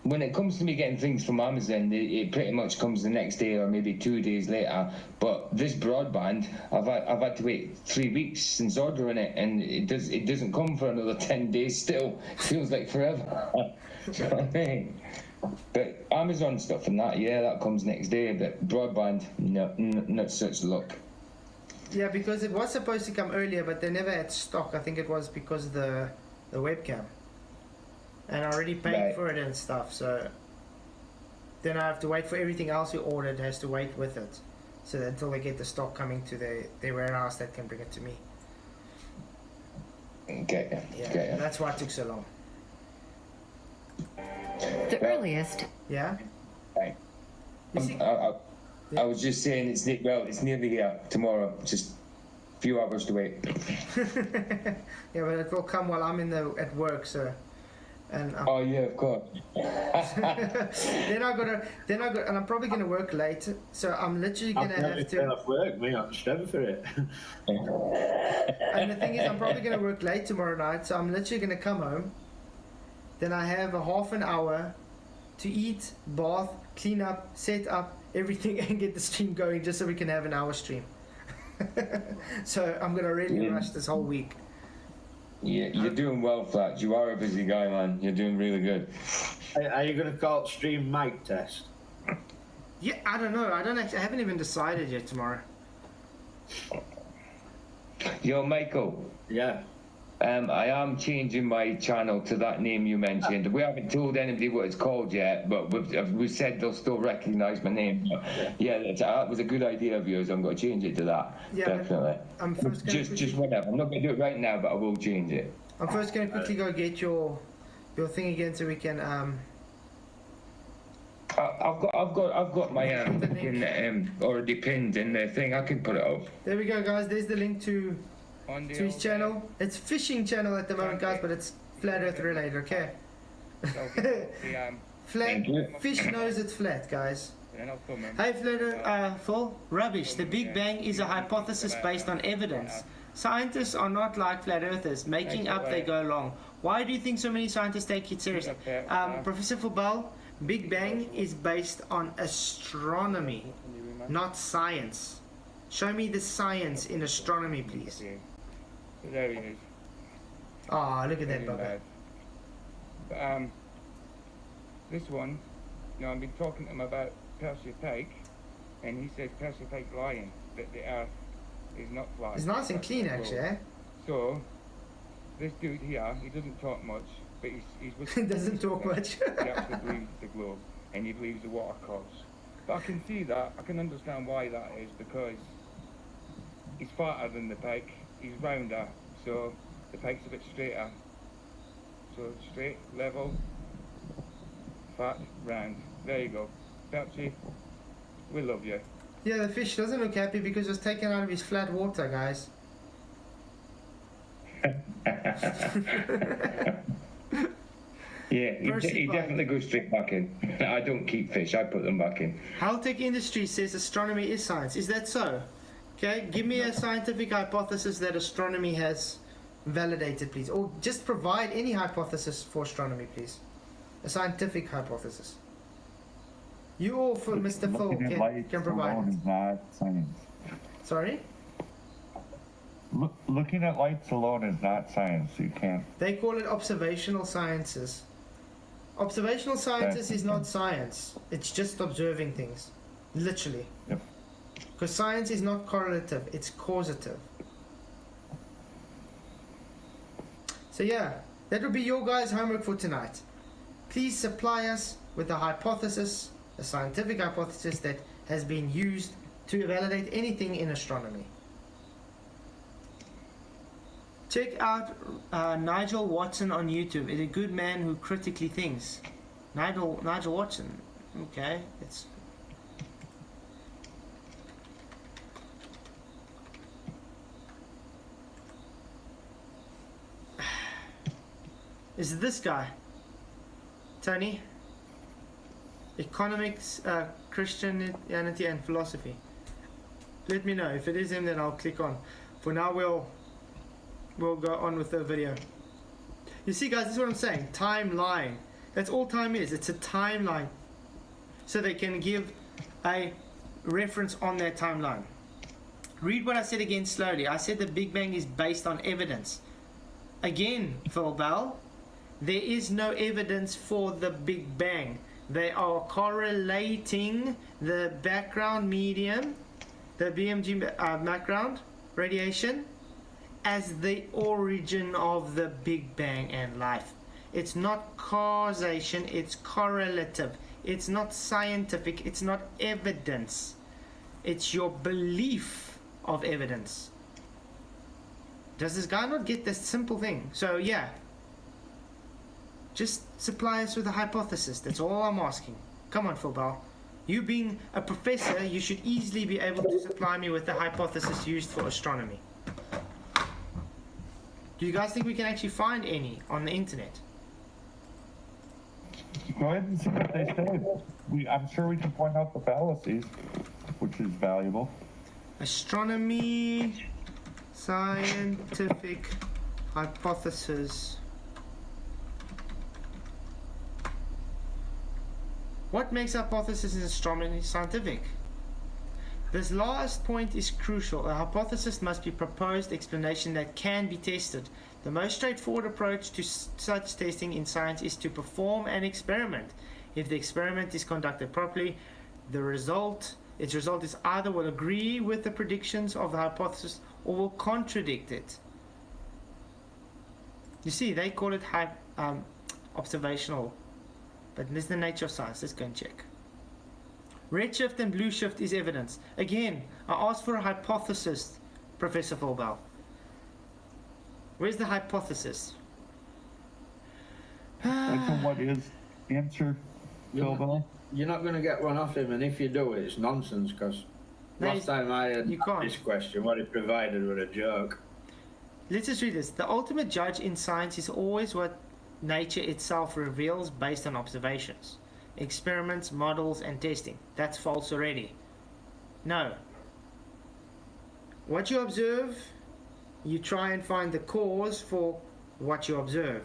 Speaker 2: When it comes to me getting things from Amazon, it pretty much comes the next day or maybe 2 days later. But this broadband, I've had to wait 3 weeks since ordering it, and it doesn't come for another 10 days still. It feels like forever. You know what I mean? But Amazon stuff and that, yeah, that comes next day. But broadband, no, not such luck.
Speaker 1: Yeah, because it was supposed to come earlier, but they never had stock. I think it was because of the webcam. And I already paid for it and stuff, so then I have to wait for everything else we ordered has to wait with it. So until they get the stock coming to their warehouse that can bring it to me.
Speaker 2: Okay.
Speaker 1: Yeah,
Speaker 2: Okay.
Speaker 1: that's why it took so long.
Speaker 7: The earliest.
Speaker 1: Yeah?
Speaker 2: Right.
Speaker 1: You see,
Speaker 2: I was just saying it's nearly here tomorrow. Just a few hours to wait.
Speaker 1: yeah, but it will come while I'm at work, so. And
Speaker 2: Oh yeah, of course.
Speaker 1: then I got, and I'm probably gonna work late, so I'm literally gonna have to.
Speaker 6: Off work, me, I'm stepping for it.
Speaker 1: And the thing is, I'm probably gonna work late tomorrow night, so I'm literally gonna come home. Then I have a half an hour to eat, bath, clean up, set up everything, and get the stream going, just so we can have an hour stream. So I'm gonna really rush this whole week.
Speaker 2: Yeah, you're doing well, Flat. You are a busy guy, man. You're doing really good.
Speaker 6: Are you going to call it stream mic test?
Speaker 1: Yeah, I don't know. I haven't even decided yet tomorrow.
Speaker 2: Yo, Michael.
Speaker 6: Yeah.
Speaker 2: I am changing my channel to that name you mentioned. We haven't told anybody what it's called yet, but we've said they'll still recognise my name. But yeah, that was a good idea of yours. I'm going to change it to that. Yeah, definitely.
Speaker 1: I'm first gonna
Speaker 2: just whatever. I'm not going to do it right now, but I will change it.
Speaker 1: I'm first going to quickly go get your thing again, so we can.
Speaker 2: I've got my already pinned in the thing. I can put it up.
Speaker 1: There we go, guys. There's the link to his channel. It's fishing channel at the moment, guys, but it's flat Earth related. Okay. Flat fish knows it's flat, guys. Hey, Phil. Rubbish. The Big Bang is a hypothesis based on evidence. Scientists are not like flat earthers, making up they go along. Why do you think so many scientists take it seriously? Professor Fubal, Big Bang is based on astronomy, not science. Show me the science in astronomy, please.
Speaker 8: There he is.
Speaker 1: Oh, look at that bugger.
Speaker 8: This one know, I've been talking to him about Percy Pike, and he says Percy Pike's lying, that the Earth is not flat.
Speaker 1: It's nice and clean, actually, eh?
Speaker 8: So, this dude here, he doesn't talk much, but he's with
Speaker 1: He doesn't talk much.
Speaker 8: He actually believes the globe, and he believes the water curves. But I can see that, I can understand why that is, because he's fatter than the pike, he's rounder, so the pike's a bit straighter. So straight, level, fat, round. There you go. Percy, we love you.
Speaker 1: Yeah, the fish doesn't look happy because it was taken out of his flat water, guys.
Speaker 2: Yeah,
Speaker 1: Percy
Speaker 2: he
Speaker 1: Pike.
Speaker 2: definitely goes straight back in. I don't keep fish, I put them back in.
Speaker 1: Haltech Industries says astronomy is science. Is that so? Okay, give me a scientific hypothesis that astronomy has validated, please. Or just provide any hypothesis for astronomy, please. A scientific hypothesis. You or for Mr. Phil
Speaker 3: Looking at lights
Speaker 1: can provide
Speaker 3: alone
Speaker 1: it.
Speaker 3: is not science.
Speaker 1: Sorry?
Speaker 3: Looking at lights alone is not science. You can't.
Speaker 1: They call it observational sciences. Observational sciences is not science. It's just observing things. Literally.
Speaker 3: Yep.
Speaker 1: Because science is not correlative, it's causative. So yeah, that would be your guys' homework for tonight. Please supply us with a hypothesis, a scientific hypothesis that has been used to validate anything in astronomy. Check out Nigel Watson on YouTube. He's a good man who critically thinks. Nigel Watson. Okay, it's. Is it this guy? Tony? Economics, Christianity and philosophy. Let me know. If it is him, then I'll click on. For now, we'll go on with the video. You see, guys, this is what I'm saying. Timeline. That's all time is. It's a timeline. So they can give a reference on their timeline. Read what I said again slowly. I said the Big Bang is based on evidence. Again, Phil Bell, there is no evidence for the Big Bang. They are correlating the background medium, the BMG background radiation, as the origin of the Big Bang and life. It's not causation, it's correlative. It's not scientific, it's not evidence. It's your belief of evidence. Does this guy not get this simple thing? So yeah, just supply us with a hypothesis. That's all I'm asking. Come on, Phil Bell. You being a professor, you should easily be able to supply me with the hypothesis used for astronomy. Do you guys think we can actually find any on the internet?
Speaker 3: Go ahead and see what they say. I'm sure we can point out the fallacies, which is valuable.
Speaker 1: Astronomy, scientific hypothesis. What makes hypothesis in astronomy scientific? This last point is crucial. A hypothesis must be proposed explanation that can be tested. The most straightforward approach to such testing in science is to perform an experiment. If the experiment is conducted properly, its result is either will agree with the predictions of the hypothesis or will contradict it. You see, they call it observational, but this is the nature of science. Let's go and check. Redshift and blue shift is evidence. Again, I asked for a hypothesis, Professor Fulbell. Where's the hypothesis?
Speaker 3: That's a what is answer, Phil.
Speaker 6: You're not going to get one off him, and if you do, it's nonsense, because last time I had this question, what he provided was a joke.
Speaker 1: Let's just read this. The ultimate judge in science is always what nature itself reveals based on observations, experiments, models, and testing. That's false already. No. What you observe, you try and find the cause for what you observe.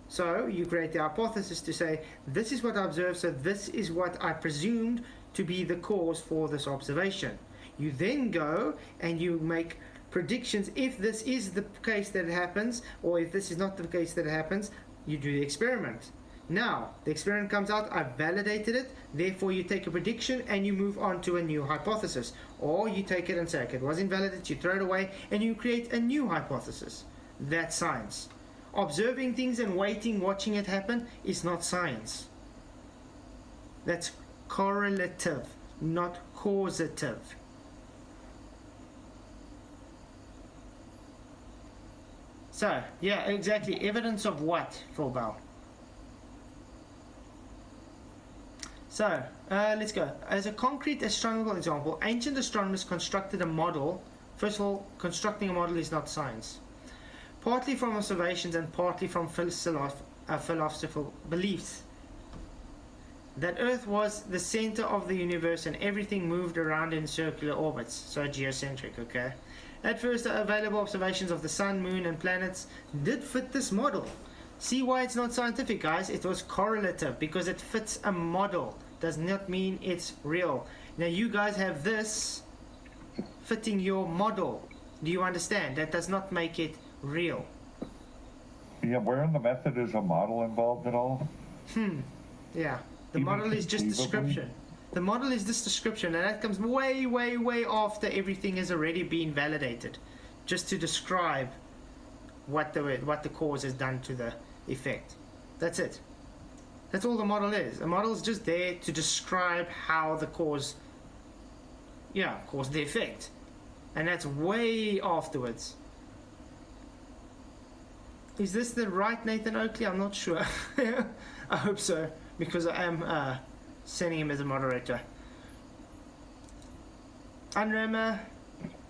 Speaker 1: So you create the hypothesis to say, this is what I observed, so this is what I presumed to be the cause for this observation. You then go and you make predictions. If this is the case that it happens, or if this is not the case that it happens, you do the experiment. Now, the experiment comes out, I've validated it, therefore you take a prediction and you move on to a new hypothesis. Or you take it and say, okay, it was invalidated, you throw it away, and you create a new hypothesis. That's science. Observing things and waiting, watching it happen is not science. That's correlative, not causative. So, yeah, exactly. Evidence of what, Phil Bell? So, let's go. As a concrete astronomical example, ancient astronomers constructed a model. First of all, constructing a model is not science. Partly from observations and partly from philosophical beliefs. That Earth was the center of the universe and everything moved around in circular orbits. So geocentric, okay? At first, the available observations of the sun, moon, and planets did fit this model. See why it's not scientific, guys? It was correlative because it fits a model. Does not mean it's real. Now, you guys have this fitting your model. Do you understand? That does not make it real.
Speaker 3: Yeah, where in the method is a model involved at all?
Speaker 1: Yeah. The
Speaker 3: Even
Speaker 1: model is just
Speaker 3: conceivably?
Speaker 1: description. The model is this description, and that comes way, way, way after everything has already been validated, just to describe what the cause has done to the effect. That's it. That's all the model is. A model is just there to describe how the cause, caused the effect, and that's way afterwards. Is this the right Nathan Oakley? I'm not sure. I hope so, because I am sending him as a moderator. Unrama,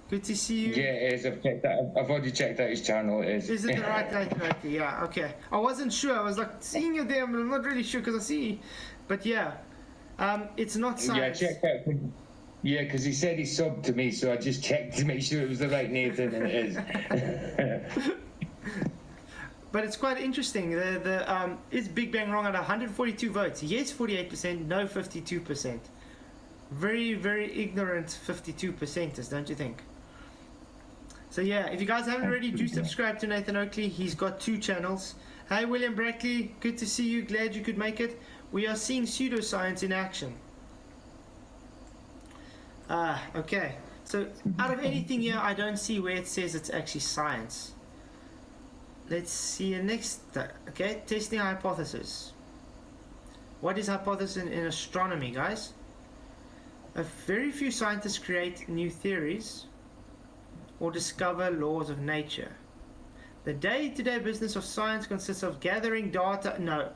Speaker 1: good to see you.
Speaker 2: Yeah, it is. I've already checked out his channel. It is.
Speaker 1: Is it the right Nathan Oakley? Yeah, okay. I wasn't sure. I was like seeing you there, but I'm not really sure because I see. But yeah, it's not science.
Speaker 2: Yeah, check out. Yeah, because he said he subbed to me, so I just checked to make sure it was the right Nathan, and it is.
Speaker 1: But it's quite interesting. Is Big Bang wrong at 142 votes? Yes, 48%. No, 52%. Very, very ignorant 52%ers, don't you think? So yeah, if you guys haven't already, do subscribe to Nathan Oakley. He's got 2 channels. Hey, William Brackley, good to see you. Glad you could make it. We are seeing pseudoscience in action. Okay. So out of anything here, I don't see where it says it's actually science. Let's see the next. Okay, testing a hypothesis. What is hypothesis in astronomy, guys? A very few scientists create new theories or discover laws of nature. The day-to-day business of science consists of gathering data. No.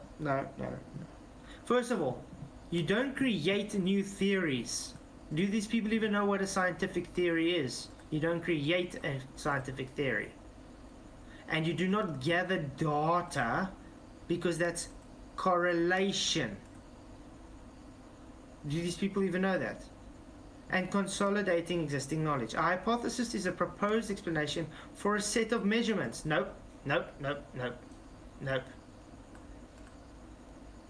Speaker 1: First of all, you don't create new theories. Do these people even know what a scientific theory is? You don't create a scientific theory. And you do not gather data because that's correlation. Do these people even know that? And consolidating existing knowledge. A hypothesis is a proposed explanation for a set of measurements. Nope.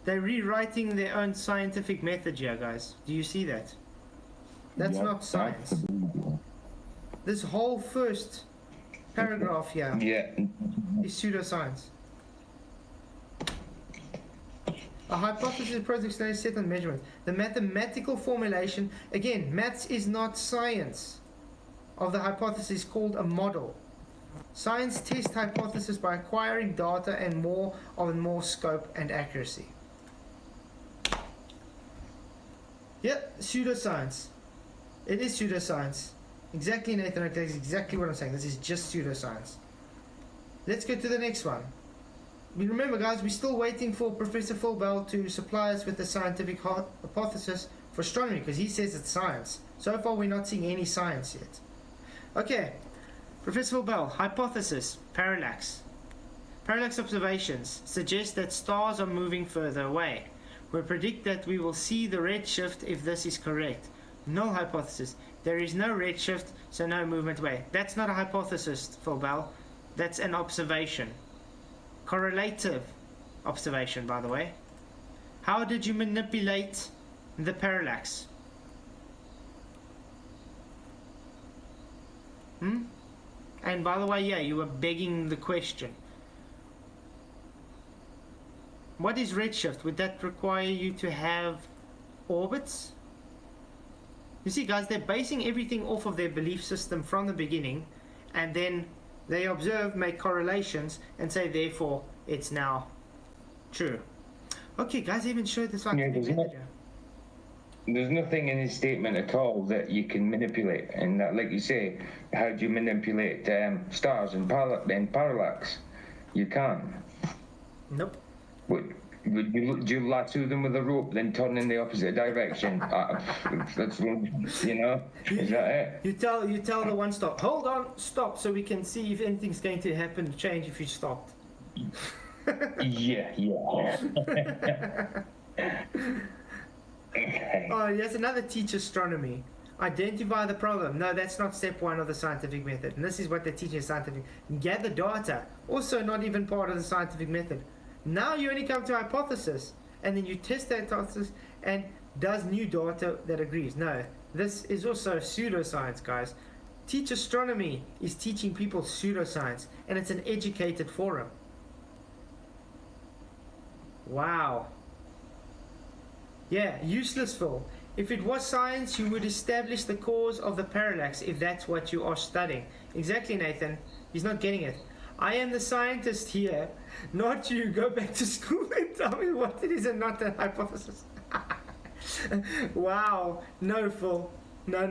Speaker 1: They're rewriting their own scientific method here, guys. Do you see that? That's not science. This whole first paragraph here is pseudoscience. A hypothesis is a proposed explanation set on measurement. The mathematical formulation, again, maths is not science, of the hypothesis is called a model. Science tests hypothesis by acquiring data and more scope and accuracy. Yep, pseudoscience. It is pseudoscience. Exactly, Nathan. Okay, that's exactly what I'm saying. This is just pseudoscience. Let's go to the next one. Remember, guys, we're still waiting for Professor Phil Bell to supply us with the scientific hypothesis for astronomy, because he says it's science. So far, we're not seeing any science yet. Okay, Professor Phil Bell, hypothesis, parallax. Parallax observations suggest that stars are moving further away. We predict that we will see the redshift if this is correct. Null hypothesis. There is no redshift, so no movement away. That's not a hypothesis, Phil Bell. That's an observation. Correlative observation, by the way. How did you manipulate the parallax? And by the way, yeah, you were begging the question. What is redshift? Would that require you to have orbits? You see, guys, they're basing everything off of their belief system from the beginning, and then they observe, make correlations, and say, therefore, it's now true. Okay, guys, I even showed this one.
Speaker 2: There's nothing in his statement at all that you can manipulate, and that, like you say, how do you manipulate stars and parallax? You can't.
Speaker 1: Nope.
Speaker 2: Do you lasso them with a rope, then turn in the opposite direction? That's, you know, is that it?
Speaker 1: You tell the one stop, hold on, stop, so we can see if anything's going to happen, change if you stopped.
Speaker 2: Yeah. Okay.
Speaker 1: Oh, yes, another teach astronomy. Identify the problem. No, that's not step one of the scientific method. And this is what they're teaching scientific. Gather data. Also not even part of the scientific method. Now you only come to hypothesis. And then you test that hypothesis and does new data that agrees. No, this is also pseudoscience, guys. Teach astronomy is teaching people pseudoscience. And it's an educated forum. Wow. Yeah, useless, Phil. If it was science, you would establish the cause of the parallax if that's what you are studying. Exactly, Nathan. He's not getting it. I am the scientist here, not you. Go back to school and tell me what it is and not the hypothesis. Wow. No, Phil. No.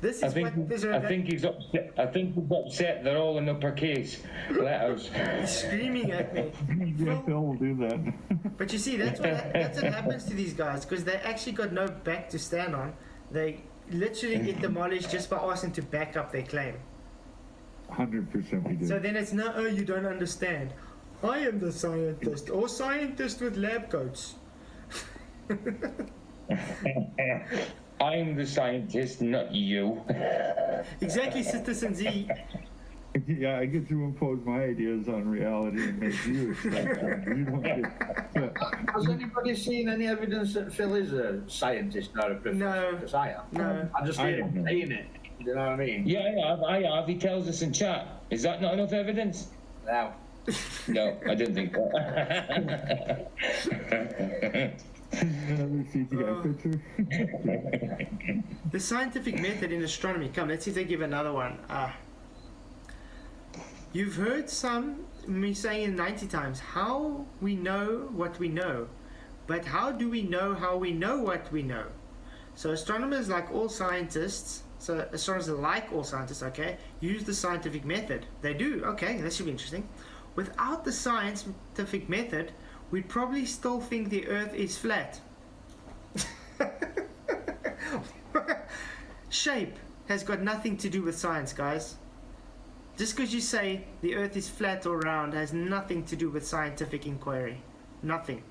Speaker 1: This is what this
Speaker 2: I think he's upset. I think he's upset. They're all in uppercase letters.
Speaker 1: He's screaming at me.
Speaker 3: Yeah, Phil will do that.
Speaker 1: But you see, that's what happens to these guys, because they actually got no back to stand on. They literally get demolished just by asking to back up their claim.
Speaker 3: 100% we do.
Speaker 1: So then it's no, oh, you don't understand. I am the scientist, or scientist with lab coats.
Speaker 2: I'm the scientist, not you.
Speaker 1: Exactly, Citizen Z.
Speaker 3: Yeah, I get to impose my ideas on reality and make you accept them. You don't get.
Speaker 6: Has anybody seen any evidence that Phil is a scientist, not a professor?
Speaker 1: No.
Speaker 6: Because I am.
Speaker 1: No.
Speaker 6: I just hear him saying it. You know what I mean?
Speaker 2: Yeah, I have. He tells us in chat. Is that not enough evidence?
Speaker 6: No.
Speaker 2: No, I didn't think that.
Speaker 3: Another CGI picture.
Speaker 1: The scientific method in astronomy. Come, let's see if they give another one. You've heard me saying it 90 times, how we know what we know. But how do we know how we know what we know? So astronomers, like all scientists, okay, use the scientific method. They do, okay, that should be interesting. Without the scientific method, we'd probably still think the Earth is flat. Shape has got nothing to do with science, guys. Just because you say the Earth is flat or round has nothing to do with scientific inquiry. Nothing.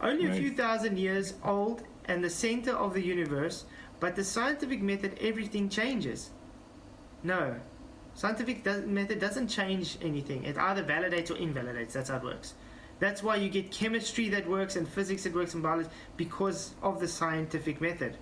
Speaker 1: Only a few thousand years old and the center of the universe, but the scientific method, everything changes. No. Scientific method doesn't change anything. It either validates or invalidates. That's how it works. That's why you get chemistry that works and physics that works and biology, because of the scientific method.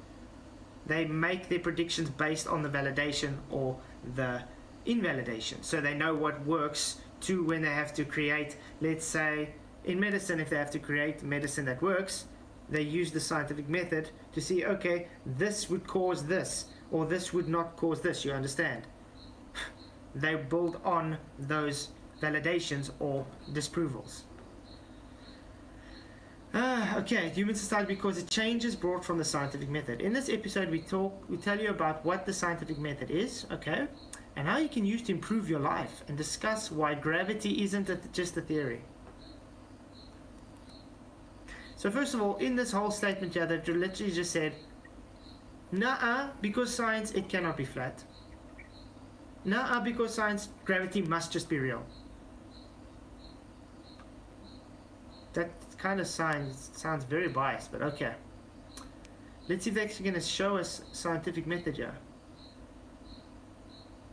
Speaker 1: They make their predictions based on the validation or the invalidation. So they know what works to when they have to create, let's say, in medicine, if they have to create medicine that works, they use the scientific method to see, okay, this would cause this, or this would not cause this, you understand? They build on those validations or disprovals. Okay, human society because it changes brought from the scientific method. In this episode, we tell you about what the scientific method is, okay, and how you can use to improve your life, and discuss why gravity isn't just a theory. So first of all, in this whole statement here, they've literally just said, nah, because science, it cannot be flat. Nah, because science, gravity must just be real. That kind of sounds very biased, but okay. Let's see if they're actually going to show us scientific method here.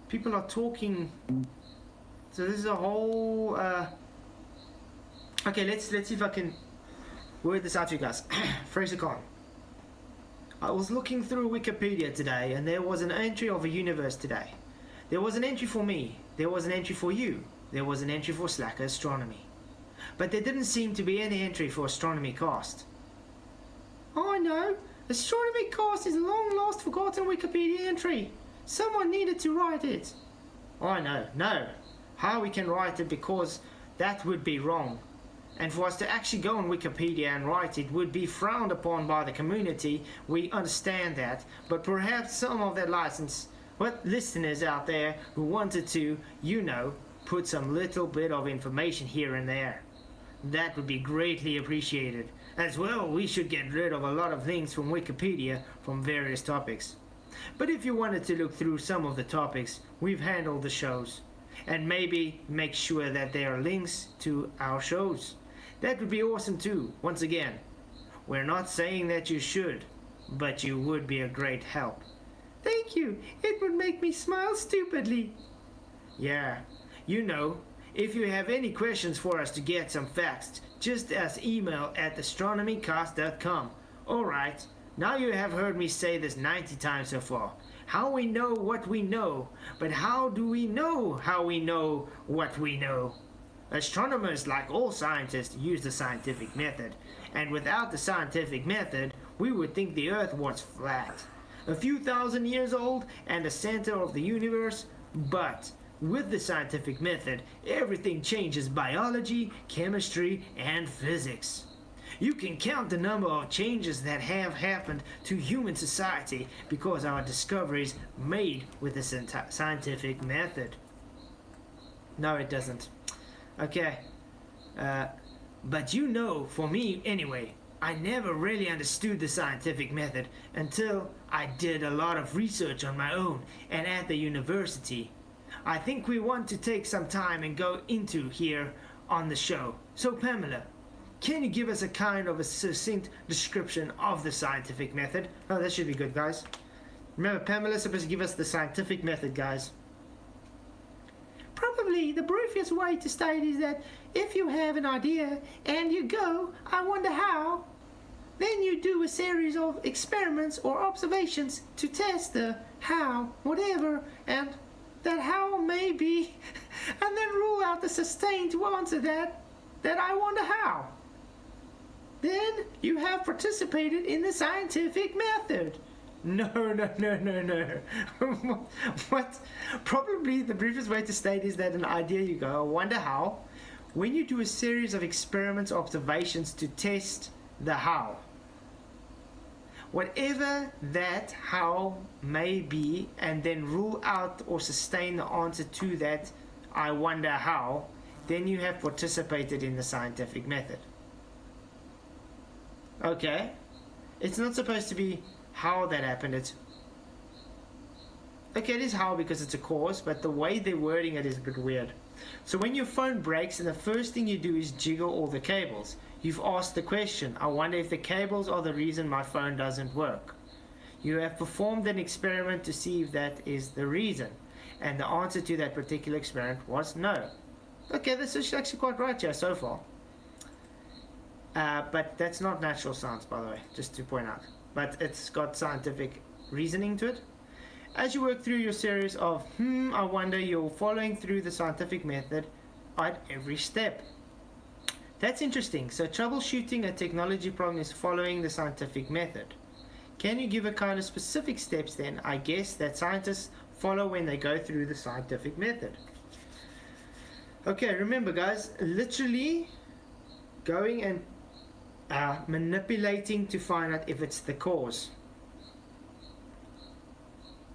Speaker 1: People are talking. So this is a whole. Okay, let's see if I can word this out to you guys. Fraser Khan. I was looking through Wikipedia today, and there was an entry of a universe today. There was an entry for me. There was an entry for you. There was an entry for Slacker Astronomy. but there didn't seem to be any entry for Astronomy Cast. I know. Astronomy Cast is a long-lost forgotten Wikipedia entry. Someone needed to write it. I know. No. How we can write it, because that would be wrong. And for us to actually go on Wikipedia and write it would be frowned upon by the community. We understand that. But perhaps some of the listeners out there who wanted to, put some little bit of information here and there. That would be greatly appreciated. As well, we should get rid of a lot of links from Wikipedia from various topics. But if you wanted to look through some of the topics, we've handled the shows. And maybe make sure that there are links to our shows. That would be awesome too. Once again, we're not saying that you should, but you would be a great help. Thank you. It would make me smile stupidly. Yeah, if you have any questions for us to get some facts, just email at astronomycast.com. Alright, now you have heard me say this 90 times so far. How we know what we know, but how do we know how we know what we know? Astronomers, like all scientists, use the scientific method, and without the scientific method, we would think the Earth was flat, a few thousand years old and the center of the universe. But with the scientific method, everything changes: biology, chemistry, and physics. You can count the number of changes that have happened to human society because of our discoveries made with the scientific method. No, it doesn't. Okay. But for me anyway, I never really understood the scientific method until I did a lot of research on my own and at the university. I think we want to take some time and go into here on the show. So Pamela, can you give us a kind of a succinct description of the scientific method? Oh, that should be good, guys. Remember, Pamela's supposed to give us the scientific method, guys. Probably the briefest way to state is that if you have an idea and you go, I wonder how, then you do a series of experiments or observations to test the how, whatever, and that how may be, and then rule out the sustained to answer that I wonder how. Then you have participated in the scientific method. No. What? Probably the briefest way to state is that an idea you go, I wonder how, when you do a series of experiments, observations to test the how. Whatever that how may be, and then rule out or sustain the answer to that I wonder how, then you have participated in the scientific method. Okay? It's not supposed to be how that happened. It's okay, it is how because it's a cause, but the way they're wording it is a bit weird. So when your phone breaks and the first thing you do is jiggle all the cables, you've asked the question, I wonder if the cables are the reason my phone doesn't work. You have performed an experiment to see if that is the reason, and the answer to that particular experiment was no. Okay, this is actually quite right here so far. But that's not natural science, by the way, just to point out. But it's got scientific reasoning to it. As you work through your series of I wonder, you're following through the scientific method at every step. That's interesting. So troubleshooting a technology problem is following the scientific method. Can you give a kind of specific steps then, I guess, that scientists follow when they go through the scientific method? Okay, remember guys, literally going and manipulating to find out if it's the cause.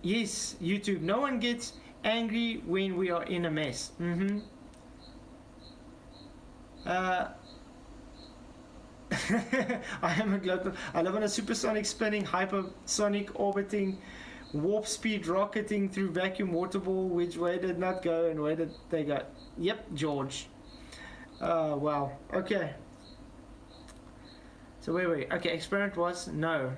Speaker 1: Yes, YouTube, no one gets angry when we are in a mess. I am a global. I live on a supersonic spinning, hypersonic orbiting, warp speed rocketing through vacuum water ball. Which way did not go and where did they go? Yep, George. Wow. Okay. So wait. Okay, experiment was no.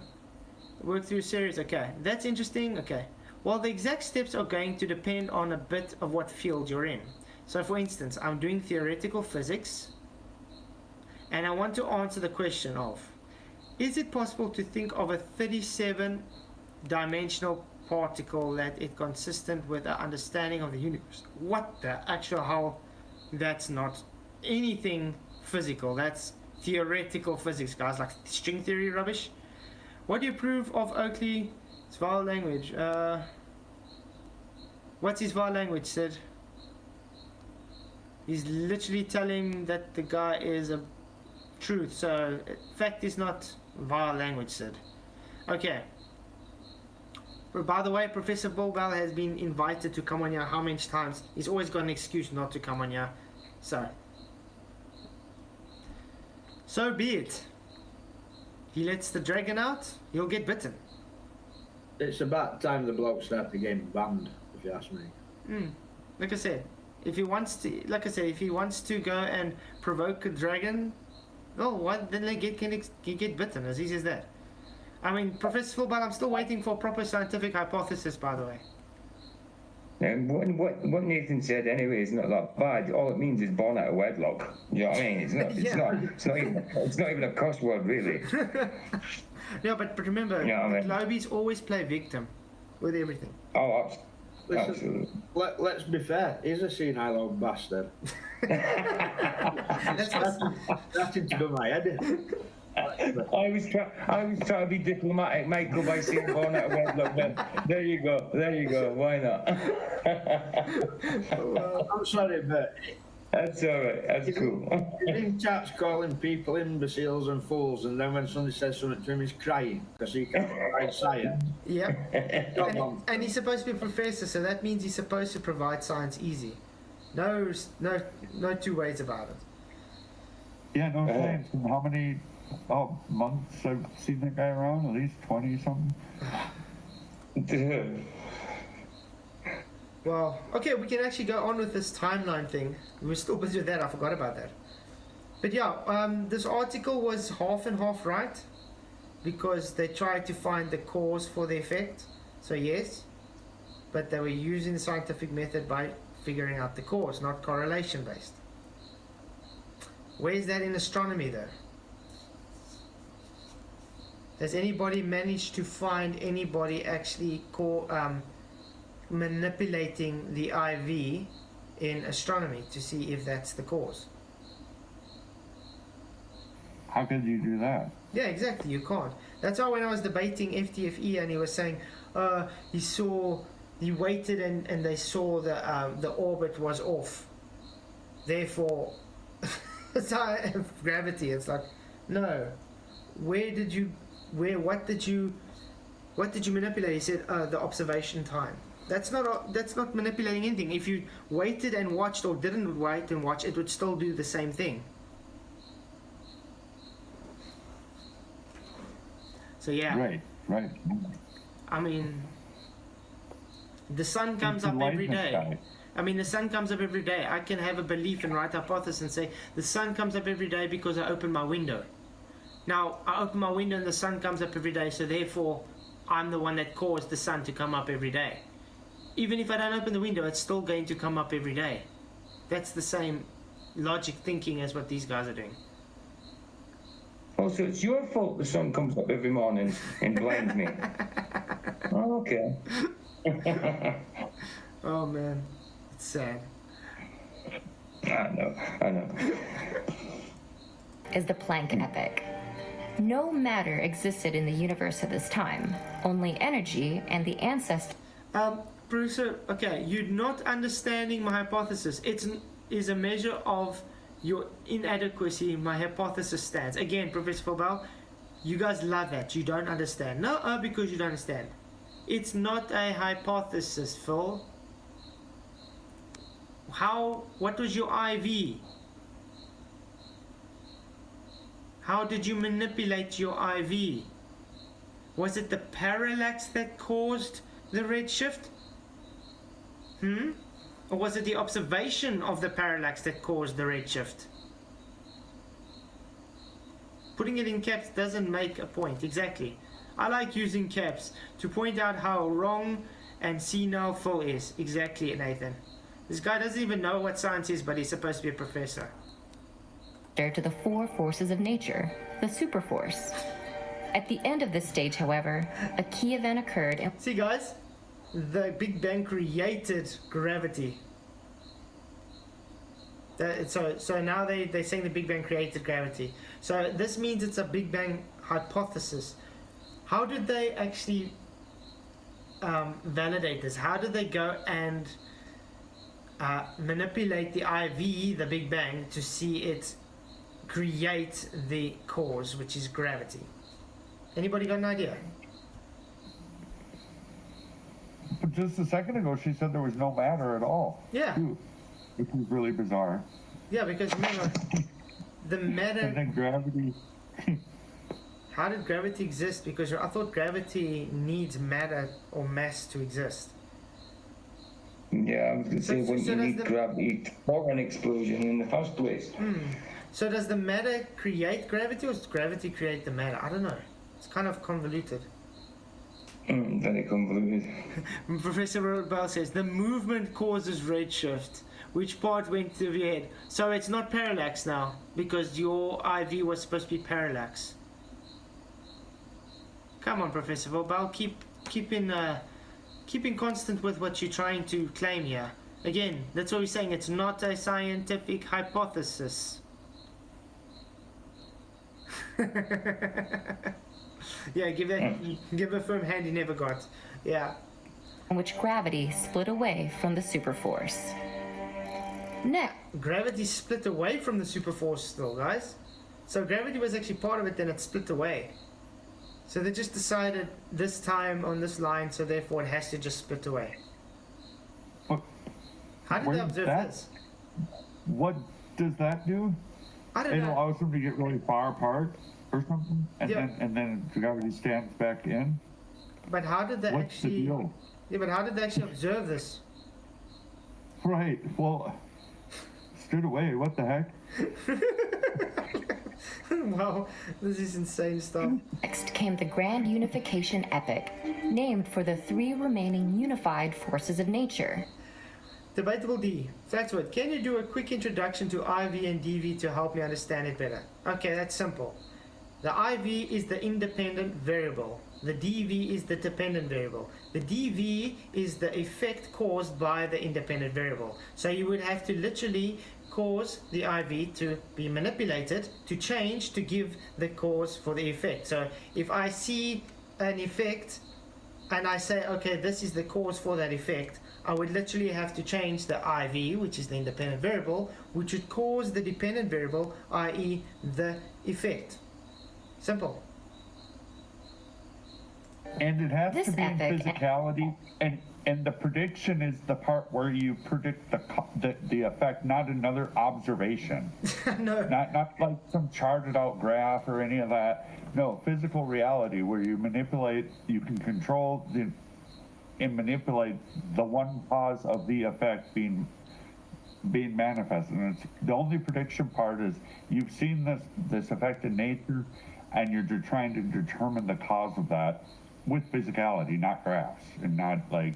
Speaker 1: Work through series. Okay, that's interesting. Okay. Well, the exact steps are going to depend on a bit of what field you're in. So for instance, I'm doing theoretical physics, and I want to answer the question of, is it possible to think of a 37-dimensional particle that is consistent with our understanding of the universe? What the actual hell? That's not anything physical. That's theoretical physics, guys, like string theory rubbish. What do you prove of Oakley's vile language? What's his vile language, Sid? He's literally telling that the guy is a truth. So fact is not vile language, Sid. Okay. By the way, Professor Bulbal has been invited to come on here how many times? He's always got an excuse not to come on here. So be it. He lets the dragon out, he'll get bitten.
Speaker 6: It's about time the bloke started getting banned, if you ask me.
Speaker 1: Like I said, if he wants to, go and provoke a dragon, well, what? Then they get bitten. As easy as that. I mean, Professor Fulbart, I'm still waiting for a proper scientific hypothesis, by the way.
Speaker 2: And what Nathan said anyway is not that bad. All it means is born out of wedlock. You know what I mean? It's not. It's not even a cuss word, really.
Speaker 1: No, but remember,
Speaker 2: Yeah, I mean-
Speaker 1: Globies always play victim with everything.
Speaker 2: Oh,
Speaker 6: Listen,
Speaker 2: absolutely.
Speaker 6: let's be fair, he's a senile old bastard.
Speaker 1: That's
Speaker 6: Starting to do my head in.
Speaker 2: I was trying to be diplomatic, Michael, by saying born out of wedlock. But there you go. Why not?
Speaker 6: Well, I'm sorry, but
Speaker 2: That's all right. That's cool.
Speaker 6: he's in chats calling people imbeciles and fools, and then when somebody says something to him, he's crying because he can't provide science.
Speaker 1: Yeah.
Speaker 6: Come on.
Speaker 1: And he's supposed to be a professor, so that means he's supposed to provide science easy. No two ways about it.
Speaker 3: Yeah, no thanks. And how many months I've seen that guy around? At least 20 something.
Speaker 1: Well, okay, we can actually go on with this timeline thing. We were still busy with that. I forgot about that. But yeah, this article was half and half right because they tried to find the cause for the effect. So yes, but they were using the scientific method by figuring out the cause, not correlation based. Where's that in astronomy though? Has anybody managed to find anybody actually manipulating the IV in astronomy to see if that's the cause?
Speaker 3: How could you do that?
Speaker 1: Yeah, exactly, you can't. That's why when I was debating FTFE and he was saying he waited and they saw the orbit was off, therefore it's gravity. It's like, no, what did you manipulate? He said the observation time. That's not manipulating anything. If you waited and watched or didn't wait and watch, it would still do the same thing. So yeah.
Speaker 3: Right.
Speaker 1: I mean, the sun comes up every day. The sun comes up every day. I can have a belief and right hypothesis and say the sun comes up every day because I open my window. Now, I open my window and the sun comes up every day, so therefore I'm the one that caused the sun to come up every day. Even if I don't open the window, it's still going to come up every day. That's the same logic thinking as what these guys are doing.
Speaker 2: Oh, so it's your fault the sun comes up every morning and blinds me. Oh, okay.
Speaker 1: Oh man, it's sad.
Speaker 2: I know.
Speaker 7: Is the Planck epoch. No matter existed in the universe at this time, only energy and the ancestors.
Speaker 1: Producer, okay, you're not understanding my hypothesis. It is a measure of your inadequacy. My hypothesis stands. Again, Professor Fulbell, you guys love that. You don't understand. No, because you don't understand. It's not a hypothesis, Phil. What was your IV? How did you manipulate your IV? Was it the parallax that caused the redshift? Or was it the observation of the parallax that caused the redshift? Putting it in caps doesn't make a point. Exactly. I like using caps to point out how wrong and senile Phil is. Exactly, Nathan. This guy doesn't even know what science is, but he's supposed to be a professor.
Speaker 7: To the four forces of nature, the superforce. At the end of this stage, however, a key event occurred.
Speaker 1: See, guys, the Big Bang created gravity. So now they're saying the Big Bang created gravity. So this means it's a Big Bang hypothesis. How did they actually validate this? How did they go and manipulate the IV, the Big Bang, to see it create the cause, which is gravity? Anybody got an idea?
Speaker 3: But just a second ago, she said there was no matter at all.
Speaker 1: Yeah.
Speaker 3: Too, which is really bizarre.
Speaker 1: Yeah, because remember, the matter.
Speaker 3: And then gravity.
Speaker 1: How did gravity exist? Because I thought gravity needs matter or mass to exist.
Speaker 2: Yeah, I was going to say,
Speaker 1: So
Speaker 2: wouldn't you
Speaker 1: does
Speaker 2: need
Speaker 1: the-
Speaker 2: gravity for an explosion in the first place?
Speaker 1: So does the matter create gravity, or does gravity create the matter? I don't know. It's kind of convoluted.
Speaker 2: Very convoluted.
Speaker 1: Professor Robert Bell says the movement causes redshift. Which part went to your head? So it's not parallax now because your IV was supposed to be parallax. Come on, Professor Bell, keeping constant with what you're trying to claim here. Again, that's what we're saying. It's not a scientific hypothesis. Yeah, give a firm hand he never got. Yeah.
Speaker 7: in which gravity split away from the superforce. Now,
Speaker 1: Gravity split away from the superforce still, guys. So gravity was actually part of it, then it split away. So they just decided this time on this line, so therefore it has to just split away.
Speaker 3: What,
Speaker 1: How did
Speaker 3: where
Speaker 1: they
Speaker 3: did
Speaker 1: observe
Speaker 3: that-
Speaker 1: this?
Speaker 3: what does that do?
Speaker 1: I don't
Speaker 3: It
Speaker 1: know.
Speaker 3: allows them to get really far apart or something, and
Speaker 1: Yeah.
Speaker 3: then gravity stands back in.
Speaker 1: But how did they
Speaker 3: What's the
Speaker 1: actually?
Speaker 3: deal?
Speaker 1: Yeah, but how did they actually observe this?
Speaker 3: Right. Well, straight away. What the heck?
Speaker 1: Wow, this is insane stuff.
Speaker 7: next came the grand unification epic, named for the three remaining unified forces of nature.
Speaker 1: Debatable D. Flatzoid, can you do a quick introduction to IV and DV to help me understand it better? Okay, that's simple. The IV is the independent variable. The DV is the dependent variable. The DV is the effect caused by the independent variable. So you would have to literally cause the IV to be manipulated, to change, to give the cause for the effect. So if I see an effect and I say, okay, this is the cause for that effect, I would literally have to change the IV, which is the independent variable, which would cause the dependent variable, i.e. the effect. Simple.
Speaker 3: And it has
Speaker 7: This
Speaker 3: to be in
Speaker 7: epic-
Speaker 3: physicality, and the prediction is the part where you predict the effect, not another observation.
Speaker 1: No.
Speaker 3: Not like some charted out graph or any of that. No, physical reality where you can control and manipulate the one cause of the effect being manifested. And it's the only prediction part is you've seen this effect in nature, and you're trying to determine the cause of that with physicality, not graphs, and not like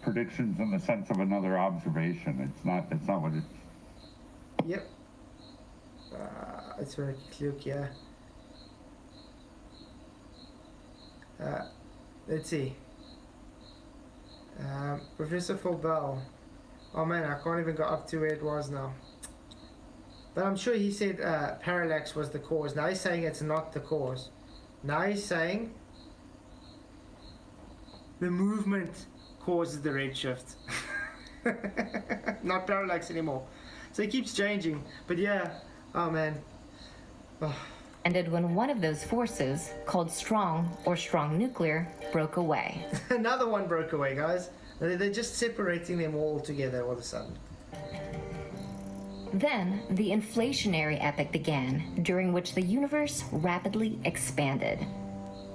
Speaker 3: predictions in the sense of another observation. It's not what it's.
Speaker 1: Yep. It's very clear, yeah. Let's see. Professor Bell. Oh man, I can't even go up to where it was now. But I'm sure he said parallax was the cause. Now he's saying it's not the cause. Now he's saying the movement causes the redshift. Not parallax anymore. So he keeps changing. But yeah, oh man. Oh.
Speaker 7: Ended when one of those forces, called strong or strong nuclear, broke away.
Speaker 1: Another one broke away, guys. They're just separating them all together all of a sudden.
Speaker 7: Then, the inflationary epoch began, during which the universe rapidly expanded.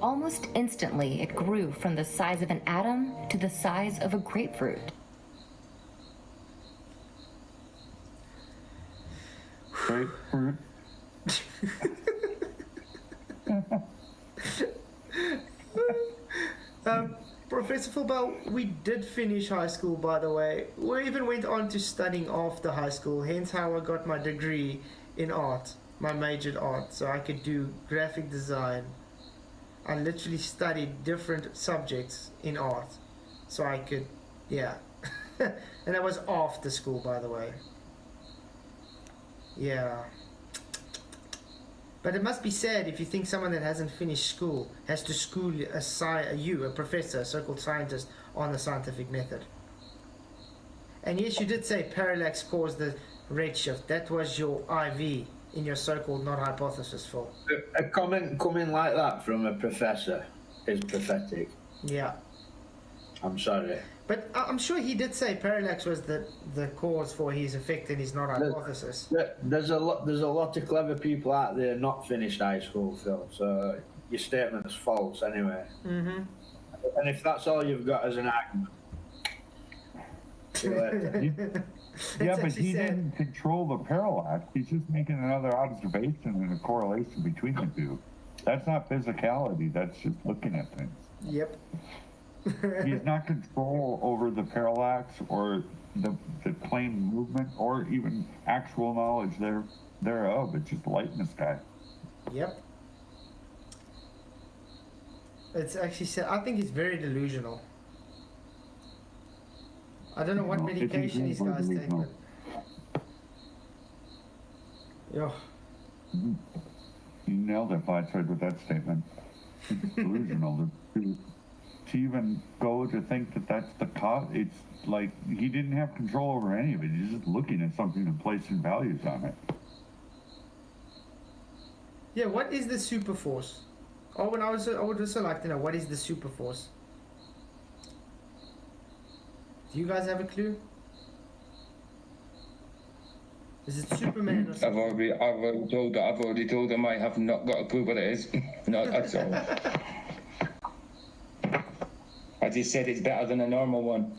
Speaker 7: Almost instantly, it grew from the size of an atom to the size of a grapefruit.
Speaker 3: Grapefruit.
Speaker 1: Professor Fulbell, we did finish high school, by the way. We even went on to studying after high school, hence how I got my degree in art, my majored art, so I could do graphic design. I literally studied different subjects in art, so I could, yeah. And that was after school, by the way. Yeah. But it must be sad if you think someone that hasn't finished school has to school a professor, a so-called scientist, on the scientific method. And yes, you did say parallax caused the redshift. That was your IV in your so-called not hypothesis, Phil.
Speaker 6: A comment coming like that from a professor is pathetic.
Speaker 1: Yeah.
Speaker 6: I'm sorry.
Speaker 1: But I'm sure he did say parallax was the cause for his effect in his not hypothesis.
Speaker 6: There's a lot of clever people out there not finished high school, Phil. So your statement's false anyway.
Speaker 1: Mm-hmm.
Speaker 6: And if that's all you've got as an argument, see you later.
Speaker 3: Yeah, but
Speaker 1: actually
Speaker 3: he
Speaker 1: sad.
Speaker 3: didn't control the parallax. He's just making another observation and a correlation between the two. That's not physicality. That's just looking at things.
Speaker 1: Yep.
Speaker 3: He has not control over the parallax or the plane movement or even actual knowledge thereof. It's just light in the sky.
Speaker 1: Yep. It's actually sad. I think he's very delusional. I don't know what medication these guys take. But... Yo.
Speaker 3: You nailed it, Flatzoid, with that statement. It's delusional to even go to think that that's the cause. It's like he didn't have control over any of it. He's just looking at something and placing values on it.
Speaker 1: Yeah, what is the super force? I would also like to know, what is the super force? Do you guys have a clue? Is it Superman or something?
Speaker 2: I've already told them I have not got a clue what it is. Not at all. I just said it's better than a normal one.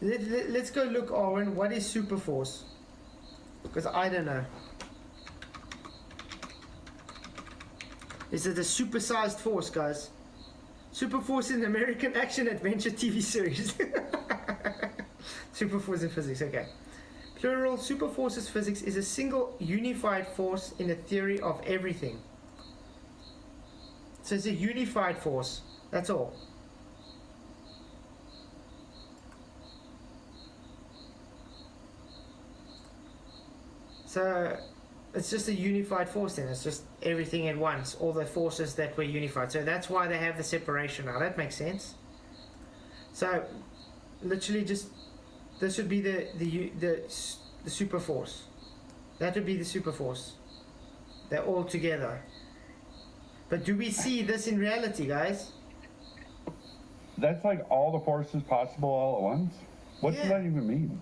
Speaker 1: Let's go look, Owen. What is super force? Because I don't know. Is it a supersized force, guys? Super Force is an American action adventure TV series. Super Force in physics, okay. Plural, Super Force's physics is a single unified force in a theory of everything. So it's a unified force, that's all. So it's just a unified force then, it's just everything at once, all the forces that were unified. So that's why they have the separation now, that makes sense. So literally just, this would be the super force. That would be the super force. They're all together. But do we see this in reality, guys?
Speaker 3: That's like all the forces possible all at once? What does that even mean?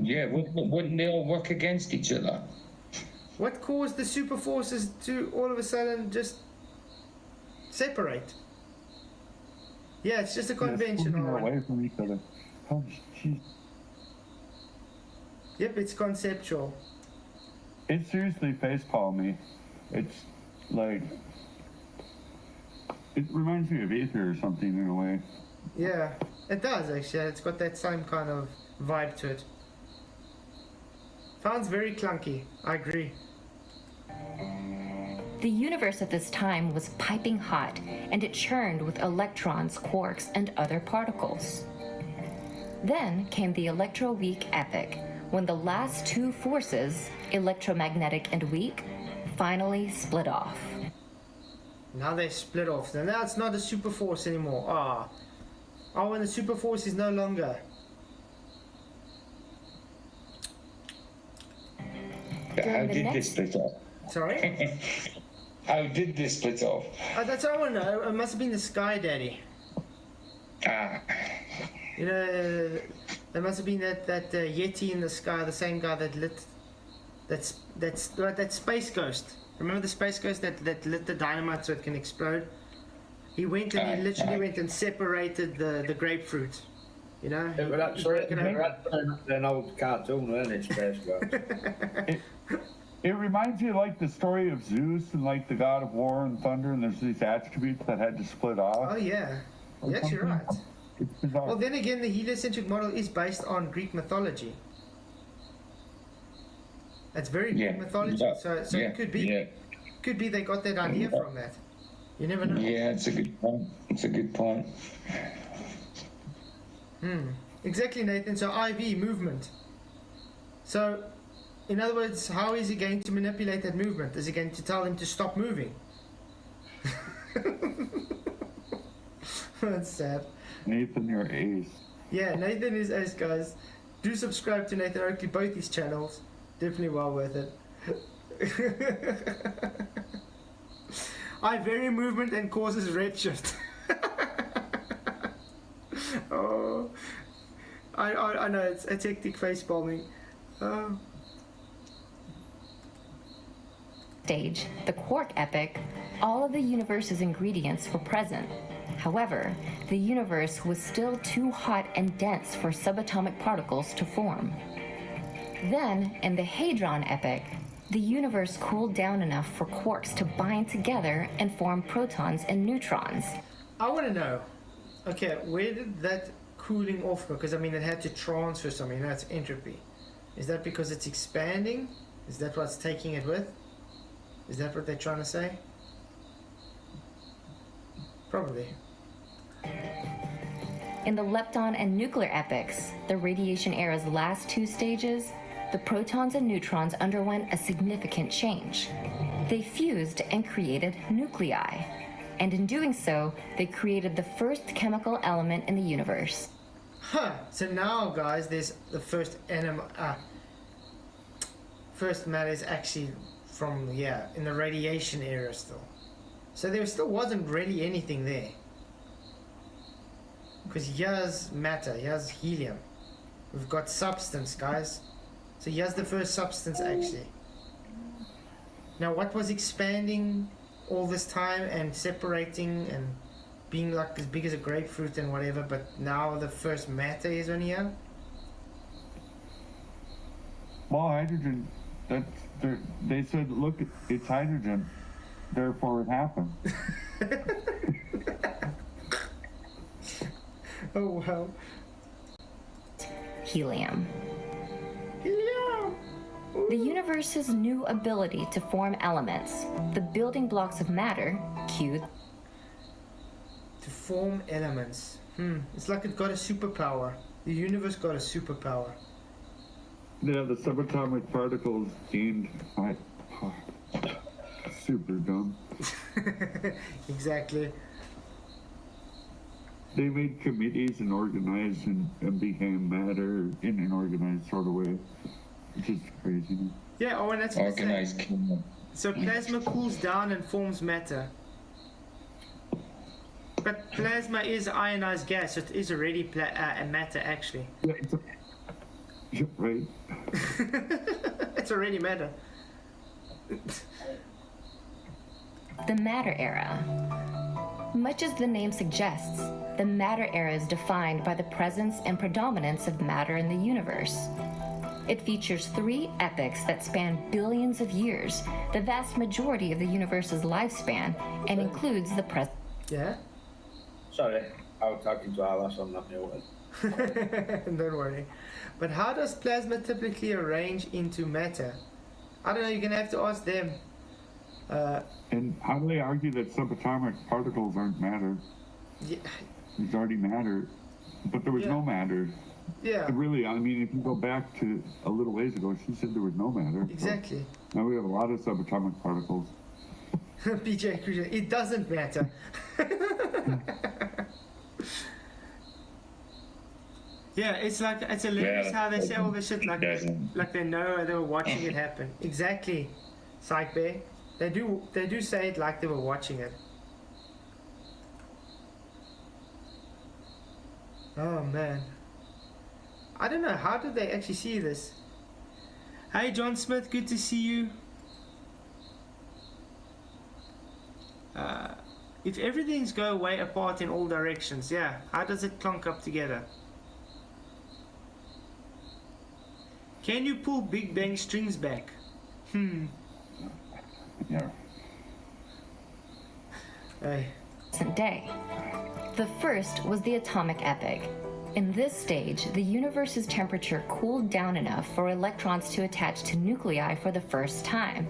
Speaker 2: Yeah, wouldn't they all work against each other?
Speaker 1: What caused the super forces to all of a sudden just separate? Yeah, it's just a conventional
Speaker 3: They're
Speaker 1: one.
Speaker 3: away from each other. Oh, jeez.
Speaker 1: Yep, it's conceptual.
Speaker 3: It seriously facepalmed me. It's like, it reminds me of ether or something in a way.
Speaker 1: Yeah, it does actually. It's got that same kind of vibe to it. Sounds very clunky. I agree.
Speaker 7: The universe at this time was piping hot, and it churned with electrons, quarks, and other particles. Then came the electroweak epoch, when the last two forces, electromagnetic and weak, finally split off.
Speaker 1: Now they split off. So now it's not a super force anymore. Oh, and the super force is no longer.
Speaker 2: How did this split off?
Speaker 1: Sorry?
Speaker 2: How did this split off?
Speaker 1: That's what I want to know. It must have been the Sky Daddy.
Speaker 2: Ah,
Speaker 1: You know, there must have been that Yeti in the sky, the same guy that lit that space ghost. Remember the space ghost that lit the dynamite so it can explode? He went and he literally went and separated the grapefruit. You know?
Speaker 6: It was actually an old cartoon, wasn't it, Space Ghost?
Speaker 3: It reminds me of like the story of Zeus and like the god of war and thunder, and there's these attributes that had to split off.
Speaker 1: Oh yeah. Yes, you're right.
Speaker 3: It's bizarre.
Speaker 1: Well, then again, the heliocentric model is based on Greek mythology. It's very Greek mythology, so it could be.
Speaker 2: Yeah.
Speaker 1: Could be they got that idea from that. You never know.
Speaker 2: Yeah, it's a good point. It's a good point.
Speaker 1: Exactly, Nathan. So IV, movement. So, in other words, how is he going to manipulate that movement? Is he going to tell him to stop moving? That's sad.
Speaker 3: Nathan, you're ace.
Speaker 1: Yeah, Nathan is ace, guys. Do subscribe to Nathan Oakley, both his channels. Definitely well worth it. I vary movement and causes redshift. Oh, I know, it's hectic face palming.
Speaker 7: Stage, the quark epoch, all of the universe's ingredients were present. However, the universe was still too hot and dense for subatomic particles to form. Then, in the Hadron epoch, the universe cooled down enough for quarks to bind together and form protons and neutrons.
Speaker 1: I want to know, okay, where did that cooling off go? Because I mean, it had to transfer something. That's entropy. Is that because it's expanding? Is that what's taking it with? Is that what they're trying to say? Probably.
Speaker 7: In the lepton and nuclear epochs, the radiation era's last two stages, the protons and neutrons underwent a significant change. They fused and created nuclei. And in doing so, they created the first chemical element in the universe.
Speaker 1: Huh. So now, guys, there's the first first matter is actually from, yeah, in the radiation era still. So there still wasn't really anything there. Because here's matter, here's helium. We've got substance, guys. So here's the first substance actually. Now what was expanding all this time and separating and being like as big as a grapefruit and whatever, but now the first matter is on here?
Speaker 3: Well, hydrogen, they said, look, it's hydrogen, therefore it happened.
Speaker 1: Oh wow.
Speaker 7: Helium.
Speaker 1: Helium!
Speaker 7: The universe's new ability to form elements, the building blocks of matter, Q.
Speaker 1: To form elements. It's like it got a superpower. The universe got a superpower.
Speaker 3: Yeah, the subatomic particles gained. Super dumb.
Speaker 1: Exactly.
Speaker 3: They made committees and organized and became matter in an organized sort of way, which is crazy.
Speaker 1: Yeah, oh, and that's what
Speaker 2: Organized kingdom.
Speaker 1: So plasma cools down and forms matter. But plasma is ionized gas, so it is already matter actually.
Speaker 3: Yeah, right.
Speaker 1: It's already matter.
Speaker 7: The matter era. Much as the name suggests, the matter era is defined by the presence and predominance of matter in the universe. It features 3 epochs that span billions of years, the vast majority of the universe's lifespan, and includes the present.
Speaker 1: Yeah?
Speaker 6: Sorry, I was talking to Alice, I'm not new.
Speaker 1: Don't worry. But how does plasma typically arrange into matter? I don't know, you're gonna have to ask them.
Speaker 3: And how do they argue that subatomic particles aren't matter?
Speaker 1: Yeah.
Speaker 3: There's already matter, but there was no matter.
Speaker 1: Yeah.
Speaker 3: Really, I mean, if you go back to a little ways ago, she said there was no matter.
Speaker 1: Exactly.
Speaker 3: So now we have a lot of subatomic particles.
Speaker 1: PJ Cruiser, it doesn't matter. Yeah, it's like, it's hilarious how they say all this shit like they know they were watching it happen. Exactly, Psych Bear. They do say it like they were watching it. Oh man. I don't know, how did they actually see this? Hey John Smith, good to see you. If everything's go way apart in all directions, yeah, how does it clunk up together? Can you pull Big Bang strings back?
Speaker 3: Yeah.
Speaker 1: Hey.
Speaker 7: Day. The first was the atomic epoch. In this stage, the universe's temperature cooled down enough for electrons to attach to nuclei for the first time.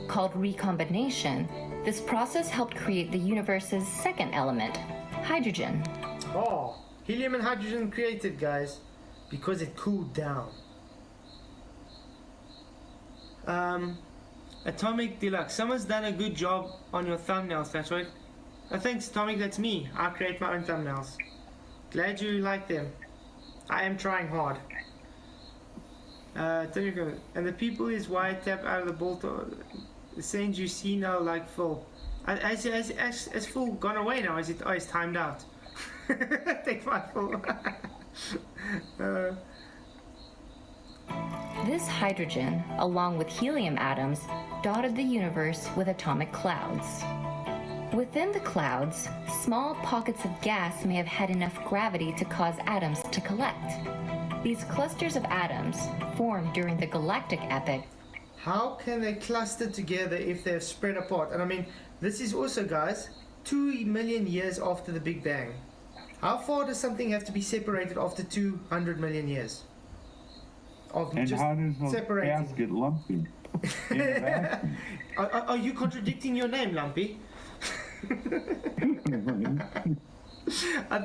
Speaker 7: Called recombination, this process helped create the universe's second element, hydrogen.
Speaker 1: Oh, Helium and hydrogen created, guys, because it cooled down. Atomic Deluxe. Someone's done a good job on your thumbnails, that's right. Thanks, Atomic, that's me. I create my own thumbnails. Glad you like them. I am trying hard. And the people is why I tap out of the bolt. The sayings you see now, like Phil. Has Phil gone away now? Is it? Oh, it's timed out. Take my Phil.
Speaker 7: This hydrogen, along with helium atoms, dotted the universe with atomic clouds. Within the clouds, small pockets of gas may have had enough gravity to cause atoms to collect. These clusters of atoms formed during the galactic epoch.
Speaker 1: How can they cluster together if they're spread apart? And I mean, this is also, guys, 2 million years after the Big Bang. How far does something have to be separated after 200 million years?
Speaker 3: And
Speaker 1: just
Speaker 3: how does the
Speaker 1: separating?
Speaker 3: gas get lumpy? In the vacuum?
Speaker 1: Are you contradicting your name, Lumpy?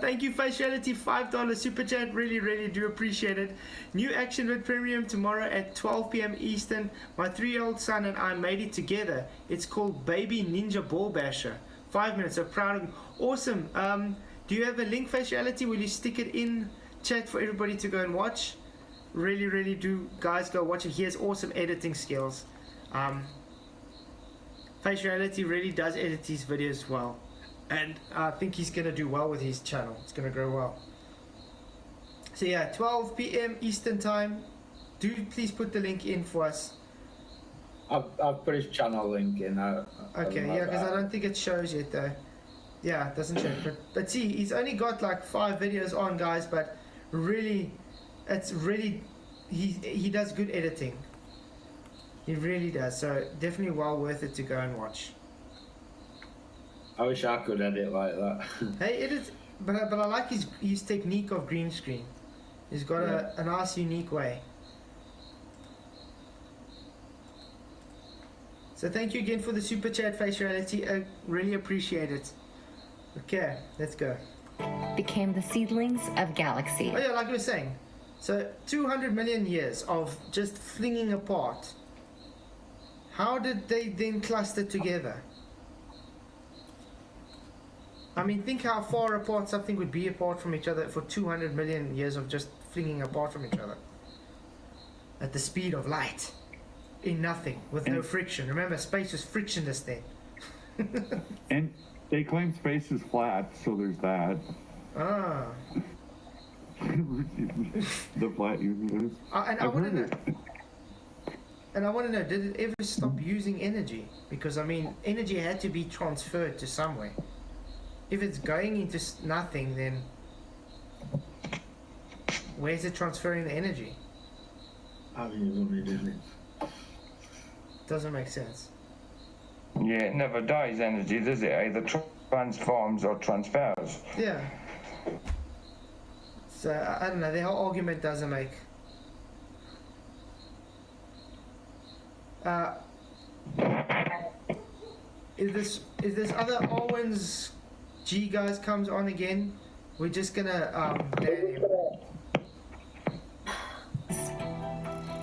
Speaker 1: Thank you, Faciality, $5 super chat. Really do appreciate it. New action with Premium tomorrow at 12 p.m. Eastern. My 3-year-old son and I made it together. It's called Baby Ninja Ball Basher. 5 minutes. So proud of him. Awesome. Do you have a link, Faciality? Will you stick it in chat for everybody to go and watch? Really do, guys, go watch it. He has awesome editing skills. Faciality really does edit his videos well, and I think he's gonna do well with his channel. It's gonna grow well. So yeah, 12 p.m. Eastern time. Do please put the link in for us.
Speaker 6: I've put his channel link in.
Speaker 1: Okay, yeah, because I don't think it shows yet though. Yeah, it doesn't show. But see, he's only got like 5 videos on, guys. But really, it's really he does good editing. He really does. So definitely well worth it to go and watch.
Speaker 6: I wish I could edit like that.
Speaker 1: Hey, edit, but I like his technique of green screen. He's got a nice, unique way. So thank you again for the super chat, Faciality. I really appreciate it. Okay, let's go.
Speaker 7: Became the seedlings of galaxies.
Speaker 1: Oh yeah, like I was saying. So 200 million years of just flinging apart. How did they then cluster together? I mean, think how far apart something would be apart from each other for 200 million years of just flinging apart from each other. At the speed of light. In nothing, with no friction. Remember, space was frictionless then.
Speaker 3: And they claim space is flat, so there's that.
Speaker 1: Ah.
Speaker 3: The flat universe.
Speaker 1: And I want to know. And I want to know, did it ever stop using energy? Because, I mean, energy had to be transferred to somewhere. If it's going into nothing, then where's it transferring the energy?
Speaker 6: I mean,
Speaker 1: Doesn't make sense.
Speaker 2: Yeah, it never dies energy, does it? Either transforms or transfers.
Speaker 1: Yeah. So, I don't know, the whole argument doesn't make... If this other Owens G guys comes on again, we're just gonna ban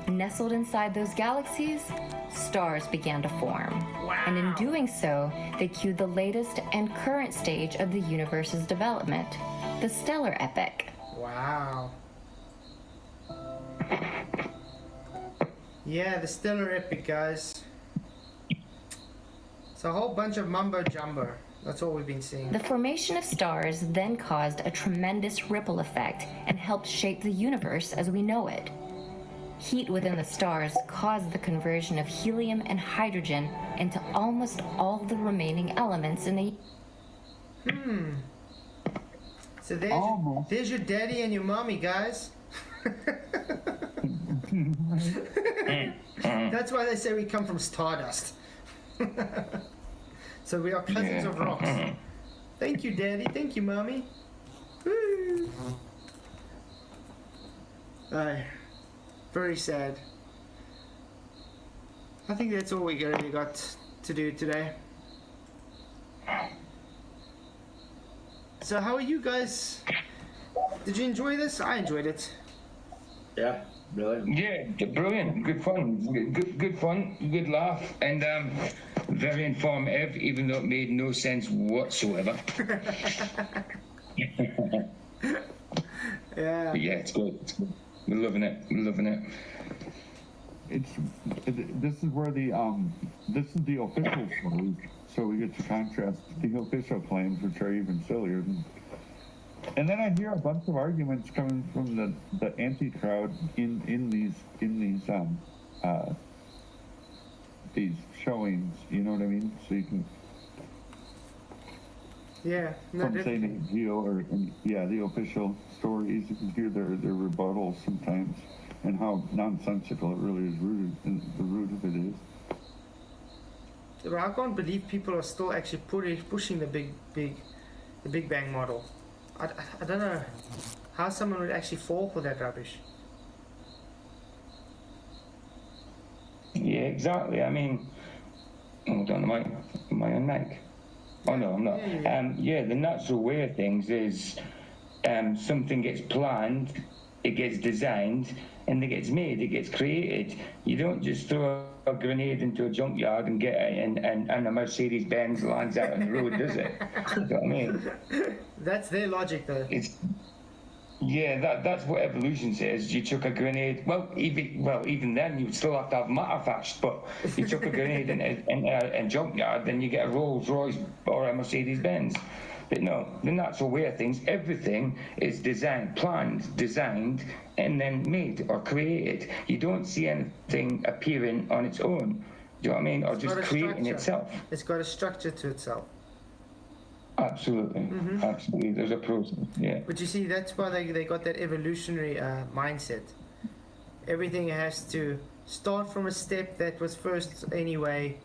Speaker 1: him.
Speaker 7: Nestled inside those galaxies, stars began to form.
Speaker 1: Wow.
Speaker 7: And in doing so, they cued the latest and current stage of the universe's development, the stellar epoch.
Speaker 1: Wow. Yeah, the stellar epic, guys. It's a whole bunch of mumbo jumbo. That's all we've been seeing.
Speaker 7: The formation of stars then caused a tremendous ripple effect and helped shape the universe as we know it. Heat within the stars caused the conversion of helium and hydrogen into almost all the remaining elements in the...
Speaker 1: So there's your daddy and your mommy, guys. That's why they say we come from stardust. So we are cousins of rocks. Thank you, daddy. Thank you, mommy. Woo. Very sad. I think that's all we really got to do today. So how are you guys Did you enjoy this? I enjoyed it.
Speaker 6: Yeah, brilliant.
Speaker 2: Yeah, brilliant. Good fun. Good fun. Good laugh. And very informative, even though it made no sense whatsoever.
Speaker 1: Yeah.
Speaker 2: But yeah, it's good. It's good. We're loving it. We're loving it.
Speaker 3: This is where this is the official story, so we get to contrast the official claims, which are even sillier. And then I hear a bunch of arguments coming from the anti-crowd in these showings. You know what I mean? So you can
Speaker 1: No,
Speaker 3: from saying a deal or the official stories, you can hear their rebuttals sometimes, and how nonsensical it really is rooted, and the root of it is.
Speaker 1: But I can't believe people are still actually pushing the Big Bang model. I don't know how someone would actually fall for that rubbish.
Speaker 2: Yeah, exactly. I mean, hold on, am I on mic? Oh no, I'm not.
Speaker 1: Yeah.
Speaker 2: The natural way of things is something gets planned, it gets designed, and it gets made, it gets created. You don't just throw a grenade into a junkyard and get it, and a Mercedes Benz lands out on the road, does it? You know what I mean?
Speaker 1: That's their logic, though.
Speaker 2: That's what evolution says. You chuck a grenade. Even then, you would still have to have matter fast. But you chuck a grenade in a junkyard, then you get a Rolls Royce or a Mercedes Benz. But no, the natural way of things, everything is planned, designed, and then made or created. You don't see anything appearing on its own. Do you know what I mean? Or just creating itself.
Speaker 1: It's got a structure to itself.
Speaker 2: Absolutely. Absolutely. There's a process. Yeah.
Speaker 1: But you see, that's why they got that evolutionary mindset. Everything has to start from a step that was first anyway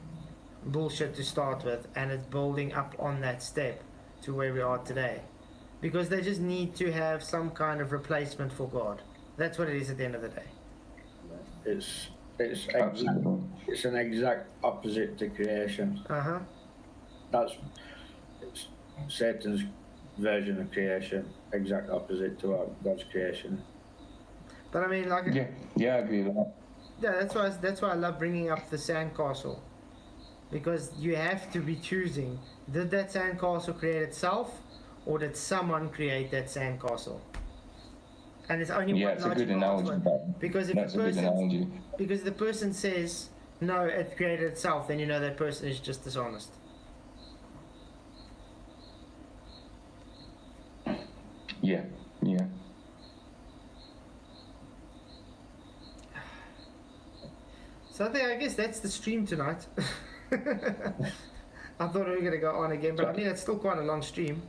Speaker 1: bullshit to start with, and it's building up on that step to where we are today, because they just need to have some kind of replacement for God. That's what it is at the end of the day.
Speaker 6: It's
Speaker 2: Absolutely.
Speaker 6: it's an exact opposite to creation. It's Satan's version of creation, exact opposite to God's creation.
Speaker 1: But I mean, like,
Speaker 2: yeah, I agree with that.
Speaker 1: Yeah, that's why I love bringing up the sandcastle, because you have to be choosing: did that sandcastle create itself, or did someone create that sandcastle? And it's only one
Speaker 2: it's a good
Speaker 1: logical
Speaker 2: analogy.
Speaker 1: answer. Because if
Speaker 2: Because
Speaker 1: the person says no, it created itself, then you know that person is just dishonest.
Speaker 2: Yeah.
Speaker 1: So I guess that's the stream tonight. I thought we were going to go on again, but I mean, it's still quite a long stream.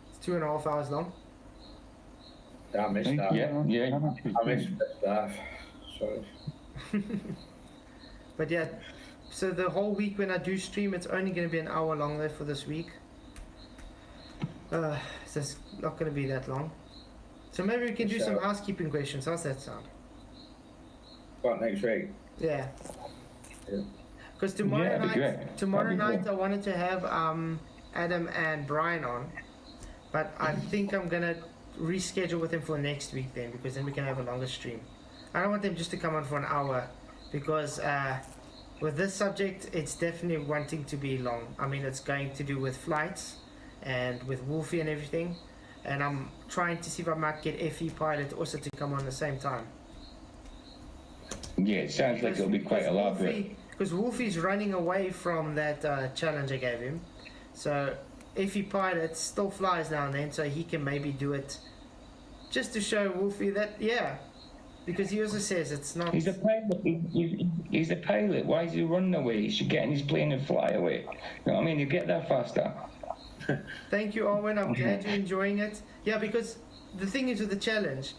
Speaker 1: It's 2.5 hours long.
Speaker 6: I missed that.
Speaker 2: Yeah.
Speaker 6: I missed that. Sorry.
Speaker 1: But yeah, so the whole week when I do stream, it's only going to be an hour long there for this week. So it's not going to be that long. So maybe we can do some housekeeping questions. How's that sound?
Speaker 6: What, next week?
Speaker 1: Yeah.
Speaker 6: Yeah.
Speaker 1: Because tomorrow
Speaker 2: great.
Speaker 1: night I wanted to have Adam and Brian on, but I think I'm gonna reschedule with him for next week then, because then we can have a longer stream. I don't want them just to come on for an hour, because with this subject it's definitely wanting to be long. I mean, it's going to do with flights and with Wolfie and everything, and I'm trying to see if I might get FE Pilot also to come on the same time.
Speaker 2: Yeah, it sounds like it'll be quite elaborate.
Speaker 1: Because Wolfie's running away from that challenge I gave him. So FE Pilot still flies now and then, so he can maybe do it just to show Wolfie that, yeah. Because he also says it's not...
Speaker 2: He's a pilot. He's a pilot. Why is he running away? He should get in his plane and fly away. You know what I mean? You get there faster.
Speaker 1: Thank you, Owen. I'm glad you're enjoying it. Yeah, because the thing is with the challenge,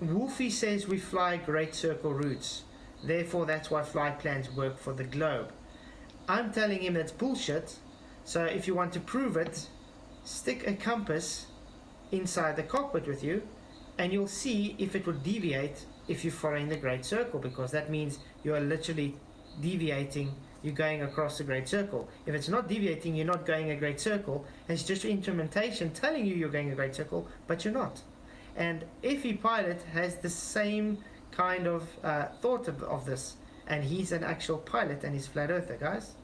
Speaker 1: Wolfie says we fly great circle routes. Therefore, that's why flight plans work for the globe. I'm telling him that's bullshit. So if you want to prove it, stick a compass inside the cockpit with you, and you'll see if it would deviate if you're following the great circle, because that means you are literally deviating, you're going across a great circle. If it's not deviating, you're not going a great circle. It's just your instrumentation telling you you're going a great circle, but you're not. And FE Pilot has the same kind of thought of this, and he's an actual pilot and he's flat earther, guys.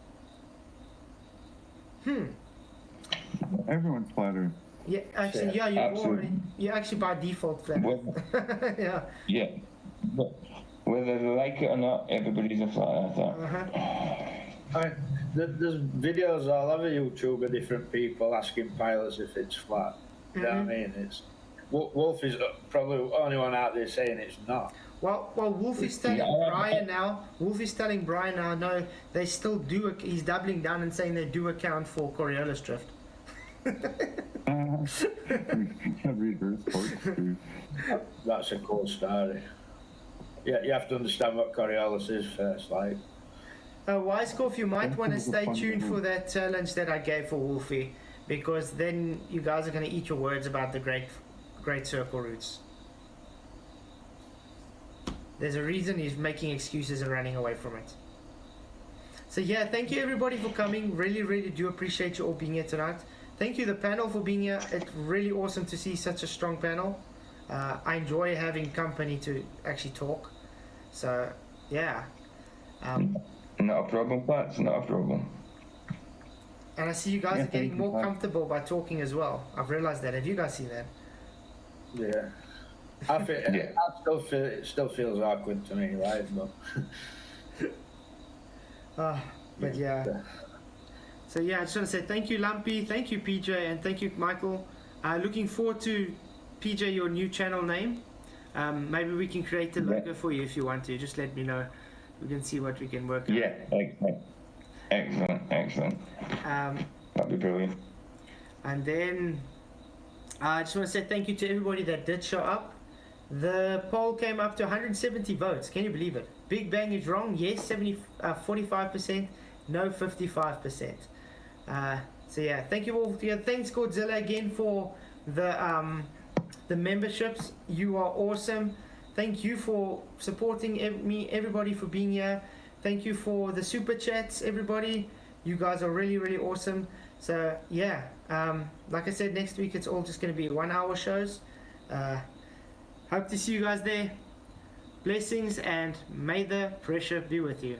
Speaker 3: Everyone's flat Earth.
Speaker 1: Yeah, actually,
Speaker 2: Yeah,
Speaker 1: you're
Speaker 2: absolutely.
Speaker 1: already, you're actually by default flat earth. Yeah.
Speaker 2: Yeah. But whether they like it or not, everybody's a flat earther.
Speaker 6: There's videos all over YouTube of different people asking pilots if it's flat. You know what I mean? It's Wolf is probably the only one out there saying it's not.
Speaker 1: Well, Wolf is telling Brian now. Wolf is telling Brian now. No, they still do. He's doubling down and saying they do account for Coriolis drift.
Speaker 3: Reverse corkscrew.
Speaker 6: That's a cool story. Yeah, you have to understand what Coriolis is first, like.
Speaker 1: Wisecorp, you might want to stay tuned for that challenge that I gave for Wolfie, because then you guys are going to eat your words about the great circle routes. There's a reason he's making excuses and running away from it. So yeah, thank you everybody for coming. Really, really do appreciate you all being here tonight. Thank you the panel for being here. It's really awesome to see such a strong panel. I enjoy having company to actually talk. So yeah.
Speaker 2: Not a problem, Flats, not a problem.
Speaker 1: And I see you guys are getting more comfortable by talking as well. I've realized that. Have you guys seen that?
Speaker 6: Yeah. I feel it still feels awkward to me, right?
Speaker 1: But yeah. So yeah, I just want to say thank you, Lumpy, thank you, PJ, and thank you, Michael. Looking forward to, PJ, your new channel name. Maybe we can create a logo for you if you want to. Just let me know. We can see what we can work out.
Speaker 2: Yeah, excellent. That'd be brilliant.
Speaker 1: And then I just want to say thank you to everybody that did show up. The poll came up to 170 votes. Can you believe it? Big Bang is wrong. Yes, 45%. No, 55%. So yeah, thank you all. Thanks Godzilla again for the memberships. You are awesome. Thank you for supporting me, everybody, for being here. Thank you for the super chats, everybody. You guys are really, really awesome. So yeah, like I said, next week it's all just going to be 1 hour shows. Hope to see you guys there. Blessings, and may the pressure be with you.